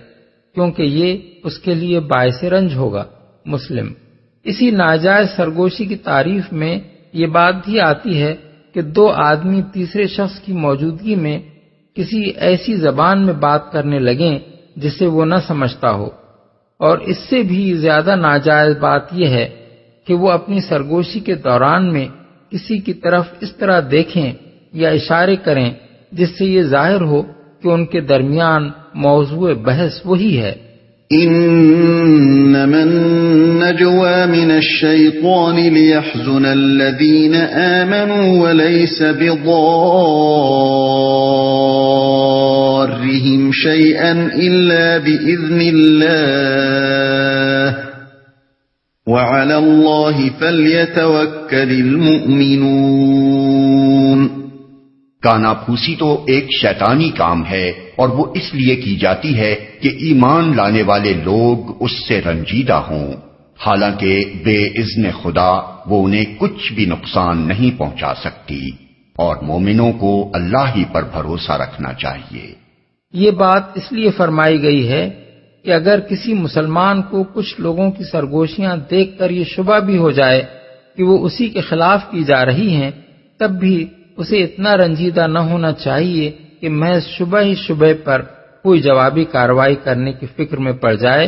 S3: کیونکہ یہ اس کے لیے باعث رنج ہوگا۔ مسلم۔ اسی ناجائز سرگوشی کی تعریف میں یہ بات بھی آتی ہے کہ دو آدمی تیسرے شخص کی موجودگی میں کسی ایسی زبان میں بات کرنے لگیں جسے وہ نہ سمجھتا ہو، اور اس سے بھی زیادہ ناجائز بات یہ ہے کہ وہ اپنی سرگوشی کے دوران میں کسی کی طرف اس طرح دیکھیں یا اشارے کریں جس سے یہ ظاہر ہو کہ ان کے درمیان موضوع بحث وہی ہے۔
S2: انما النجوى من الشيطان ليحزن الذين آمنوا وليس بضارهم شيئا إلا بإذن الله وعلى الله فليتوكل المؤمنون۔
S1: کانا پھوسی تو ایک شیطانی کام ہے اور وہ اس لیے کی جاتی ہے کہ ایمان لانے والے لوگ اس سے رنجیدہ ہوں، حالانکہ بے اذن خدا وہ انہیں کچھ بھی نقصان نہیں پہنچا سکتی، اور مومنوں کو اللہ ہی پر بھروسہ رکھنا چاہیے۔
S3: یہ بات اس لیے فرمائی گئی ہے کہ اگر کسی مسلمان کو کچھ لوگوں کی سرگوشیاں دیکھ کر یہ شبہ بھی ہو جائے کہ وہ اسی کے خلاف کی جا رہی ہیں، تب بھی اسے اتنا رنجیدہ نہ ہونا چاہیے کہ محض شبہ ہی شبہ پر کوئی جوابی کارروائی کرنے کی فکر میں پڑ جائے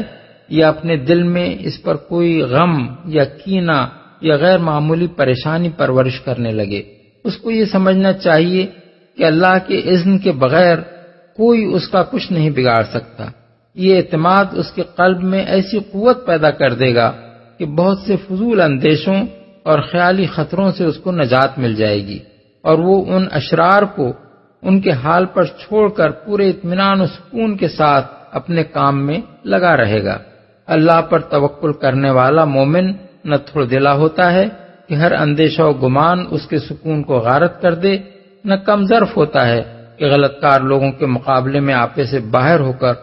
S3: یا اپنے دل میں اس پر کوئی غم یا کینہ یا غیر معمولی پریشانی پرورش کرنے لگے۔ اس کو یہ سمجھنا چاہیے کہ اللہ کے اذن کے بغیر کوئی اس کا کچھ نہیں بگاڑ سکتا۔ یہ اعتماد اس کے قلب میں ایسی قوت پیدا کر دے گا کہ بہت سے فضول اندیشوں اور خیالی خطروں سے اس کو نجات مل جائے گی، اور وہ ان اشرار کو ان کے حال پر چھوڑ کر پورے اطمینان و سکون کے ساتھ اپنے کام میں لگا رہے گا۔ اللہ پر توکل کرنے والا مومن نہ تھوڑ دلا ہوتا ہے کہ ہر اندیشہ و گمان اس کے سکون کو غارت کر دے، نہ کم ظرف ہوتا ہے کہ غلط کار لوگوں کے مقابلے میں آپے سے باہر ہو کر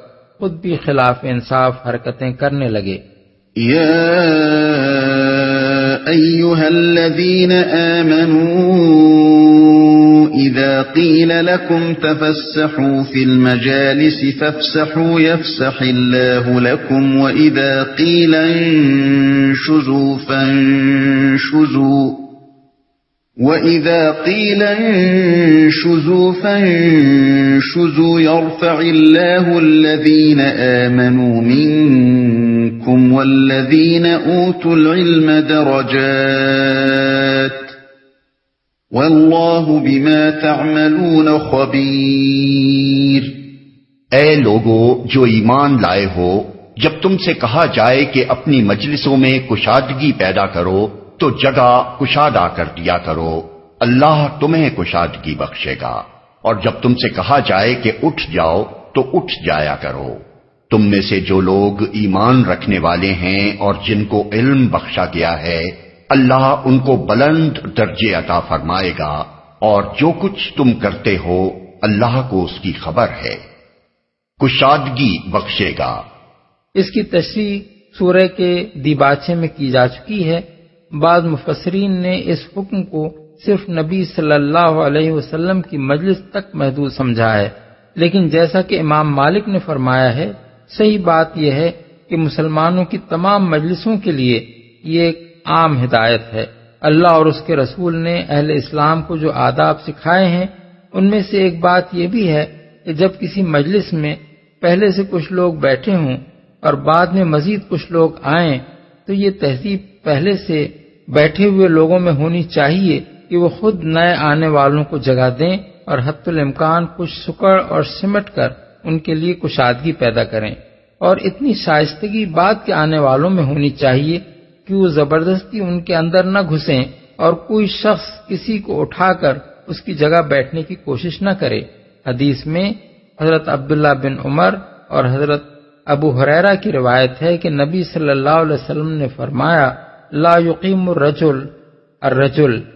S3: خود بھی خلاف انصاف حرکتیں کرنے لگے۔
S2: یا ایھا الذین آمنوا اذا قیل لکم تفسحوا فی المجالس فافسحوا یفسح اللہ لکم واذا قیل انشزوا فانشزوا وَإِذَا قِيلَ انشُزُوا فَانشُزُوا يَرْفَعِ اللَّهُ الَّذِينَ آمَنُوا مِنكُمْ وَالَّذِينَ أُوتُوا الْعِلْمَ دَرَجَاتٍ وَاللَّهُ بِمَا تَعْمَلُونَ خَبِيرٌ۔
S1: اے لوگو جو ایمان لائے ہو، جب تم سے کہا جائے کہ اپنی مجلسوں میں کشادگی پیدا کرو تو جگہ کشادہ کر دیا کرو، اللہ تمہیں کشادگی بخشے گا، اور جب تم سے کہا جائے کہ اٹھ جاؤ تو اٹھ جایا کرو۔ تم میں سے جو لوگ ایمان رکھنے والے ہیں اور جن کو علم بخشا گیا ہے، اللہ ان کو بلند درجے عطا فرمائے گا، اور جو کچھ تم کرتے ہو اللہ کو اس کی خبر ہے۔ کشادگی بخشے گا،
S3: اس کی تشریح سورہ کے دیباچے میں کی جا چکی ہے۔ بعض مفسرین نے اس حکم کو صرف نبی صلی اللہ علیہ وسلم کی مجلس تک محدود سمجھا ہے، لیکن جیسا کہ امام مالک نے فرمایا ہے، صحیح بات یہ ہے کہ مسلمانوں کی تمام مجلسوں کے لیے یہ ایک عام ہدایت ہے۔ اللہ اور اس کے رسول نے اہل اسلام کو جو آداب سکھائے ہیں، ان میں سے ایک بات یہ بھی ہے کہ جب کسی مجلس میں پہلے سے کچھ لوگ بیٹھے ہوں اور بعد میں مزید کچھ لوگ آئیں تو یہ تہذیب پہلے سے بیٹھے ہوئے لوگوں میں ہونی چاہیے کہ وہ خود نئے آنے والوں کو جگہ دیں اور حتی الامکان کچھ سکڑ اور سمٹ کر ان کے لیے کشادگی پیدا کریں، اور اتنی شائستگی بعد کے آنے والوں میں ہونی چاہیے کہ وہ زبردستی ان کے اندر نہ گھسیں اور کوئی شخص کسی کو اٹھا کر اس کی جگہ بیٹھنے کی کوشش نہ کرے۔ حدیث میں حضرت عبداللہ بن عمر اور حضرت ابو ہریرہ کی روایت ہے کہ نبی صلی اللہ علیہ وسلم نے فرمایا، لا یقیم الرجل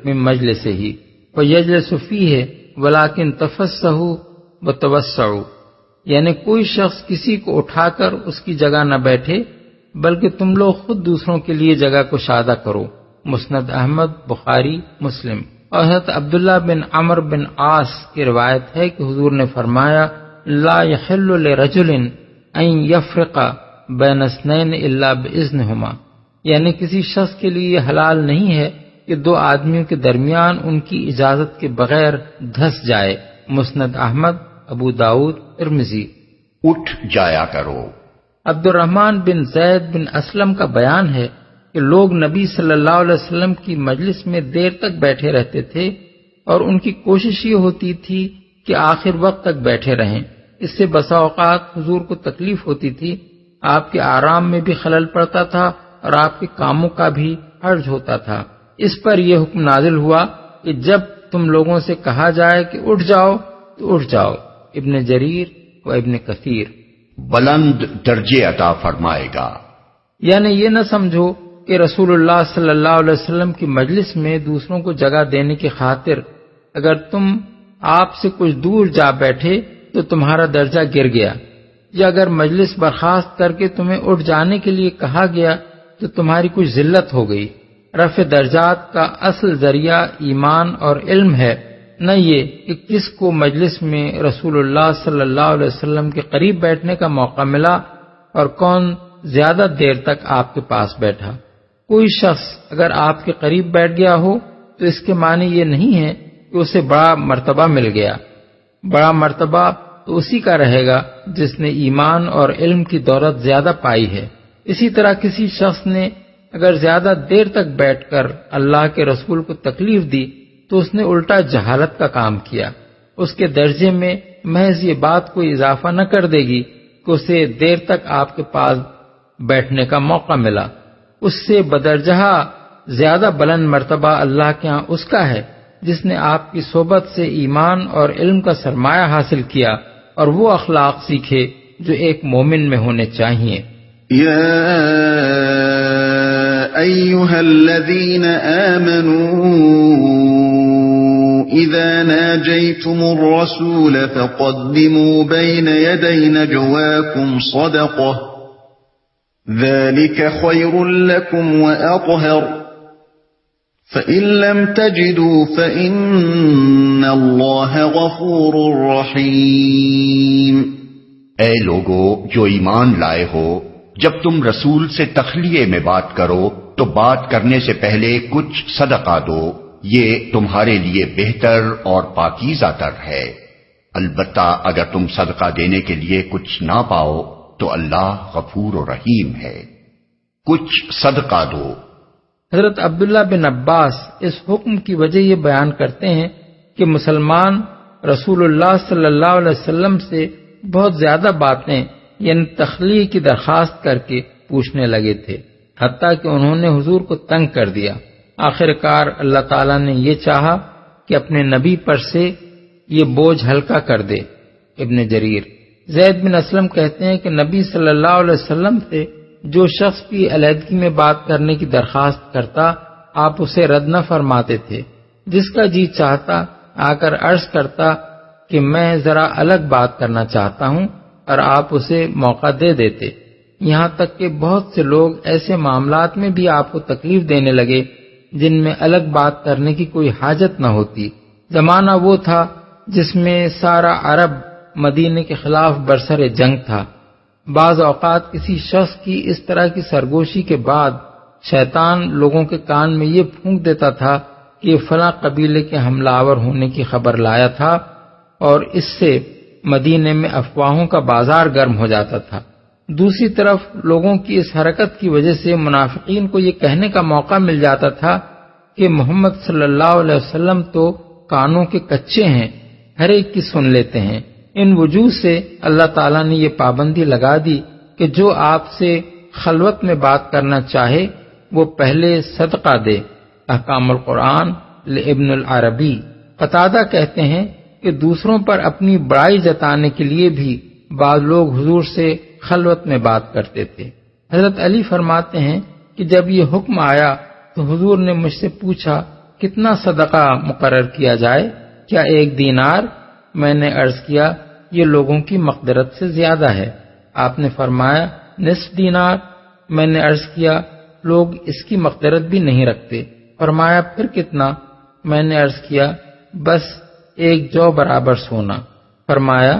S3: من مجلسہ فیجلس فیہ ولکن تفسحوا وتوسعوا، یعنی کوئی شخص کسی کو اٹھا کر اس کی جگہ نہ بیٹھے بلکہ تم لوگ خود دوسروں کے لیے جگہ کو شادہ کرو۔ مسند احمد، بخاری، مسلم۔ اور حضرت عبداللہ بن عمر بن عاص کی روایت ہے کہ حضور نے فرمایا، لا یحل لرجل ان یفرق بین اثنین الا باذنہما، یعنی کسی شخص کے لیے یہ حلال نہیں ہے کہ دو آدمیوں کے درمیان ان کی اجازت کے بغیر دھس جائے۔ مسند احمد، ابو داؤد، ترمذی۔
S1: اٹھ جایا کرو۔
S3: عبد الرحمن بن زید بن اسلم کا بیان ہے کہ لوگ نبی صلی اللہ علیہ وسلم کی مجلس میں دیر تک بیٹھے رہتے تھے اور ان کی کوشش یہ ہوتی تھی کہ آخر وقت تک بیٹھے رہیں۔ اس سے بسا اوقات حضور کو تکلیف ہوتی تھی، آپ کے آرام میں بھی خلل پڑتا تھا اور آپ کے کاموں کا بھی حرج ہوتا تھا۔ اس پر یہ حکم نازل ہوا کہ جب تم لوگوں سے کہا جائے کہ اٹھ جاؤ تو اٹھ جاؤ۔ ابن جریر و ابن کثیر۔
S1: بلند درجے عطا فرمائے گا،
S3: یعنی یہ نہ سمجھو کہ رسول اللہ صلی اللہ علیہ وسلم کی مجلس میں دوسروں کو جگہ دینے کی خاطر اگر تم آپ سے کچھ دور جا بیٹھے تو تمہارا درجہ گر گیا، یا اگر مجلس برخاست کر کے تمہیں اٹھ جانے کے لیے کہا گیا تو تمہاری کچھ ذلت ہو گئی۔ رفع درجات کا اصل ذریعہ ایمان اور علم ہے، نہ یہ کہ کس کو مجلس میں رسول اللہ صلی اللہ علیہ وسلم کے قریب بیٹھنے کا موقع ملا اور کون زیادہ دیر تک آپ کے پاس بیٹھا۔ کوئی شخص اگر آپ کے قریب بیٹھ گیا ہو تو اس کے معنی یہ نہیں ہے کہ اسے بڑا مرتبہ مل گیا۔ بڑا مرتبہ تو اسی کا رہے گا جس نے ایمان اور علم کی دولت زیادہ پائی ہے۔ اسی طرح کسی شخص نے اگر زیادہ دیر تک بیٹھ کر اللہ کے رسول کو تکلیف دی تو اس نے الٹا جہالت کا کام کیا۔ اس کے درجے میں محض یہ بات کوئی اضافہ نہ کر دے گی کہ اسے دیر تک آپ کے پاس بیٹھنے کا موقع ملا۔ اس سے بدرجہ زیادہ بلند مرتبہ اللہ کے ہاں اس کا ہے جس نے آپ کی صحبت سے ایمان اور علم کا سرمایہ حاصل کیا اور وہ اخلاق سیکھے جو ایک مومن میں ہونے چاہیے۔
S2: یا ایھا الذین آمنوا اذا ناجیتم الرسول فقدموا بین یدی نجواکم صدقہ ذلك خير لكم وأطهر فإن لم تجدوا فإن الله غفور رحيم۔
S1: اے لوگو جو ایمان لائے ہو، جب تم رسول سے تخلیے میں بات کرو تو بات کرنے سے پہلے کچھ صدقہ دو، یہ تمہارے لیے بہتر اور پاکیزہ تر ہے۔ البتہ اگر تم صدقہ دینے کے لیے کچھ نہ پاؤ تو اللہ غفور و رحیم ہے، کچھ صدقہ دو۔
S3: حضرت عبداللہ بن عباس اس حکم کی وجہ یہ بیان کرتے ہیں کہ مسلمان رسول اللہ صلی اللہ علیہ وسلم سے بہت زیادہ باتیں یعنی تخلیہ کی درخواست کر کے پوچھنے لگے تھے، حتیٰ کہ انہوں نے حضور کو تنگ کر دیا۔ آخر کار اللہ تعالیٰ نے یہ چاہا کہ اپنے نبی پر سے یہ بوجھ ہلکا کر دے۔ ابن جریر۔ زید بن اسلم کہتے ہیں کہ نبی صلی اللہ علیہ وسلم سے جو شخص بھی علیحدگی میں بات کرنے کی درخواست کرتا آپ اسے رد نہ فرماتے تھے۔ جس کا جی چاہتا آ کر عرض کرتا کہ میں ذرا الگ بات کرنا چاہتا ہوں اور آپ اسے موقع دے دیتے، یہاں تک کہ بہت سے لوگ ایسے معاملات میں بھی آپ کو تکلیف دینے لگے جن میں الگ بات کرنے کی کوئی حاجت نہ ہوتی۔ زمانہ وہ تھا جس میں سارا عرب مدینے کے خلاف برسر جنگ تھا۔ بعض اوقات کسی شخص کی اس طرح کی سرگوشی کے بعد شیطان لوگوں کے کان میں یہ پھونک دیتا تھا کہ یہ فلاں قبیلے کے حملہ آور ہونے کی خبر لایا تھا، اور اس سے مدینے میں افواہوں کا بازار گرم ہو جاتا تھا۔ دوسری طرف لوگوں کی اس حرکت کی وجہ سے منافقین کو یہ کہنے کا موقع مل جاتا تھا کہ محمد صلی اللہ علیہ وسلم تو کانوں کے کچے ہیں، ہر ایک کی سن لیتے ہیں۔ ان وجوہ سے اللہ تعالیٰ نے یہ پابندی لگا دی کہ جو آپ سے خلوت میں بات کرنا چاہے وہ پہلے صدقہ دے۔ احکام القرآن لابن العربی۔ قتادہ کہتے ہیں کہ دوسروں پر اپنی بڑائی جتانے کے لیے بھی بعض لوگ حضور سے خلوت میں بات کرتے تھے۔ حضرت علی فرماتے ہیں کہ جب یہ حکم آیا تو حضور نے مجھ سے پوچھا کتنا صدقہ مقرر کیا جائے، کیا 1 دینار؟ میں نے عرض کیا یہ لوگوں کی مقدرت سے زیادہ ہے۔ آپ نے فرمایا نصف دینار؟ میں نے عرض کیا لوگ اس کی مقدرت بھی نہیں رکھتے۔ فرمایا پھر کتنا؟ میں نے عرض کیا بس 1 جو برابر سونا۔ فرمایا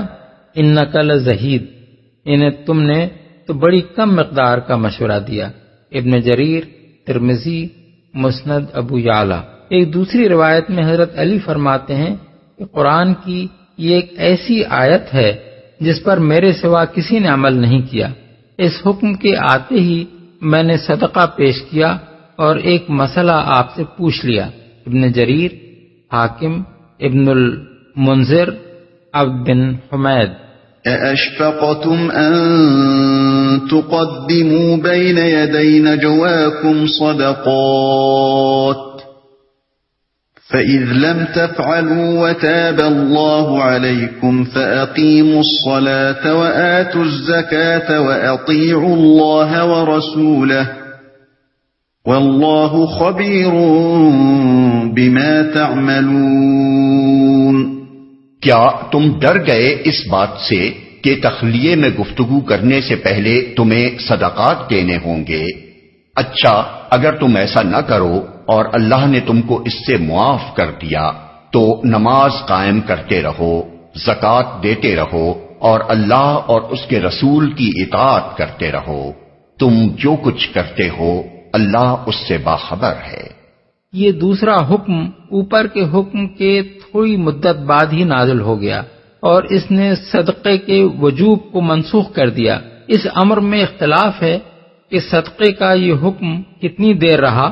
S3: انک لزہید، انہیں تم نے تو بڑی کم مقدار کا مشورہ دیا۔ ابن جریر، ترمذی، مسند ابو یعلا۔ ایک دوسری روایت میں حضرت علی فرماتے ہیں کہ قرآن کی یہ ایک ایسی آیت ہے جس پر میرے سوا کسی نے عمل نہیں کیا۔ اس حکم کے آتے ہی میں نے صدقہ پیش کیا اور ایک مسئلہ آپ سے پوچھ لیا۔ ابن جریر، حاکم، ابن المنذر عبد بن حمید.
S2: أَأَشْفَقْتُمْ أَن تُقَدِّمُوا بَيْنَ يَدَيْ نَجْوَاكُمْ صَدَقَاتٍ فَإِذْ لَمْ تَفْعَلُوا وَتَابَ اللَّهُ عَلَيْكُمْ فَأَقِيمُوا الصَّلَاةَ وَآتُوا الزَّكَاةَ وَأَطِيعُوا اللَّهَ وَرَسُولَهُ وَاللَّهُ خَبِيرٌ بِمَا تَعْمَلُونَ.
S1: کیا تم ڈر گئے اس بات سے کہ تخلیے میں گفتگو کرنے سے پہلے تمہیں صدقات دینے ہوں گے؟ اچھا، اگر تم ایسا نہ کرو اور اللہ نے تم کو اس سے معاف کر دیا تو نماز قائم کرتے رہو، زکوٰۃ دیتے رہو اور اللہ اور اس کے رسول کی اطاعت کرتے رہو. تم جو کچھ کرتے ہو اللہ اس سے باخبر ہے.
S3: یہ دوسرا حکم اوپر کے حکم کے تھوڑی مدت بعد ہی نازل ہو گیا اور اس نے صدقے کے وجوب کو منسوخ کر دیا. اس امر میں اختلاف ہے کہ صدقے کا یہ حکم کتنی دیر رہا.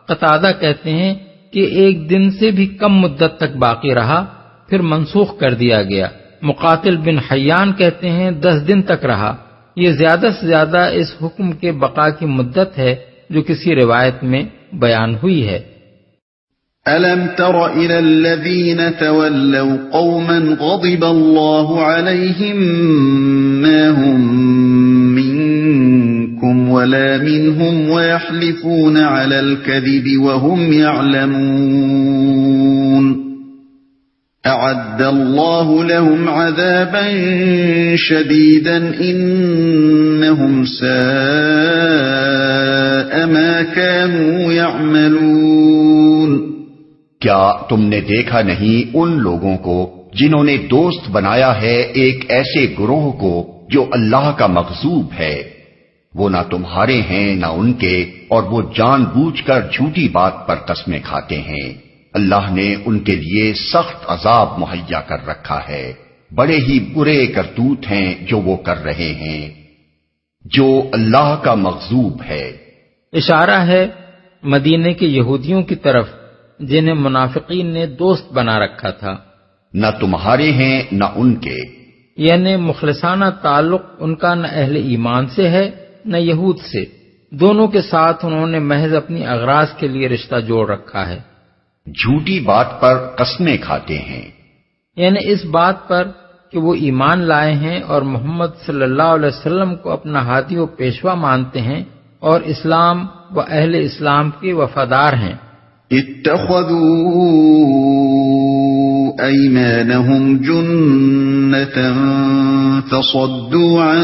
S3: قتادہ کہتے ہیں کہ 1 دن سے بھی کم مدت تک باقی رہا، پھر منسوخ کر دیا گیا. مقاتل بن حیان کہتے ہیں 10 دن تک رہا. یہ زیادہ سے زیادہ اس حکم کے بقا کی مدت ہے جو کسی روایت میں بیان ہوئی ہے.
S2: أَلَمْ تَرَ إِلَى الَّذِينَ تَوَلَّوْا قَوْمًا غَضِبَ اللَّهُ عَلَيْهِمْ مَا هُمْ مِنكُمْ وَلَا مِنْهُمْ وَيَحْلِفُونَ عَلَى الْكَذِبِ وَهُمْ يَعْلَمُونَ أَعَدَّ اللَّهُ لَهُمْ عَذَابًا شَدِيدًا إِنَّهُمْ سَاءَ مَا كَانُوا يَعْمَلُونَ.
S1: کیا تم نے دیکھا نہیں ان لوگوں کو جنہوں نے دوست بنایا ہے ایک ایسے گروہ کو جو اللہ کا مغضوب ہے؟ وہ نہ تمہارے ہیں نہ ان کے، اور وہ جان بوجھ کر جھوٹی بات پر قسمیں کھاتے ہیں. اللہ نے ان کے لیے سخت عذاب مہیا کر رکھا ہے. بڑے ہی برے کرتوت ہیں جو وہ کر رہے ہیں جو اللہ کا مغضوب ہے.
S3: اشارہ ہے مدینے کے یہودیوں کی طرف جنہیں منافقین نے دوست بنا رکھا تھا.
S1: نہ تمہارے ہیں نہ ان کے،
S3: یعنی مخلصانہ تعلق ان کا نہ اہل ایمان سے ہے نہ یہود سے. دونوں کے ساتھ انہوں نے محض اپنی اغراض کے لیے رشتہ جوڑ رکھا ہے.
S1: جھوٹی بات پر قسمیں کھاتے ہیں،
S3: یعنی اس بات پر کہ وہ ایمان لائے ہیں اور محمد صلی اللہ علیہ وسلم کو اپنا ہادی و پیشوا مانتے ہیں اور اسلام و اہل اسلام کے وفادار ہیں.
S2: اتخذوا ایمانهم جنة فصدوا عن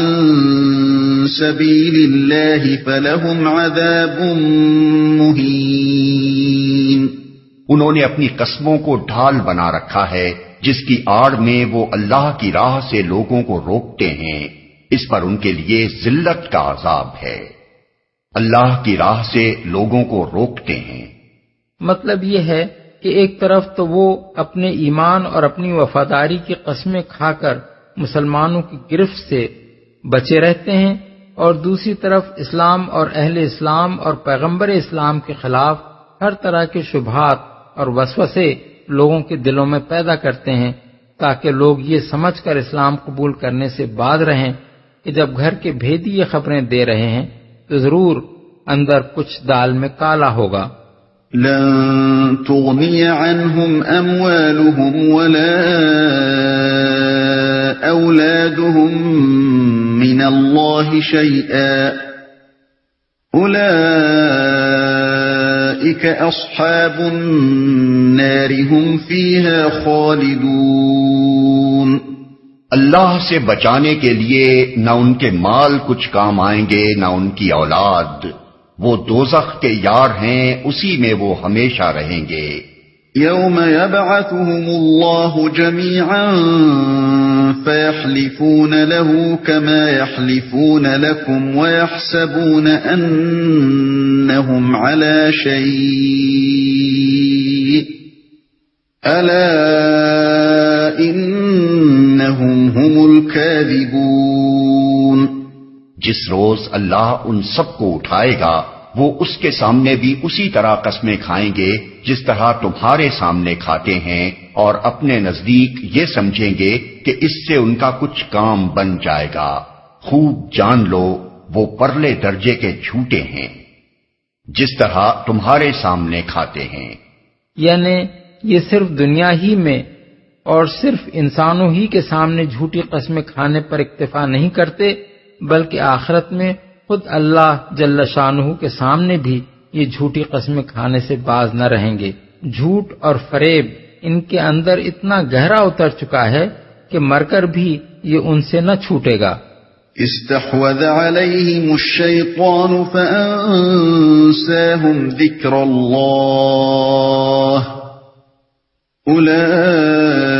S2: سبیل اللہ فلہم عذاب مہین.
S1: انہوں نے اپنی قسموں کو ڈھال بنا رکھا ہے جس کی آڑ میں وہ اللہ کی راہ سے لوگوں کو روکتے ہیں، اس پر ان کے لیے ذلت کا عذاب ہے. اللہ کی راہ سے لوگوں کو روکتے ہیں.
S3: مطلب یہ ہے کہ ایک طرف تو وہ اپنے ایمان اور اپنی وفاداری کی قسمیں کھا کر مسلمانوں کی گرفت سے بچے رہتے ہیں اور دوسری طرف اسلام اور اہل اسلام اور پیغمبر اسلام کے خلاف ہر طرح کے شبہات اور وسوسے لوگوں کے دلوں میں پیدا کرتے ہیں تاکہ لوگ یہ سمجھ کر اسلام قبول کرنے سے باز رہیں کہ جب گھر کے بھیدی یہ خبریں دے رہے ہیں تو ضرور اندر کچھ دال میں کالا ہوگا.
S2: لن تغني عنهم أموالهم ولا أولادهم من الله شيئا أولئك أصحاب النار هم فيها خالدون.
S1: اللہ سے بچانے کے لیے نہ ان کے مال کچھ کام آئیں گے نہ ان کی اولاد. وہ دوزخ کے یار ہیں، اسی میں وہ ہمیشہ رہیں گے.
S2: یوم یبعثهم اللہ جمیعا فیحلفون له كما يحلفون لكم ويحسبون انهم على شيء الا انهم هم الكاذبون.
S1: جس روز اللہ ان سب کو اٹھائے گا وہ اس کے سامنے بھی اسی طرح قسمیں کھائیں گے جس طرح تمہارے سامنے کھاتے ہیں، اور اپنے نزدیک یہ سمجھیں گے کہ اس سے ان کا کچھ کام بن جائے گا۔ خوب جان لو وہ پرلے درجے کے جھوٹے ہیں، جس طرح تمہارے سامنے کھاتے ہیں۔
S3: یعنی یہ صرف دنیا ہی میں اور صرف انسانوں ہی کے سامنے جھوٹی قسمیں کھانے پر اکتفا نہیں کرتے، بلکہ آخرت میں خود اللہ جل شانہ کے سامنے بھی یہ جھوٹی قسمیں کھانے سے باز نہ رہیں گے۔ جھوٹ اور فریب ان کے اندر اتنا گہرا اتر چکا ہے کہ مر کر بھی یہ ان سے نہ چھوٹے گا۔
S2: استحوذ عليهم الشيطان فأنساهم ذكر الله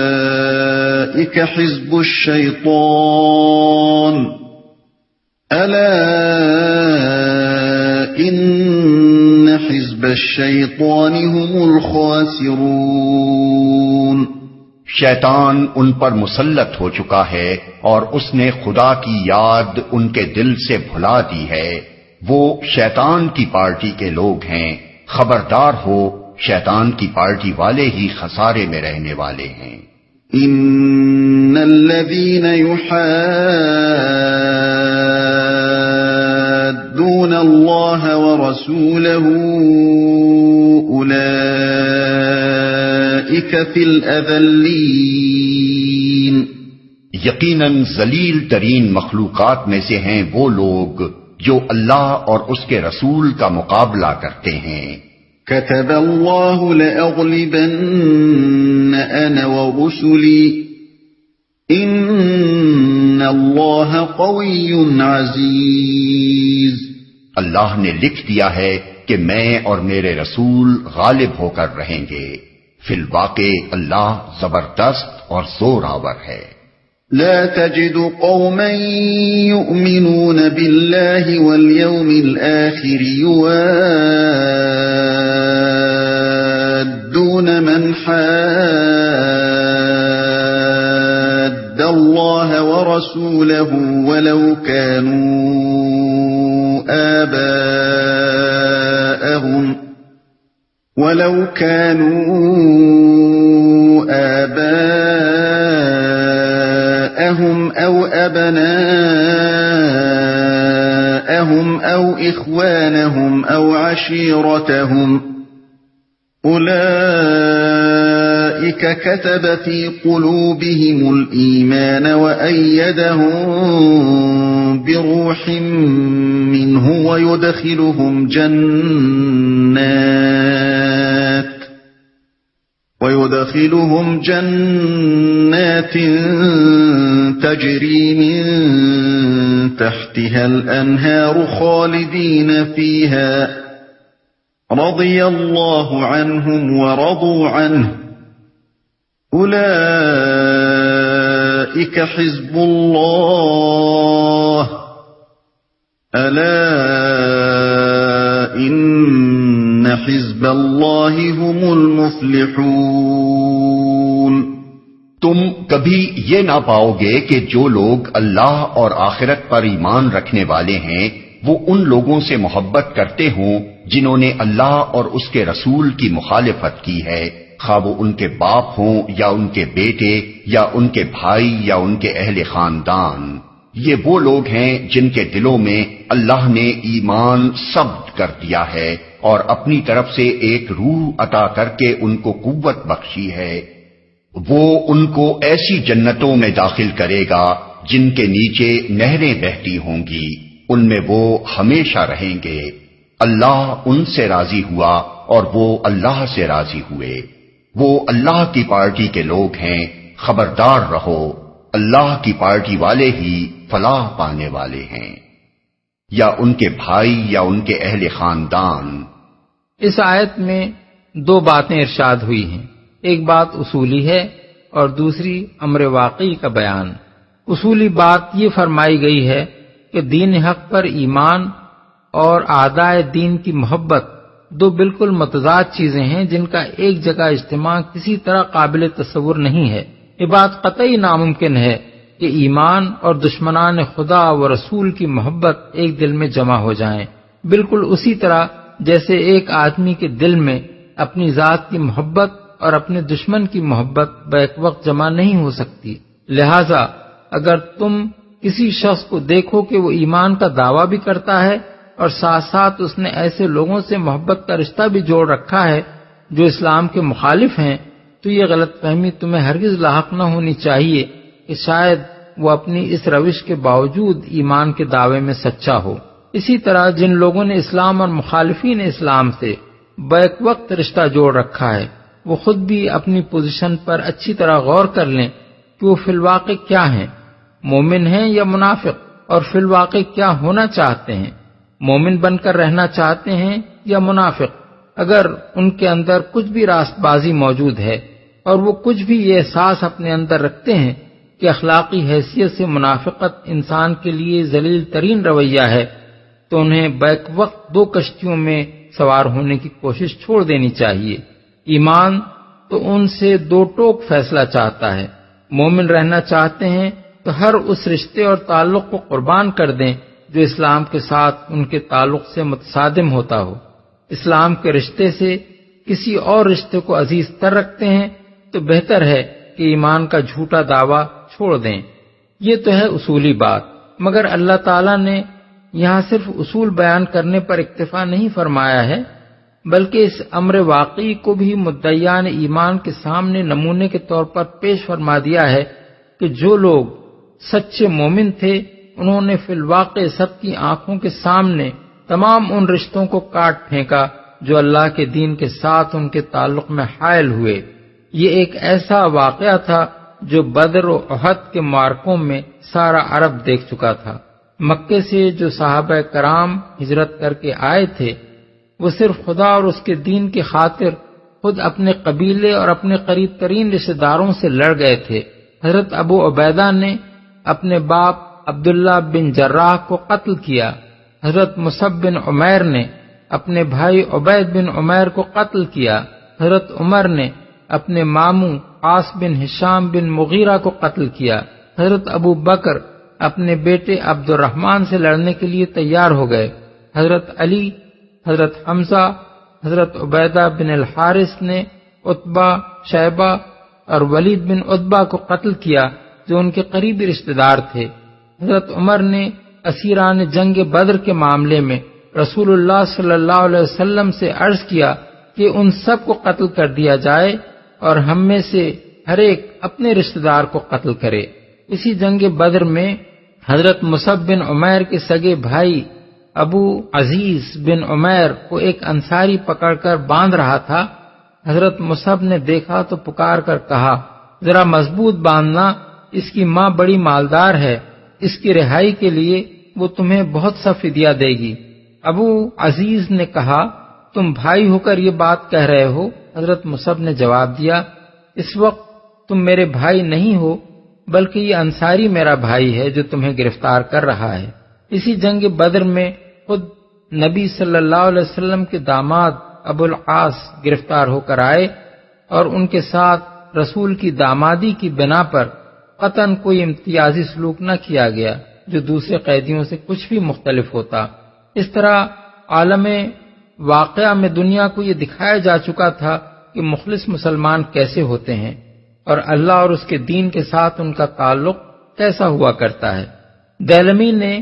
S2: أولئك حزب الشيطان ألا إن حزب الشيطان هم الخاسرون۔
S1: شیطان ان پر مسلط ہو چکا ہے اور اس نے خدا کی یاد ان کے دل سے بھلا دی ہے، وہ شیطان کی پارٹی کے لوگ ہیں، خبردار ہو شیطان کی پارٹی والے ہی خسارے میں رہنے والے ہیں۔
S2: ان الذين يحادون الله ورسوله اولئك في الاذلين۔
S1: یقیناً ذلیل ترین مخلوقات میں سے ہیں وہ لوگ جو اللہ اور اس کے رسول کا مقابلہ کرتے ہیں۔
S2: كتب الله لأغلبن أنا ورسلي إن الله قوي عزيز۔
S1: اللہ نے لکھ دیا ہے کہ میں اور میرے رسول غالب ہو کر رہیں گے، فی الواقع اللہ زبردست اور زور آور ہے۔
S2: لا تجد قوما يؤمنون بالله واليوم الآخر يوادون من حاد الله ورسوله ولو كانوا آباءهم أو أبناءهم أو إخوانهم أو عشيرتهم أولئك كتب في قلوبهم الإيمان وأيدهم بروح منه ويدخلهم جنات تجري من تحتها الأنهار خالدين فيها رضي الله عنهم ورضوا عنه أولئك حزب الله ألا إن حزب الله هم المفلحون۔
S1: تم کبھی یہ نہ پاؤ گے کہ جو لوگ اللہ اور آخرت پر ایمان رکھنے والے ہیں وہ ان لوگوں سے محبت کرتے ہوں جنہوں نے اللہ اور اس کے رسول کی مخالفت کی ہے، خواہ وہ ان کے باپ ہوں یا ان کے بیٹے یا ان کے بھائی یا ان کے اہل خاندان۔ یہ وہ لوگ ہیں جن کے دلوں میں اللہ نے ایمان ثبت کر دیا ہے اور اپنی طرف سے ایک روح عطا کر کے ان کو قوت بخشی ہے۔ وہ ان کو ایسی جنتوں میں داخل کرے گا جن کے نیچے نہریں بہتی ہوں گی، ان میں وہ ہمیشہ رہیں گے۔ اللہ ان سے راضی ہوا اور وہ اللہ سے راضی ہوئے۔ وہ اللہ کی پارٹی کے لوگ ہیں، خبردار رہو اللہ کی پارٹی والے ہی فلاح پانے والے ہیں، یا ان کے بھائی یا ان کے اہل خاندان۔
S3: اس آیت میں دو باتیں ارشاد ہوئی ہیں، ایک بات اصولی ہے اور دوسری امر واقعی کا بیان۔ اصولی بات یہ فرمائی گئی ہے کہ دین حق پر ایمان اور اعدائے دین کی محبت دو بالکل متضاد چیزیں ہیں جن کا ایک جگہ اجتماع کسی طرح قابل تصور نہیں ہے۔ یہ بات قطعی ناممکن ہے کہ ایمان اور دشمنان خدا و رسول کی محبت ایک دل میں جمع ہو جائیں۔ بالکل اسی طرح جیسے ایک آدمی کے دل میں اپنی ذات کی محبت اور اپنے دشمن کی محبت بیک وقت جمع نہیں ہو سکتی۔ لہذا اگر تم کسی شخص کو دیکھو کہ وہ ایمان کا دعویٰ بھی کرتا ہے اور ساتھ ساتھ اس نے ایسے لوگوں سے محبت کا رشتہ بھی جوڑ رکھا ہے جو اسلام کے مخالف ہیں، تو یہ غلط فہمی تمہیں ہرگز لاحق نہ ہونی چاہیے کہ شاید وہ اپنی اس روش کے باوجود ایمان کے دعوے میں سچا ہو۔ اسی طرح جن لوگوں نے اسلام اور مخالفین اسلام سے بیک وقت رشتہ جوڑ رکھا ہے، وہ خود بھی اپنی پوزیشن پر اچھی طرح غور کر لیں کہ وہ فی الواقع کیا ہیں، مومن ہیں یا منافق، اور فی الواقع کیا ہونا چاہتے ہیں، مومن بن کر رہنا چاہتے ہیں یا منافق۔ اگر ان کے اندر کچھ بھی راست بازی موجود ہے اور وہ کچھ بھی یہ احساس اپنے اندر رکھتے ہیں کہ اخلاقی حیثیت سے منافقت انسان کے لیے ذلیل ترین رویہ ہے، تو انہیں بیک وقت دو کشتیوں میں سوار ہونے کی کوشش چھوڑ دینی چاہیے۔ ایمان تو ان سے دو ٹوک فیصلہ چاہتا ہے، مومن رہنا چاہتے ہیں تو ہر اس رشتے اور تعلق کو قربان کر دیں جو اسلام کے ساتھ ان کے تعلق سے متصادم ہوتا ہو۔ اسلام کے رشتے سے کسی اور رشتے کو عزیز تر رکھتے ہیں تو بہتر ہے کہ ایمان کا جھوٹا دعویٰ چھوڑ دیں۔ یہ تو ہے اصولی بات، مگر اللہ تعالیٰ نے یہاں صرف اصول بیان کرنے پر اکتفا نہیں فرمایا ہے، بلکہ اس امر واقعی کو بھی مدعیان ایمان کے سامنے نمونے کے طور پر پیش فرما دیا ہے کہ جو لوگ سچے مومن تھے انہوں نے فی الواقع سب کی آنکھوں کے سامنے تمام ان رشتوں کو کاٹ پھینکا جو اللہ کے دین کے ساتھ ان کے تعلق میں حائل ہوئے۔ یہ ایک ایسا واقعہ تھا جو بدر و احد کے معرکوں میں سارا عرب دیکھ چکا تھا۔ مکے سے جو صحابہ کرام ہجرت کر کے آئے تھے وہ صرف خدا اور اس کے دین کی خاطر خود اپنے قبیلے اور اپنے قریب ترین رشتہ داروں سے لڑ گئے تھے۔ حضرت ابو عبیدہ نے اپنے باپ عبداللہ بن جراح کو قتل کیا، حضرت مصعب بن عمیر نے اپنے بھائی عبید بن عمیر کو قتل کیا، حضرت عمر نے اپنے ماموں عاص بن ہشام بن مغیرہ کو قتل کیا، حضرت ابو بکر اپنے بیٹے عبد الرحمن سے لڑنے کے لیے تیار ہو گئے، حضرت علی، حضرت حمزہ، حضرت عبیدہ بن الحارث نے عتبہ، شیبہ اور ولید بن عتبہ کو قتل کیا جو ان کے قریبی رشتہ دار تھے۔ حضرت عمر نے اسیران جنگ بدر کے معاملے میں رسول اللہ صلی اللہ علیہ وسلم سے عرض کیا کہ ان سب کو قتل کر دیا جائے اور ہم میں سے ہر ایک اپنے رشتہ دار کو قتل کرے۔ اسی جنگ بدر میں حضرت مصعب بن عمیر کے سگے بھائی ابو عزیز بن عمیر کو ایک انصاری پکڑ کر باندھ رہا تھا۔ حضرت مصعب نے دیکھا تو پکار کر کہا، ذرا مضبوط باندھنا، اس کی ماں بڑی مالدار ہے، اس کی رہائی کے لیے وہ تمہیں بہت سا فدیہ دے گی۔ ابو عزیز نے کہا، تم بھائی ہو کر یہ بات کہہ رہے ہو؟ حضرت مصعب نے جواب دیا، اس وقت تم میرے بھائی نہیں ہو بلکہ یہ انصاری میرا بھائی ہے جو تمہیں گرفتار کر رہا ہے۔ اسی جنگ بدر میں خود نبی صلی اللہ علیہ وسلم کے داماد ابو العاص گرفتار ہو کر آئے اور ان کے ساتھ رسول کی دامادی کی بنا پر قطعاً کوئی امتیازی سلوک نہ کیا گیا جو دوسرے قیدیوں سے کچھ بھی مختلف ہوتا۔ اس طرح عالم واقعہ میں دنیا کو یہ دکھایا جا چکا تھا کہ مخلص مسلمان کیسے ہوتے ہیں اور اللہ اور اس کے دین کے ساتھ ان کا تعلق کیسا ہوا کرتا ہے۔ دیلمی نے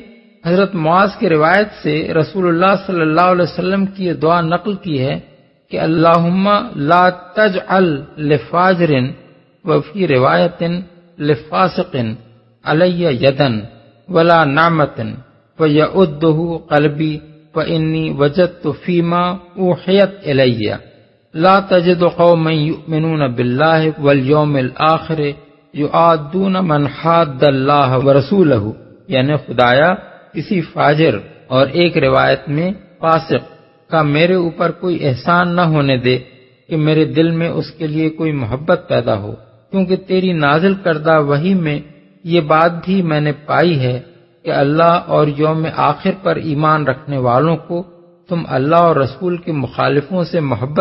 S3: حضرت معاذ کی روایت سے رسول اللہ صلی اللہ علیہ وسلم کی یہ دعا نقل کی ہے کہ اللہم لا تجعل لفاجر وفی روایت لفاسق علی یدن ولا نعمت فیعدہ قلبی فانی وجدت فیما اوحیت الی لا تجد قوما یؤمنون باللہ والیوم الآخر یعادون من حاد اللہ ورسولہ، یعنی خدایا کسی فاجر اور ایک روایت میں فاسق کا میرے اوپر کوئی احسان نہ ہونے دے کہ میرے دل میں اس کے لیے کوئی محبت پیدا ہو، کیونکہ تیری نازل کردہ وحی میں یہ بات بھی میں نے پائی ہے کہ اللہ اور یوم آخر پر ایمان رکھنے والوں کو تم اللہ اور رسول کے مخالفوں سے محبت